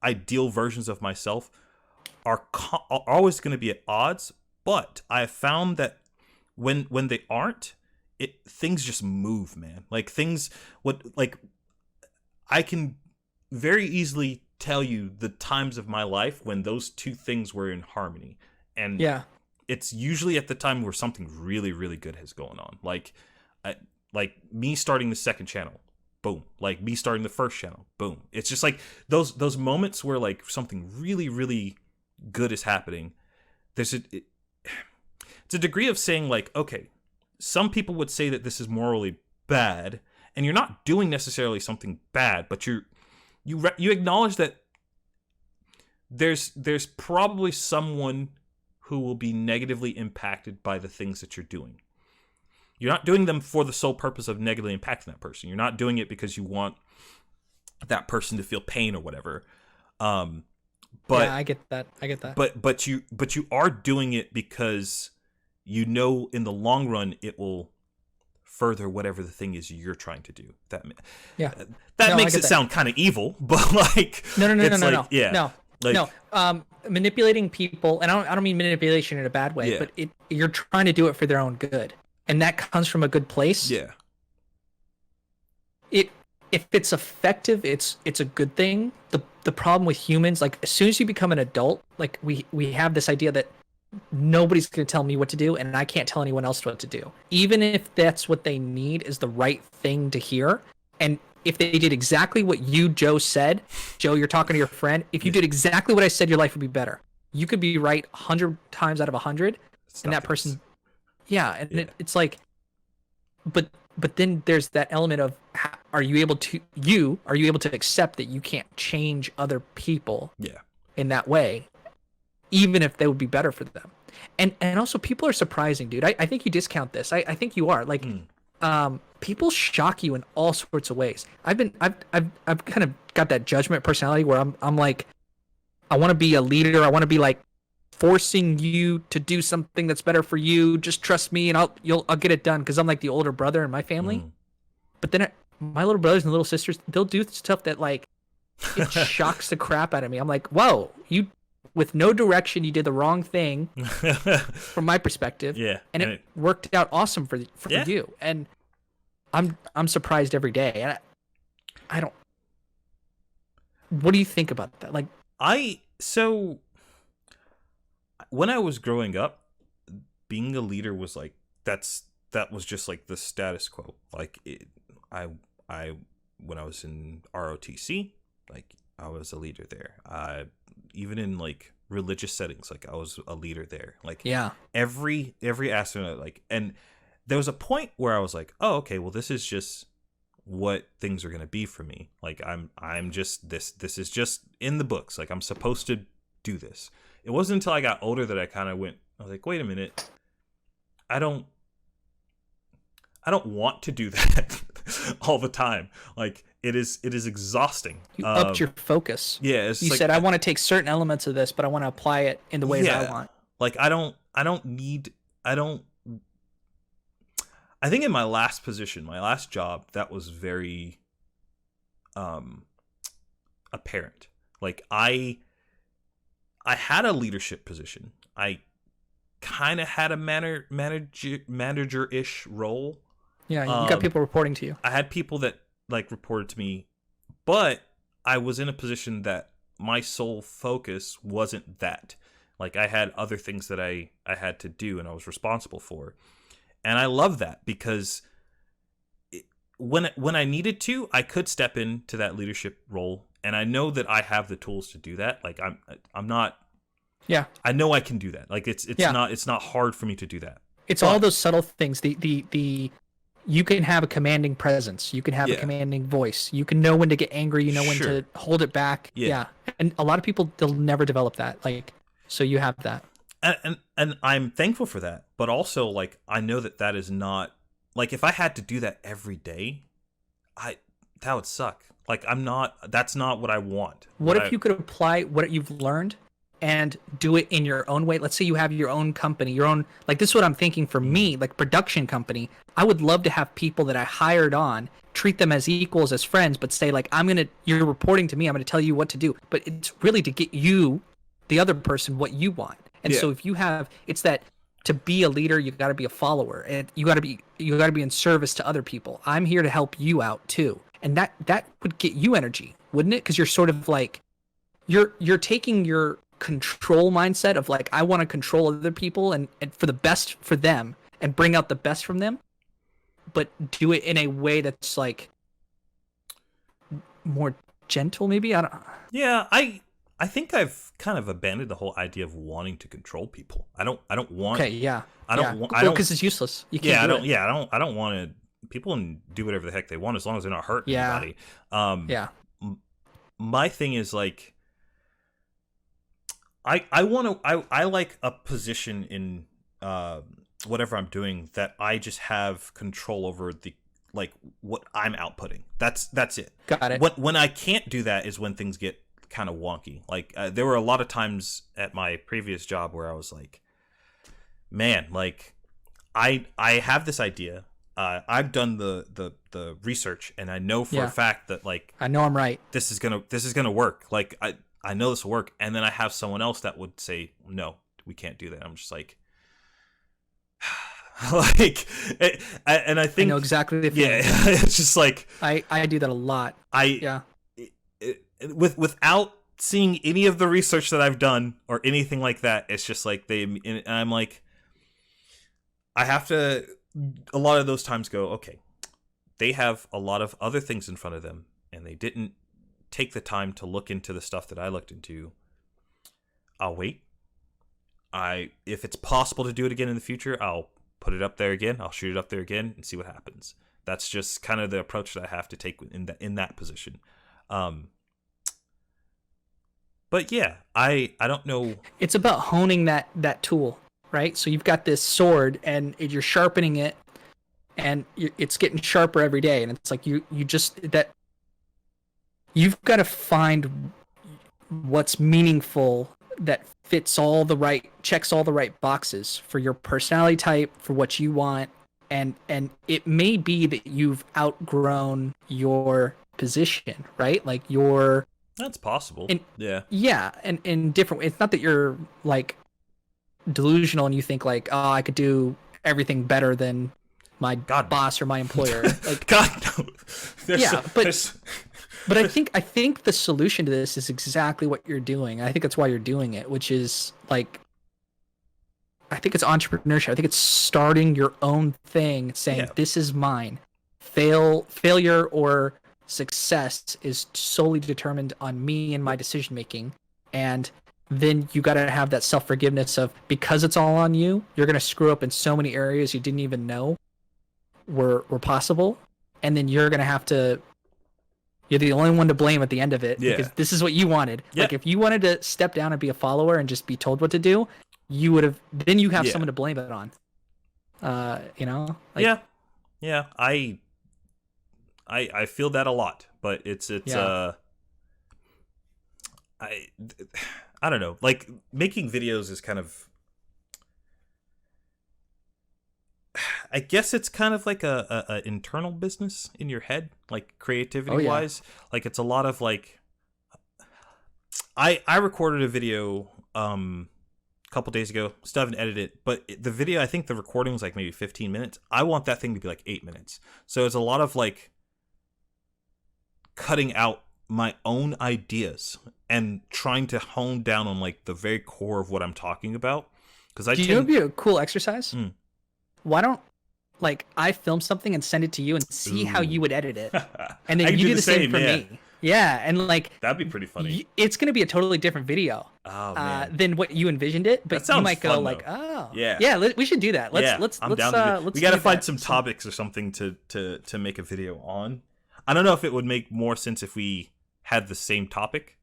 ideal versions of myself are always going to be at odds, but I have found that when they aren't, things just move, man. Like I can very easily tell you the times of my life when those two things were in harmony. And it's usually at the time where something really, really good has going on. Like me starting the second channel, boom. Like me starting the first channel, boom. It's just like those moments where like something really, really good is happening. It's a degree of saying like, okay, some people would say that this is morally bad, and you're not doing necessarily something bad, but you acknowledge that there's probably someone who will be negatively impacted by the things that you're doing. You're not doing them for the sole purpose of negatively impacting that person. You're not doing it because you want that person to feel pain or whatever. But yeah, I get that. But you are doing it because you know in the long run it will further whatever the thing is you're trying to do. That makes it sound kind of evil, but like no. Manipulating people, and I don't mean manipulation in a bad way, but you're trying to do it for their own good, and that comes from a good place. Yeah. If it's effective, it's a good thing. The problem with humans, like as soon as you become an adult, like we have this idea that nobody's going to tell me what to do, and I can't tell anyone else what to do, even if that's what they need is the right thing to hear. And if they did exactly what you, Joe, said, Joe, you're talking to your friend, if you did exactly what I said, your life would be better. You could be right 100 times out of 100, and that person, it's like, but then there's that element of, are you able to accept that you can't change other people in that way, even if they would be better for them? And also, people are surprising, dude. I think you discount this. I think you are like, people shock you in all sorts of ways. I've kind of got that judgment personality where I'm like, I want to be a leader. I want to be like forcing you to do something that's better for you. Just trust me, and I'll get it done, because I'm like the older brother in my family. But then my little brothers and little sisters, they'll do stuff that like it shocks the crap out of me. I'm like, whoa, you with no direction, you did the wrong thing from my perspective. Yeah, and it worked out awesome for you. And I'm surprised every day. And I don't. What do you think about that? Like, so when I was growing up, being a leader was like that was just like the status quo. Like when I was in ROTC, like I was a leader there. Even in like religious settings, like I was a leader there. Like every aspect, like, and there was a point where I was like, oh, okay, well, this is just what things are gonna be for me. Like I'm just this is just in the books. Like I'm supposed to do this. It wasn't until I got older that I kind of went, I was like, wait a minute, I don't want to do that all the time. Like it is exhausting. You upped your focus. Yeah, you like, said I want to take certain elements of this, but I want to apply it in the ways I want. Like I think in my last position, my last job, that was very apparent. Like I had a leadership position. I kind of had a manager-ish role. Yeah, you got people reporting to you. I had people that like reported to me, but I was in a position that my sole focus wasn't that. Like I had other things that I had to do and I was responsible for. And I love that because when I needed to, I could step into that leadership role, and I know that I have the tools to do that. Like I'm not. Yeah. I know I can do that. Like it's not hard for me to do that. It's all those subtle things. The you can have a commanding presence. You can have a commanding voice. You can know when to get angry. You know when to hold it back. Yeah. And a lot of people, they'll never develop that. Like, so you have that. And I'm thankful for that. But also, like, I know that is not, like, if I had to do that every day, that would suck. Like, that's not what I want. What if you could apply what you've learned and do it in your own way? Let's say you have your own company, your own, like, this is what I'm thinking for me, like production company. I would love to have people that I hired on, treat them as equals, as friends, but say like, you're reporting to me, I'm going to tell you what to do. But it's really to get you the other person what you want. And so if you have, it's that to be a leader, you got to be a follower, and you got to be in service to other people. I'm here to help you out too, and that would get you energy, wouldn't it? Because you're sort of like you're taking your control mindset of like, I want to control other people and for the best for them and bring out the best from them, but do it in a way that's like more gentle, maybe. I don't. Yeah, I think I've kind of abandoned the whole idea of wanting to control people. I don't want. Okay, yeah. I don't want. Because it's useless. You can't. Yeah, do I don't. it. Yeah, I don't want to. People can do whatever the heck they want as long as they're not hurting anybody. Yeah. My thing is like, I want to. I like a position in whatever I'm doing that I just have control over the like what I'm outputting. That's it. Got it. When I can't do that is when things get kind of wonky. Like there were a lot of times at my previous job where I was like, man, like I have this idea. I've done the research and I know for a fact that like I know I'm right. This is gonna work. Like I know this will work. And then I have someone else that would say, no, we can't do that. I'm just like like and I think I know exactly the feeling. it's just like I do that a lot. Without seeing any of the research that I've done or anything like that, it's just like and I'm like, I have to a lot of those times go, okay, they have a lot of other things in front of them and they didn't take the time to look into the stuff that I looked into. I'll wait. If it's possible to do it again in the future, I'll put it up there again. I'll shoot it up there again and see what happens. That's just kind of the approach that I have to take in that position. But yeah, I don't know. It's about honing that tool, right? So you've got this sword and you're sharpening it, and it's getting sharper every day. And it's like you've got to find what's meaningful that checks all the right boxes for your personality type, for what you want, and it may be that you've outgrown your position, right? Like that's possible. Yeah, and in different ways. It's not that you're like delusional and you think like, oh, I could do everything better than my boss or my employer. Like, God no. But I think the solution to this is exactly what you're doing. I think that's why you're doing it, which is like, I think it's entrepreneurship. I think it's starting your own thing, saying this is mine. Failure or success is solely determined on me and my decision making, and then you got to have that self-forgiveness of, because it's all on you, you're going to screw up in so many areas you didn't even know were possible, and then you're going to have to, you're the only one to blame at the end of it, because this is what you wanted. Like if you wanted to step down and be a follower and just be told what to do, you would have, then you have someone to blame it on. Like, I feel that a lot, but it's I don't know. Like making videos is kind of, I guess it's kind of like a internal business in your head, like creativity wise. Like it's a lot of like, I recorded a video a couple days ago, still haven't edited it, but the video, I think the recording was like maybe 15 minutes. I want that thing to be like 8 minutes. So it's a lot of like cutting out my own ideas and trying to hone down on like the very core of what I'm talking about. Because you know, it'd be a cool exercise. Why don't I film something and send it to you and see how you would edit it, and then you do the same for me. Yeah, and like that'd be pretty funny. It's gonna be a totally different video than what you envisioned it. But you might go like, oh, yeah. We should do that. Let's I'm down to do it. We gotta find some topics or something to make a video on. I don't know if it would make more sense if we had the same topic.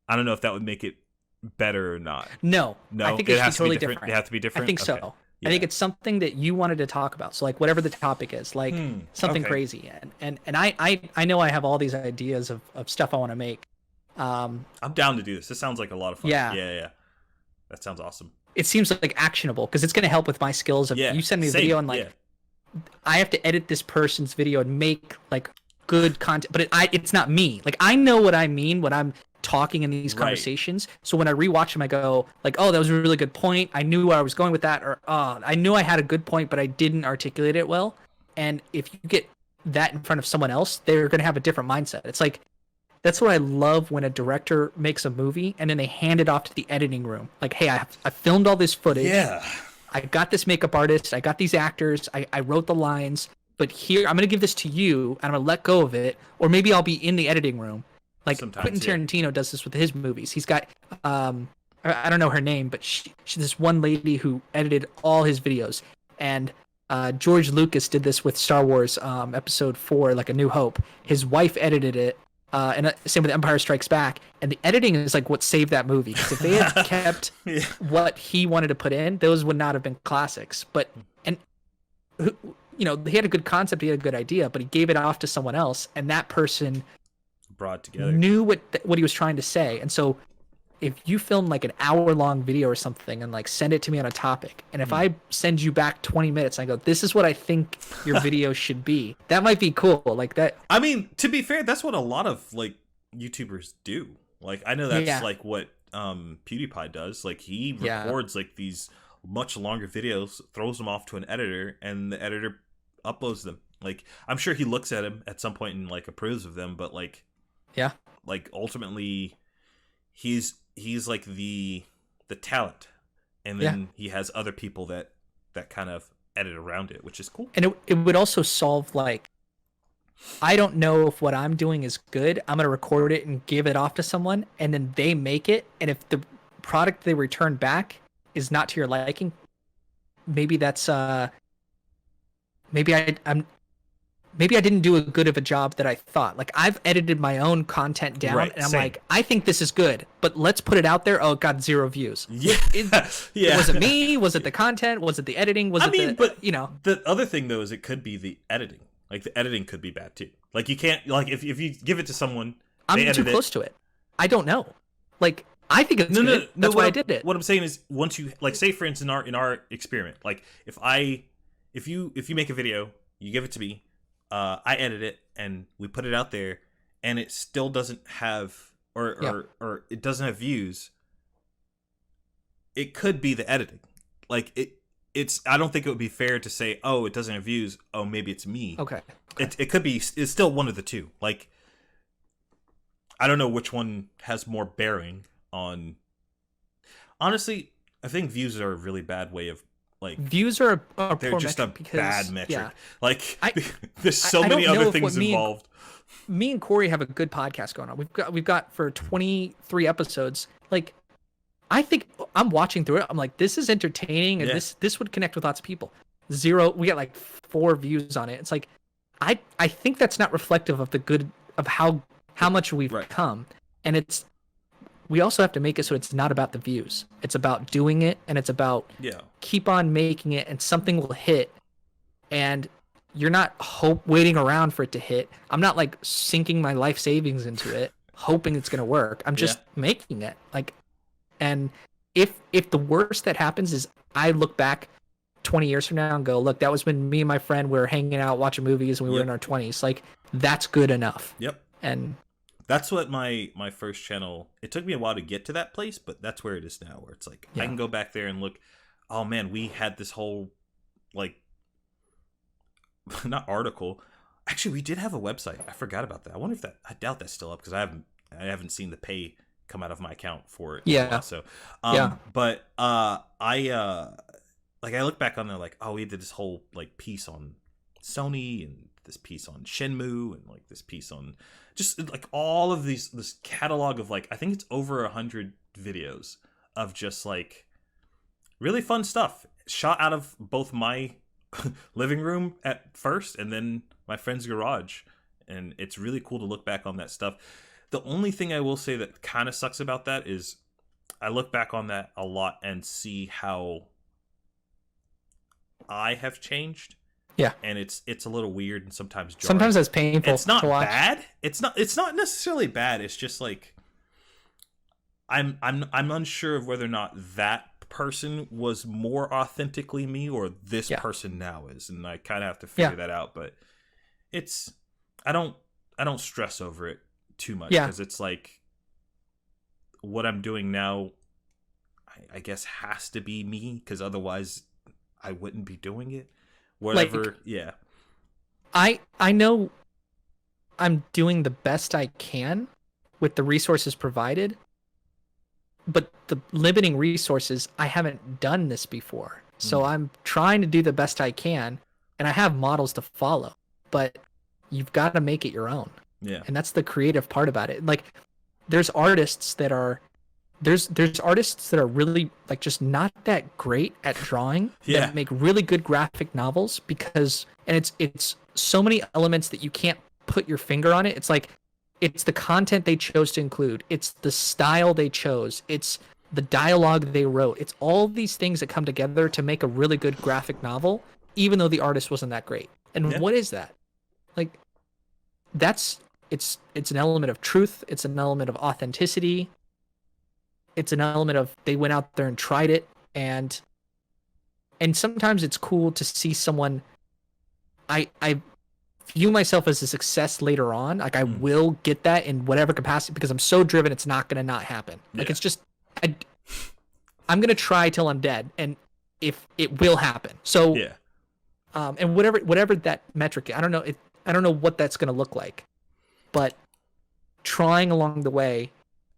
I don't know if that would make it better or not. No. I think it has to be totally different. They have to be different? I think so. Yeah. I think it's something that you wanted to talk about. So like whatever the topic is, like something crazy. And I know I have all these ideas of stuff I want to make. I'm down to do this. This sounds like a lot of fun. Yeah. That sounds awesome. It seems like actionable because it's going to help with my skills. Of you send me a video and like I have to edit this person's video and make like good content, but it's not me. Like I know what I mean when I'm talking in these Right. conversations. So when I rewatch them, I go like, oh, that was a really good point. I knew where I was going with that, or I knew I had a good point, but I didn't articulate it well. And if you get that in front of someone else, they're going to have a different mindset. It's like, that's what I love when a director makes a movie and then they hand it off to the editing room. Like, hey, I filmed all this footage. Yeah. I got this makeup artist. I got these actors. I wrote the lines. But here, I'm going to give this to you, and I'm going to let go of it. Or maybe I'll be in the editing room. Like Sometimes, Quentin Tarantino does this with his movies. He's got, I don't know her name, but she's this one lady who edited all his videos. And George Lucas did this with Star Wars Episode 4, like A New Hope. His wife edited it. And same with Empire Strikes Back, and the editing is like what saved that movie. Because if they had kept what he wanted to put in, those would not have been classics. But he had a good concept, he had a good idea, but he gave it off to someone else, and that person Brought together. knew what he was trying to say. And so, if you film like an hour-long video or something and like send it to me on a topic, and if I send you back 20 minutes, and I go, "This is what I think your video should be," that might be cool. Like that. I mean, to be fair, that's what a lot of like YouTubers do. Like, I know that's like what PewDiePie does. Like, he records like these much longer videos, throws them off to an editor, and the editor uploads them. Like, I'm sure he looks at them at some point and like approves of them, but like, like ultimately, he's like the talent, and then he has other people that kind of edit around it, which is cool. And it would also solve, like, I don't know if what I'm doing is good. I'm gonna record it and give it off to someone, and then they make it. And if the product they return back is not to your liking, maybe that's maybe I didn't do a good of a job that I thought. Like, I've edited my own content down, and I'm like, I think this is good, but let's put it out there. Oh, it got 0 views. Yeah. Was it me? Was it the content? Was it the editing? The other thing though is it could be the editing. Like, the editing could be bad too. Like, you can't, like, if you give it to someone, I'm too close to it. I don't know. Like, I think it's good. That's why I did it. What I'm saying is, once you, like, say for instance in our experiment, like, if you make a video, you give it to me, I edit it and we put it out there, and it still doesn't have or it doesn't have views, it could be the editing. Like, it's I don't think it would be fair to say, oh, it doesn't have views, oh, maybe it's me. Okay. It could be, it's still one of the two. Like, I don't know which one has more bearing on. Honestly, I think views are a really bad way of, like, views are they're poor just a bad metric. Yeah. Like, there's so I many don't know other if things involved. Me and Corey have a good podcast going on. We've got for 23 episodes. Like, I think I'm watching through it. I'm like, this is entertaining, and this would connect with lots of people. 0, we got like 4 views on it. It's like, I think that's not reflective of the good of how much we've come. And we also have to make it so it's not about the views. It's about doing it, and it's about keep on making it, and something will hit. And you're not waiting around for it to hit. I'm not like sinking my life savings into it, hoping it's gonna work. I'm just making it. Like, and if the worst that happens is I look back 20 years from now and go, look, that was when me and my friend were hanging out watching movies and we were in our 20s. Like, that's good enough. Yep. And that's what my first channel, it took me a while to get to that place, but that's where it is now, where it's like, I can go back there and look, oh man, we had this whole, like, not article. Actually, we did have a website. I forgot about that. I wonder if I doubt that's still up, because I haven't seen the pay come out of my account for it. Yeah. So, but I look back on there like, oh, we did this whole like piece on Sony, and this piece on Shenmue, and like this piece on just like all of this catalog of, like, I think it's over 100 videos of just like really fun stuff shot out of both my living room at first and then my friend's garage, and it's really cool to look back on that stuff. The only thing I will say that kind of sucks about that is I look back on that a lot and see how I have changed. Yeah. And it's a little weird and sometimes jarring. Sometimes that's painful. It's not to watch. bad. It's not necessarily bad. It's just like I'm unsure of whether or not that person was more authentically me or this person now is, and I kind of have to figure that out. But I don't stress over it too much, because it's like what I'm doing now, I guess has to be me, because otherwise I wouldn't be doing it. Whatever, Like, yeah. I know I'm doing the best I can with the resources provided, but the limiting resources, I haven't done this before. So I'm trying to do the best I can, and I have models to follow, but you've got to make it your own. Yeah. And that's the creative part about it. Like, there's artists that are there's artists that are really like just not that great at drawing Yeah. that make really good graphic novels, because and it's so many elements that you can't put your finger on it. It's like it's the content they chose to include, it's the style they chose, it's the dialogue they wrote, it's all these things that come together to make a really good graphic novel, even though the artist wasn't that great. And Yeah. what is that? Like, that's it's an element of truth, it's an element of authenticity, it's an element of they went out there and tried it, and sometimes it's cool to see someone. I view myself as a success later on. Like, I will get that in whatever capacity, because I'm so driven it's not gonna not happen. Like, Yeah. it's just I'm gonna try till I'm dead, and if it will happen. So Yeah. and whatever that metric, I don't know what that's gonna look like, but trying along the way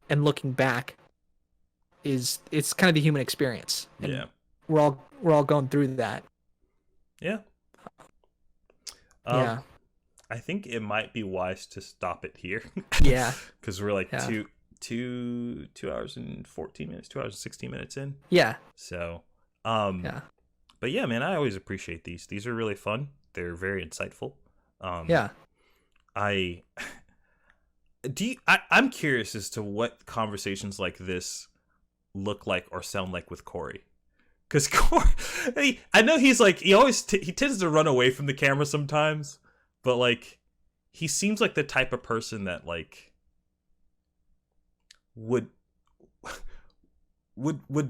and looking back it's kind of the human experience. And Yeah. we're all going through that. Yeah. Yeah. I think it might be wise to stop it here. Yeah. Because we're like Yeah. 2 hours and 14 minutes, 2 hours and 16 minutes in. Yeah. So, Yeah. but yeah, man, I always appreciate these. These are really fun. They're very insightful. Yeah. I'm curious as to what conversations like this look like or sound like with Corey. Because Corey, I know he's like, he tends to run away from the camera sometimes, but like, he seems like the type of person that like would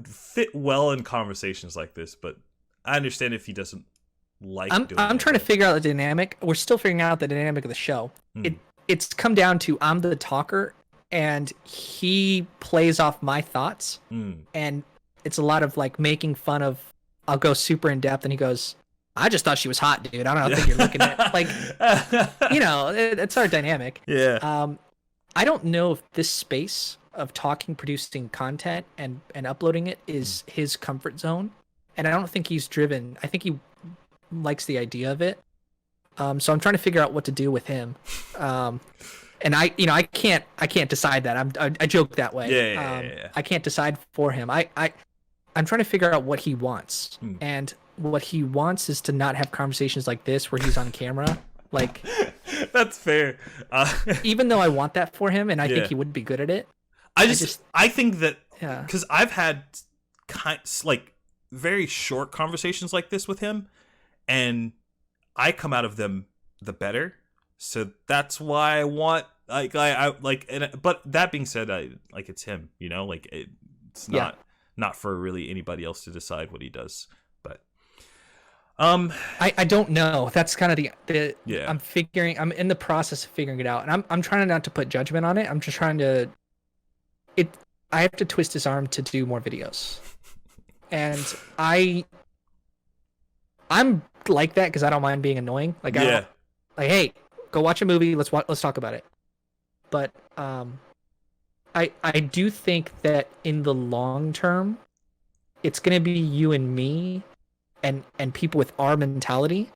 fit well in conversations like this. But I understand if he doesn't like I'm doing I'm that, trying to but- figure out the dynamic. We're still figuring out the dynamic of the show. It's come down to I'm the talker and he plays off my thoughts, and it's a lot of like making fun of. I'll go super in depth, and he goes, "I just thought she was hot, dude. I don't know. I think you're looking at like, it's our dynamic." Yeah. I don't know if this space of talking, producing content, and uploading it is his comfort zone, and I don't think he's driven. I think he likes the idea of it. So I'm trying to figure out what to do with him. And I can't decide that. I joke that way. Yeah. I can't decide for him. I'm trying to figure out what he wants, and what he wants is to not have conversations like this where he's on camera. Like, That's fair. even though I want that for him, and I Yeah. think he would be good at it. I think that Yeah. because I've had like very short conversations like this with him, and I come out of them the better. So that's why I want but that being said, it's him, like it's not for really anybody else to decide what he does. But I don't know. That's kind of the Yeah. I'm in the process of figuring it out, and I'm trying not to put judgment on it. I'm just trying to I have to twist his arm to do more videos. And I'm like that because I don't mind being annoying. Like, yeah, hey, go watch a movie. Let's talk about it. But I do think that in the long term, it's gonna be you and me, and people with our mentality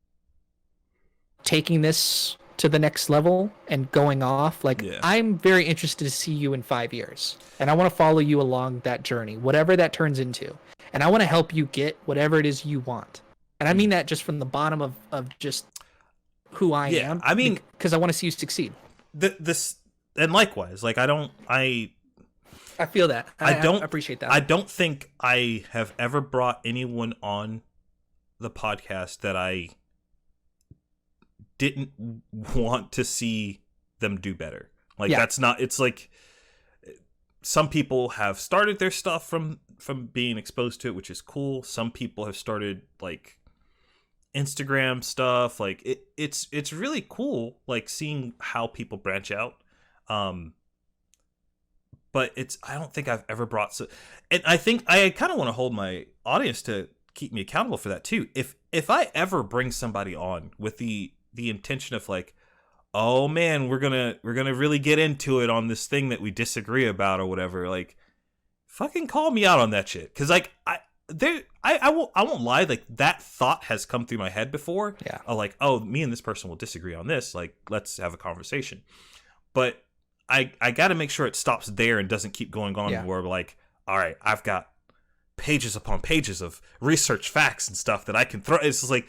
taking this to the next level and going off. Like, Yeah. I'm very interested to see you in 5 years, and I want to follow you along that journey, whatever that turns into, and I want to help you get whatever it is you want. And I mean that just from the bottom of just who I Yeah, am. I mean- because I want to see you succeed. this and likewise, like I I feel that. I don't appreciate that. I don't think I have ever brought anyone on the podcast that I didn't want to see them do better. Like, Yeah. that's not, it's like some people have started their stuff from being exposed to it, which is cool. Some people have started like Instagram stuff. Like it's really cool, like seeing how people branch out. but I don't think I've ever brought and I think I kind of want to hold my audience to keep me accountable for that too. If I ever bring somebody on with the intention of like, oh man, we're gonna really get into it on this thing that we disagree about or whatever, like, fucking call me out on that shit. Because like I won't lie, like that thought has come through my head before. Yeah. Like, oh, me and this person will disagree on this. Like, let's have a conversation. But I got to make sure it stops there and doesn't keep going on. Where like, all right, I've got pages upon pages of research facts and stuff that I can throw. It's just like,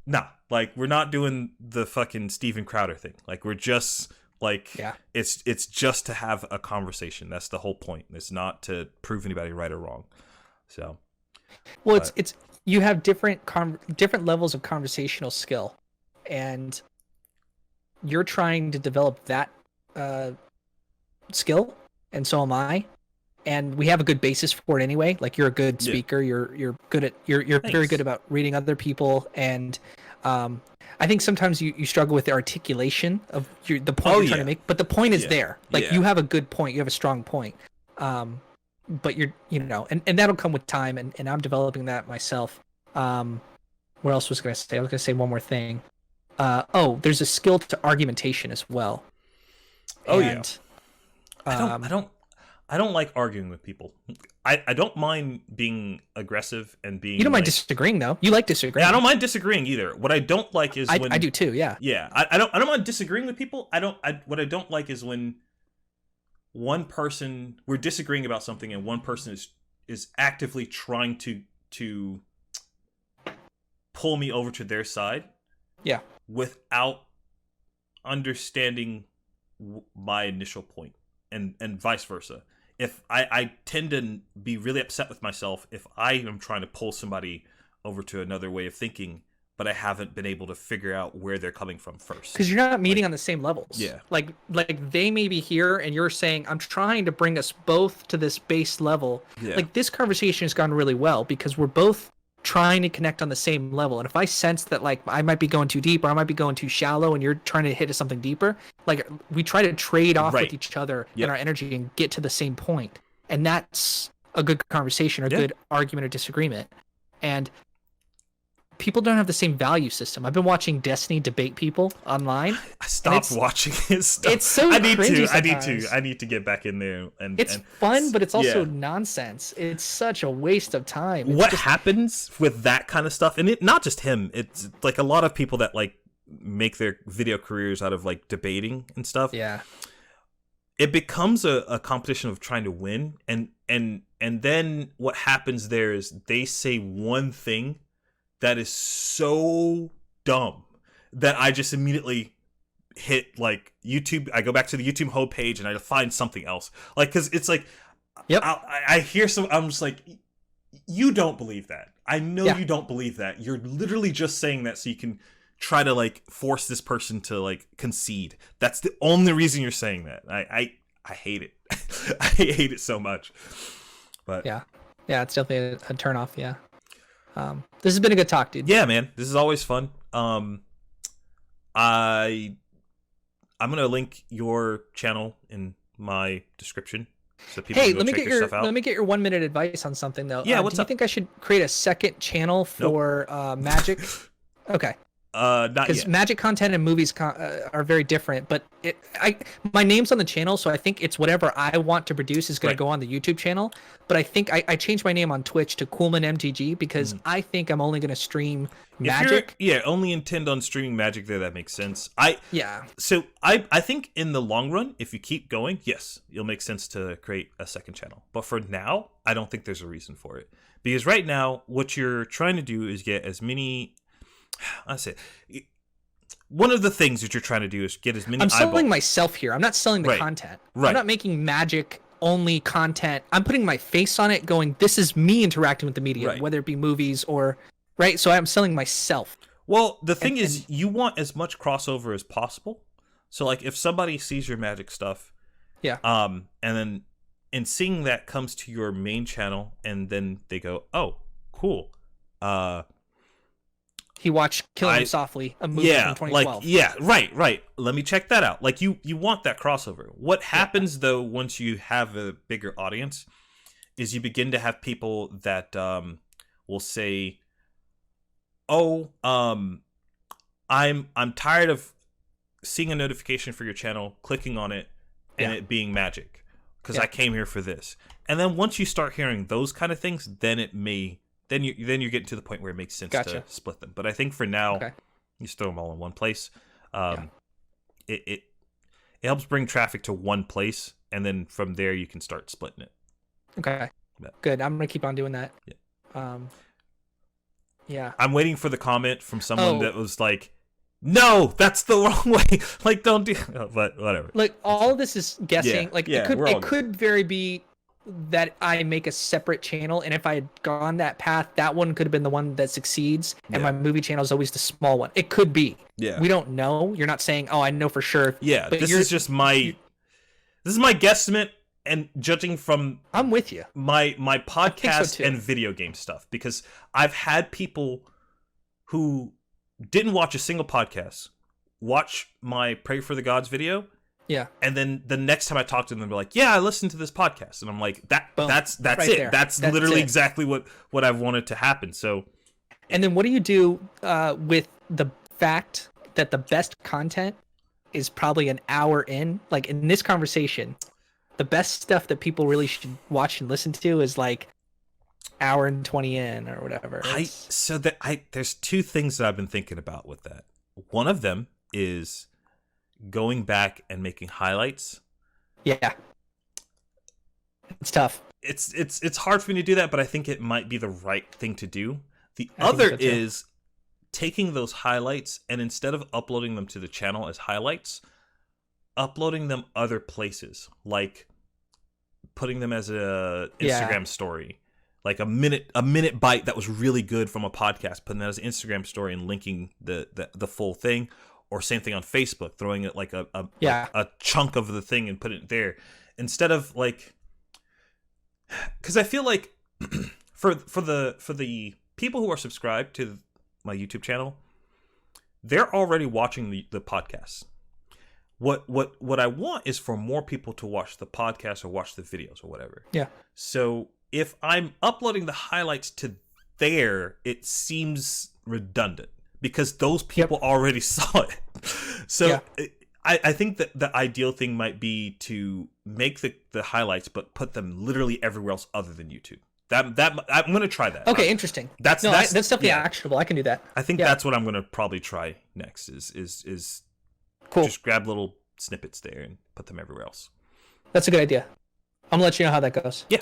nah, like we're not doing the fucking Steven Crowder thing. Like we're just like, it's just to have a conversation. That's the whole point. It's not to prove anybody right or wrong. So, well, it's you have different levels of conversational skill, and you're trying to develop that skill, and so am I. And we have a good basis for it anyway. Like you're a good speaker. You're good at you're very good about reading other people, and I think sometimes you struggle with the articulation of the point you're trying to make. But the point is there. Like you have a good point. You have a strong point. But and that'll come with time, and I'm developing that myself. What else was I going to say? I was going to say one more thing. There's a skill to argumentation as well. I don't like arguing with people. I don't mind being aggressive and being. You don't mind disagreeing though. You like disagreeing. Yeah, I don't mind disagreeing either. What I don't like is when I do too. Yeah. Yeah, I don't mind disagreeing with people. What I don't like is when one person, we're disagreeing about something and one person is actively trying to pull me over to their side. Yeah. Without understanding my initial point, and vice versa. If I tend to be really upset with myself if I am trying to pull somebody over to another way of thinking, but I haven't been able to figure out where they're coming from first. Because you're not meeting on the same levels. Yeah. Like they may be here and you're saying, I'm trying to bring us both to this base level. Yeah. Like this conversation has gone really well because we're both trying to connect on the same level. And if I sense that like I might be going too deep or I might be going too shallow and you're trying to hit something deeper, like we try to trade off with each other and our energy and get to the same point. And that's a good conversation or a good argument or disagreement. And people don't have the same value system. I've been watching Destiny debate people online. I stopped watching his stuff. It's so cringy I need to get back in there. It's fun, but it's also nonsense. It's such a waste of time. What happens with that kind of stuff, and not just him, it's like a lot of people that like make their video careers out of like debating and stuff. Yeah. It becomes a competition of trying to win, and then what happens there is they say one thing that is so dumb that I just immediately hit like YouTube. I go back to the YouTube homepage and I find something else. Like, cause it's like, I hear I'm just like, you don't believe that. I know you don't believe that. You're literally just saying that so you can try to like force this person to like concede. That's the only reason you're saying that. I hate it. I hate it so much. But yeah, it's definitely a turnoff. Yeah. This has been a good talk, dude. Yeah, man. This is always fun. I'm gonna link your channel in my description so people can go check your stuff out. Let me get your 1 minute advice on something though. Yeah, do you think I should create a second channel for Magic? Okay. Not yet. Because Magic content and movies are very different, but my name's on the channel, so I think it's whatever I want to produce is going to go on the YouTube channel. But I think I changed my name on Twitch to Kuhlman MTG because I think I'm only going to stream Magic. Only intend on streaming Magic there. That makes sense. So I think in the long run, if you keep going, yes, it'll make sense to create a second channel. But for now, I don't think there's a reason for it because right now, what you're trying to do is get as many. I say one of the things that you're trying to do is get as many. I'm selling myself here. I'm not selling the content. I'm not making Magic only content. I'm putting my face on it, going, "This is me interacting with the media, whether it be movies or right." So I'm selling myself. Well, the thing is, you want as much crossover as possible. So, like, if somebody sees your Magic stuff, and then seeing that comes to your main channel, and then they go, "Oh, cool." he watched Killing Him Softly, a movie from 2012. Right. Let me check that out. Like you want that crossover. What happens though once you have a bigger audience is you begin to have people that will say, "Oh, I'm tired of seeing a notification for your channel, clicking on it, and it being magic because I came here for this." And then once you start hearing those kind of things, then you're getting to the point where it makes sense to split them. But I think for now, you just throw them all in one place. It helps bring traffic to one place, and then from there you can start splitting it. Okay, good. I'm gonna keep on doing that. I'm waiting for the comment from someone that was like, "No, that's the wrong way. Like, don't do." But whatever. Like all of this is guessing. It could very be that I make a separate channel, and if I had gone that path, that one could have been the one that succeeds, and my movie channel is always the small one. It could be. Yeah. We don't know. You're not saying, "Oh, I know for sure." Yeah. This is just my guesstimate, and judging from I'm with you. My podcast and video game stuff, because I've had people who didn't watch a single podcast watch my Pray for the Gods video. Yeah. And then the next time I talk to them, they're like, "Yeah, I listened to this podcast." And I'm like, that's right it. There. That's literally exactly what I've wanted to happen. So and then what do you do with the fact that the best content is probably an hour in? Like in this conversation, the best stuff that people really should watch and listen to is like hour and 20 in or whatever. There's two things that I've been thinking about with that. One of them is going back and making highlights. Yeah. It's tough. It's hard for me to do that, but I think it might be the right thing to do. The other is taking those highlights and instead of uploading them to the channel as highlights, uploading them other places, like putting them as a Instagram story, like a minute bite that was really good from a podcast, putting that as an Instagram story and linking the full thing. Or same thing on Facebook, throwing it like a chunk of the thing and put it there instead of like, because I feel like for the people who are subscribed to my YouTube channel, they're already watching the podcast. What I want is for more people to watch the podcast or watch the videos or whatever. Yeah. So if I'm uploading the highlights to there, it seems redundant. Because those people already saw it. So I think that the ideal thing might be to make the highlights, but put them literally everywhere else other than YouTube. That I'm going to try that. Okay, interesting. That's definitely actionable. I can do that. I think that's what I'm going to probably try next is cool. Just grab little snippets there and put them everywhere else. That's a good idea. I'm going to let you know how that goes. Yeah.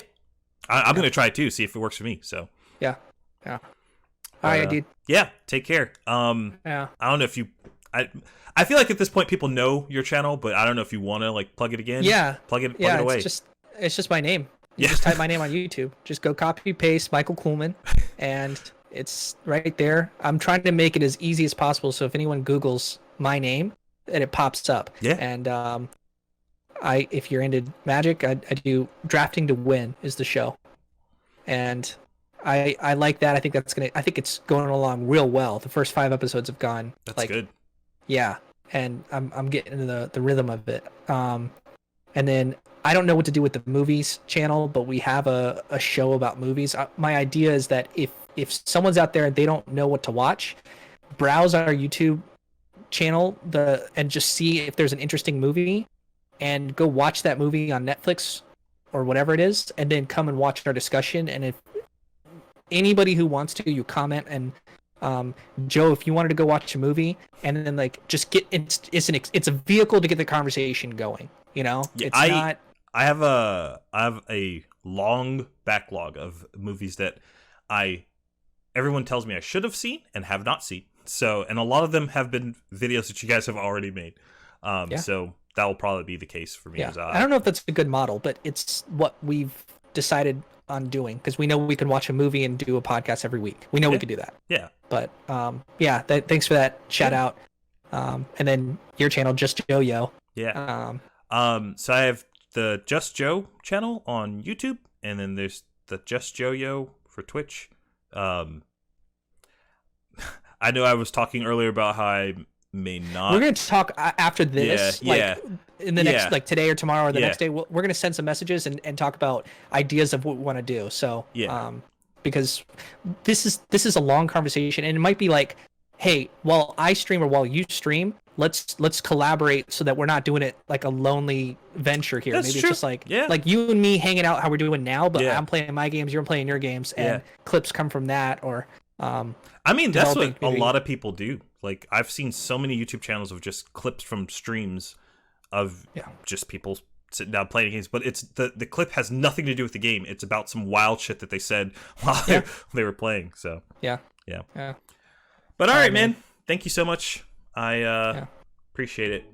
I'm going to try it too, see if it works for me. So Yeah. All right, dude. Yeah, take care. I don't know if you. I feel like at this point people know your channel, but I don't know if you want to like plug it again. Yeah, plug it away. It's just my name. You just type my name on YouTube. Just go copy paste Michael Kuhlman, and it's right there. I'm trying to make it as easy as possible, so if anyone Googles my name, that it pops up. Yeah. And if you're into Magic, I do Drafting to Win is the show, and I like that. I think it's going along real well. The first 5 episodes have gone. That's good. Yeah, and I'm getting into the rhythm of it. And then I don't know what to do with the movies channel, but we have a show about movies. My idea is that if someone's out there and they don't know what to watch, browse our YouTube channel and just see if there's an interesting movie, and go watch that movie on Netflix or whatever it is, and then come and watch our discussion. And if anybody who wants to, you comment, and Joe, if you wanted to go watch a movie, and then like just get it's a vehicle to get the conversation going. You know, I have a long backlog of movies that everyone tells me I should have seen and have not seen. So, and a lot of them have been videos that you guys have already made. So that will probably be the case for me. Yeah. I don't know if that's a good model, but it's what we've decided on doing, because we know we can watch a movie and do a podcast every week. We know we could do that. Yeah. But thanks for that shout out. And then your channel, Just Joe Yo. Yeah. So I have the Just Joe channel on YouTube, and then there's the Just Joe Yo for Twitch. I know I was talking earlier about how I may not. We're going to talk after this, in the next, like today or tomorrow or the next day. We're going to send some messages and talk about ideas of what we want to do. So, because this is a long conversation, and it might be like, hey, while I stream or while you stream, let's collaborate so that we're not doing it like a lonely venture here. Maybe it's just like you and me hanging out how we're doing now, but I'm playing my games, you're playing your games, and clips come from that. Or I mean, that's what a lot of people do. Like, I've seen so many YouTube channels of just clips from streams of just people sitting down playing games, but it's the clip has nothing to do with the game. It's about some wild shit that they said while they were playing. So yeah. But all right, man. Thank you so much. I appreciate it.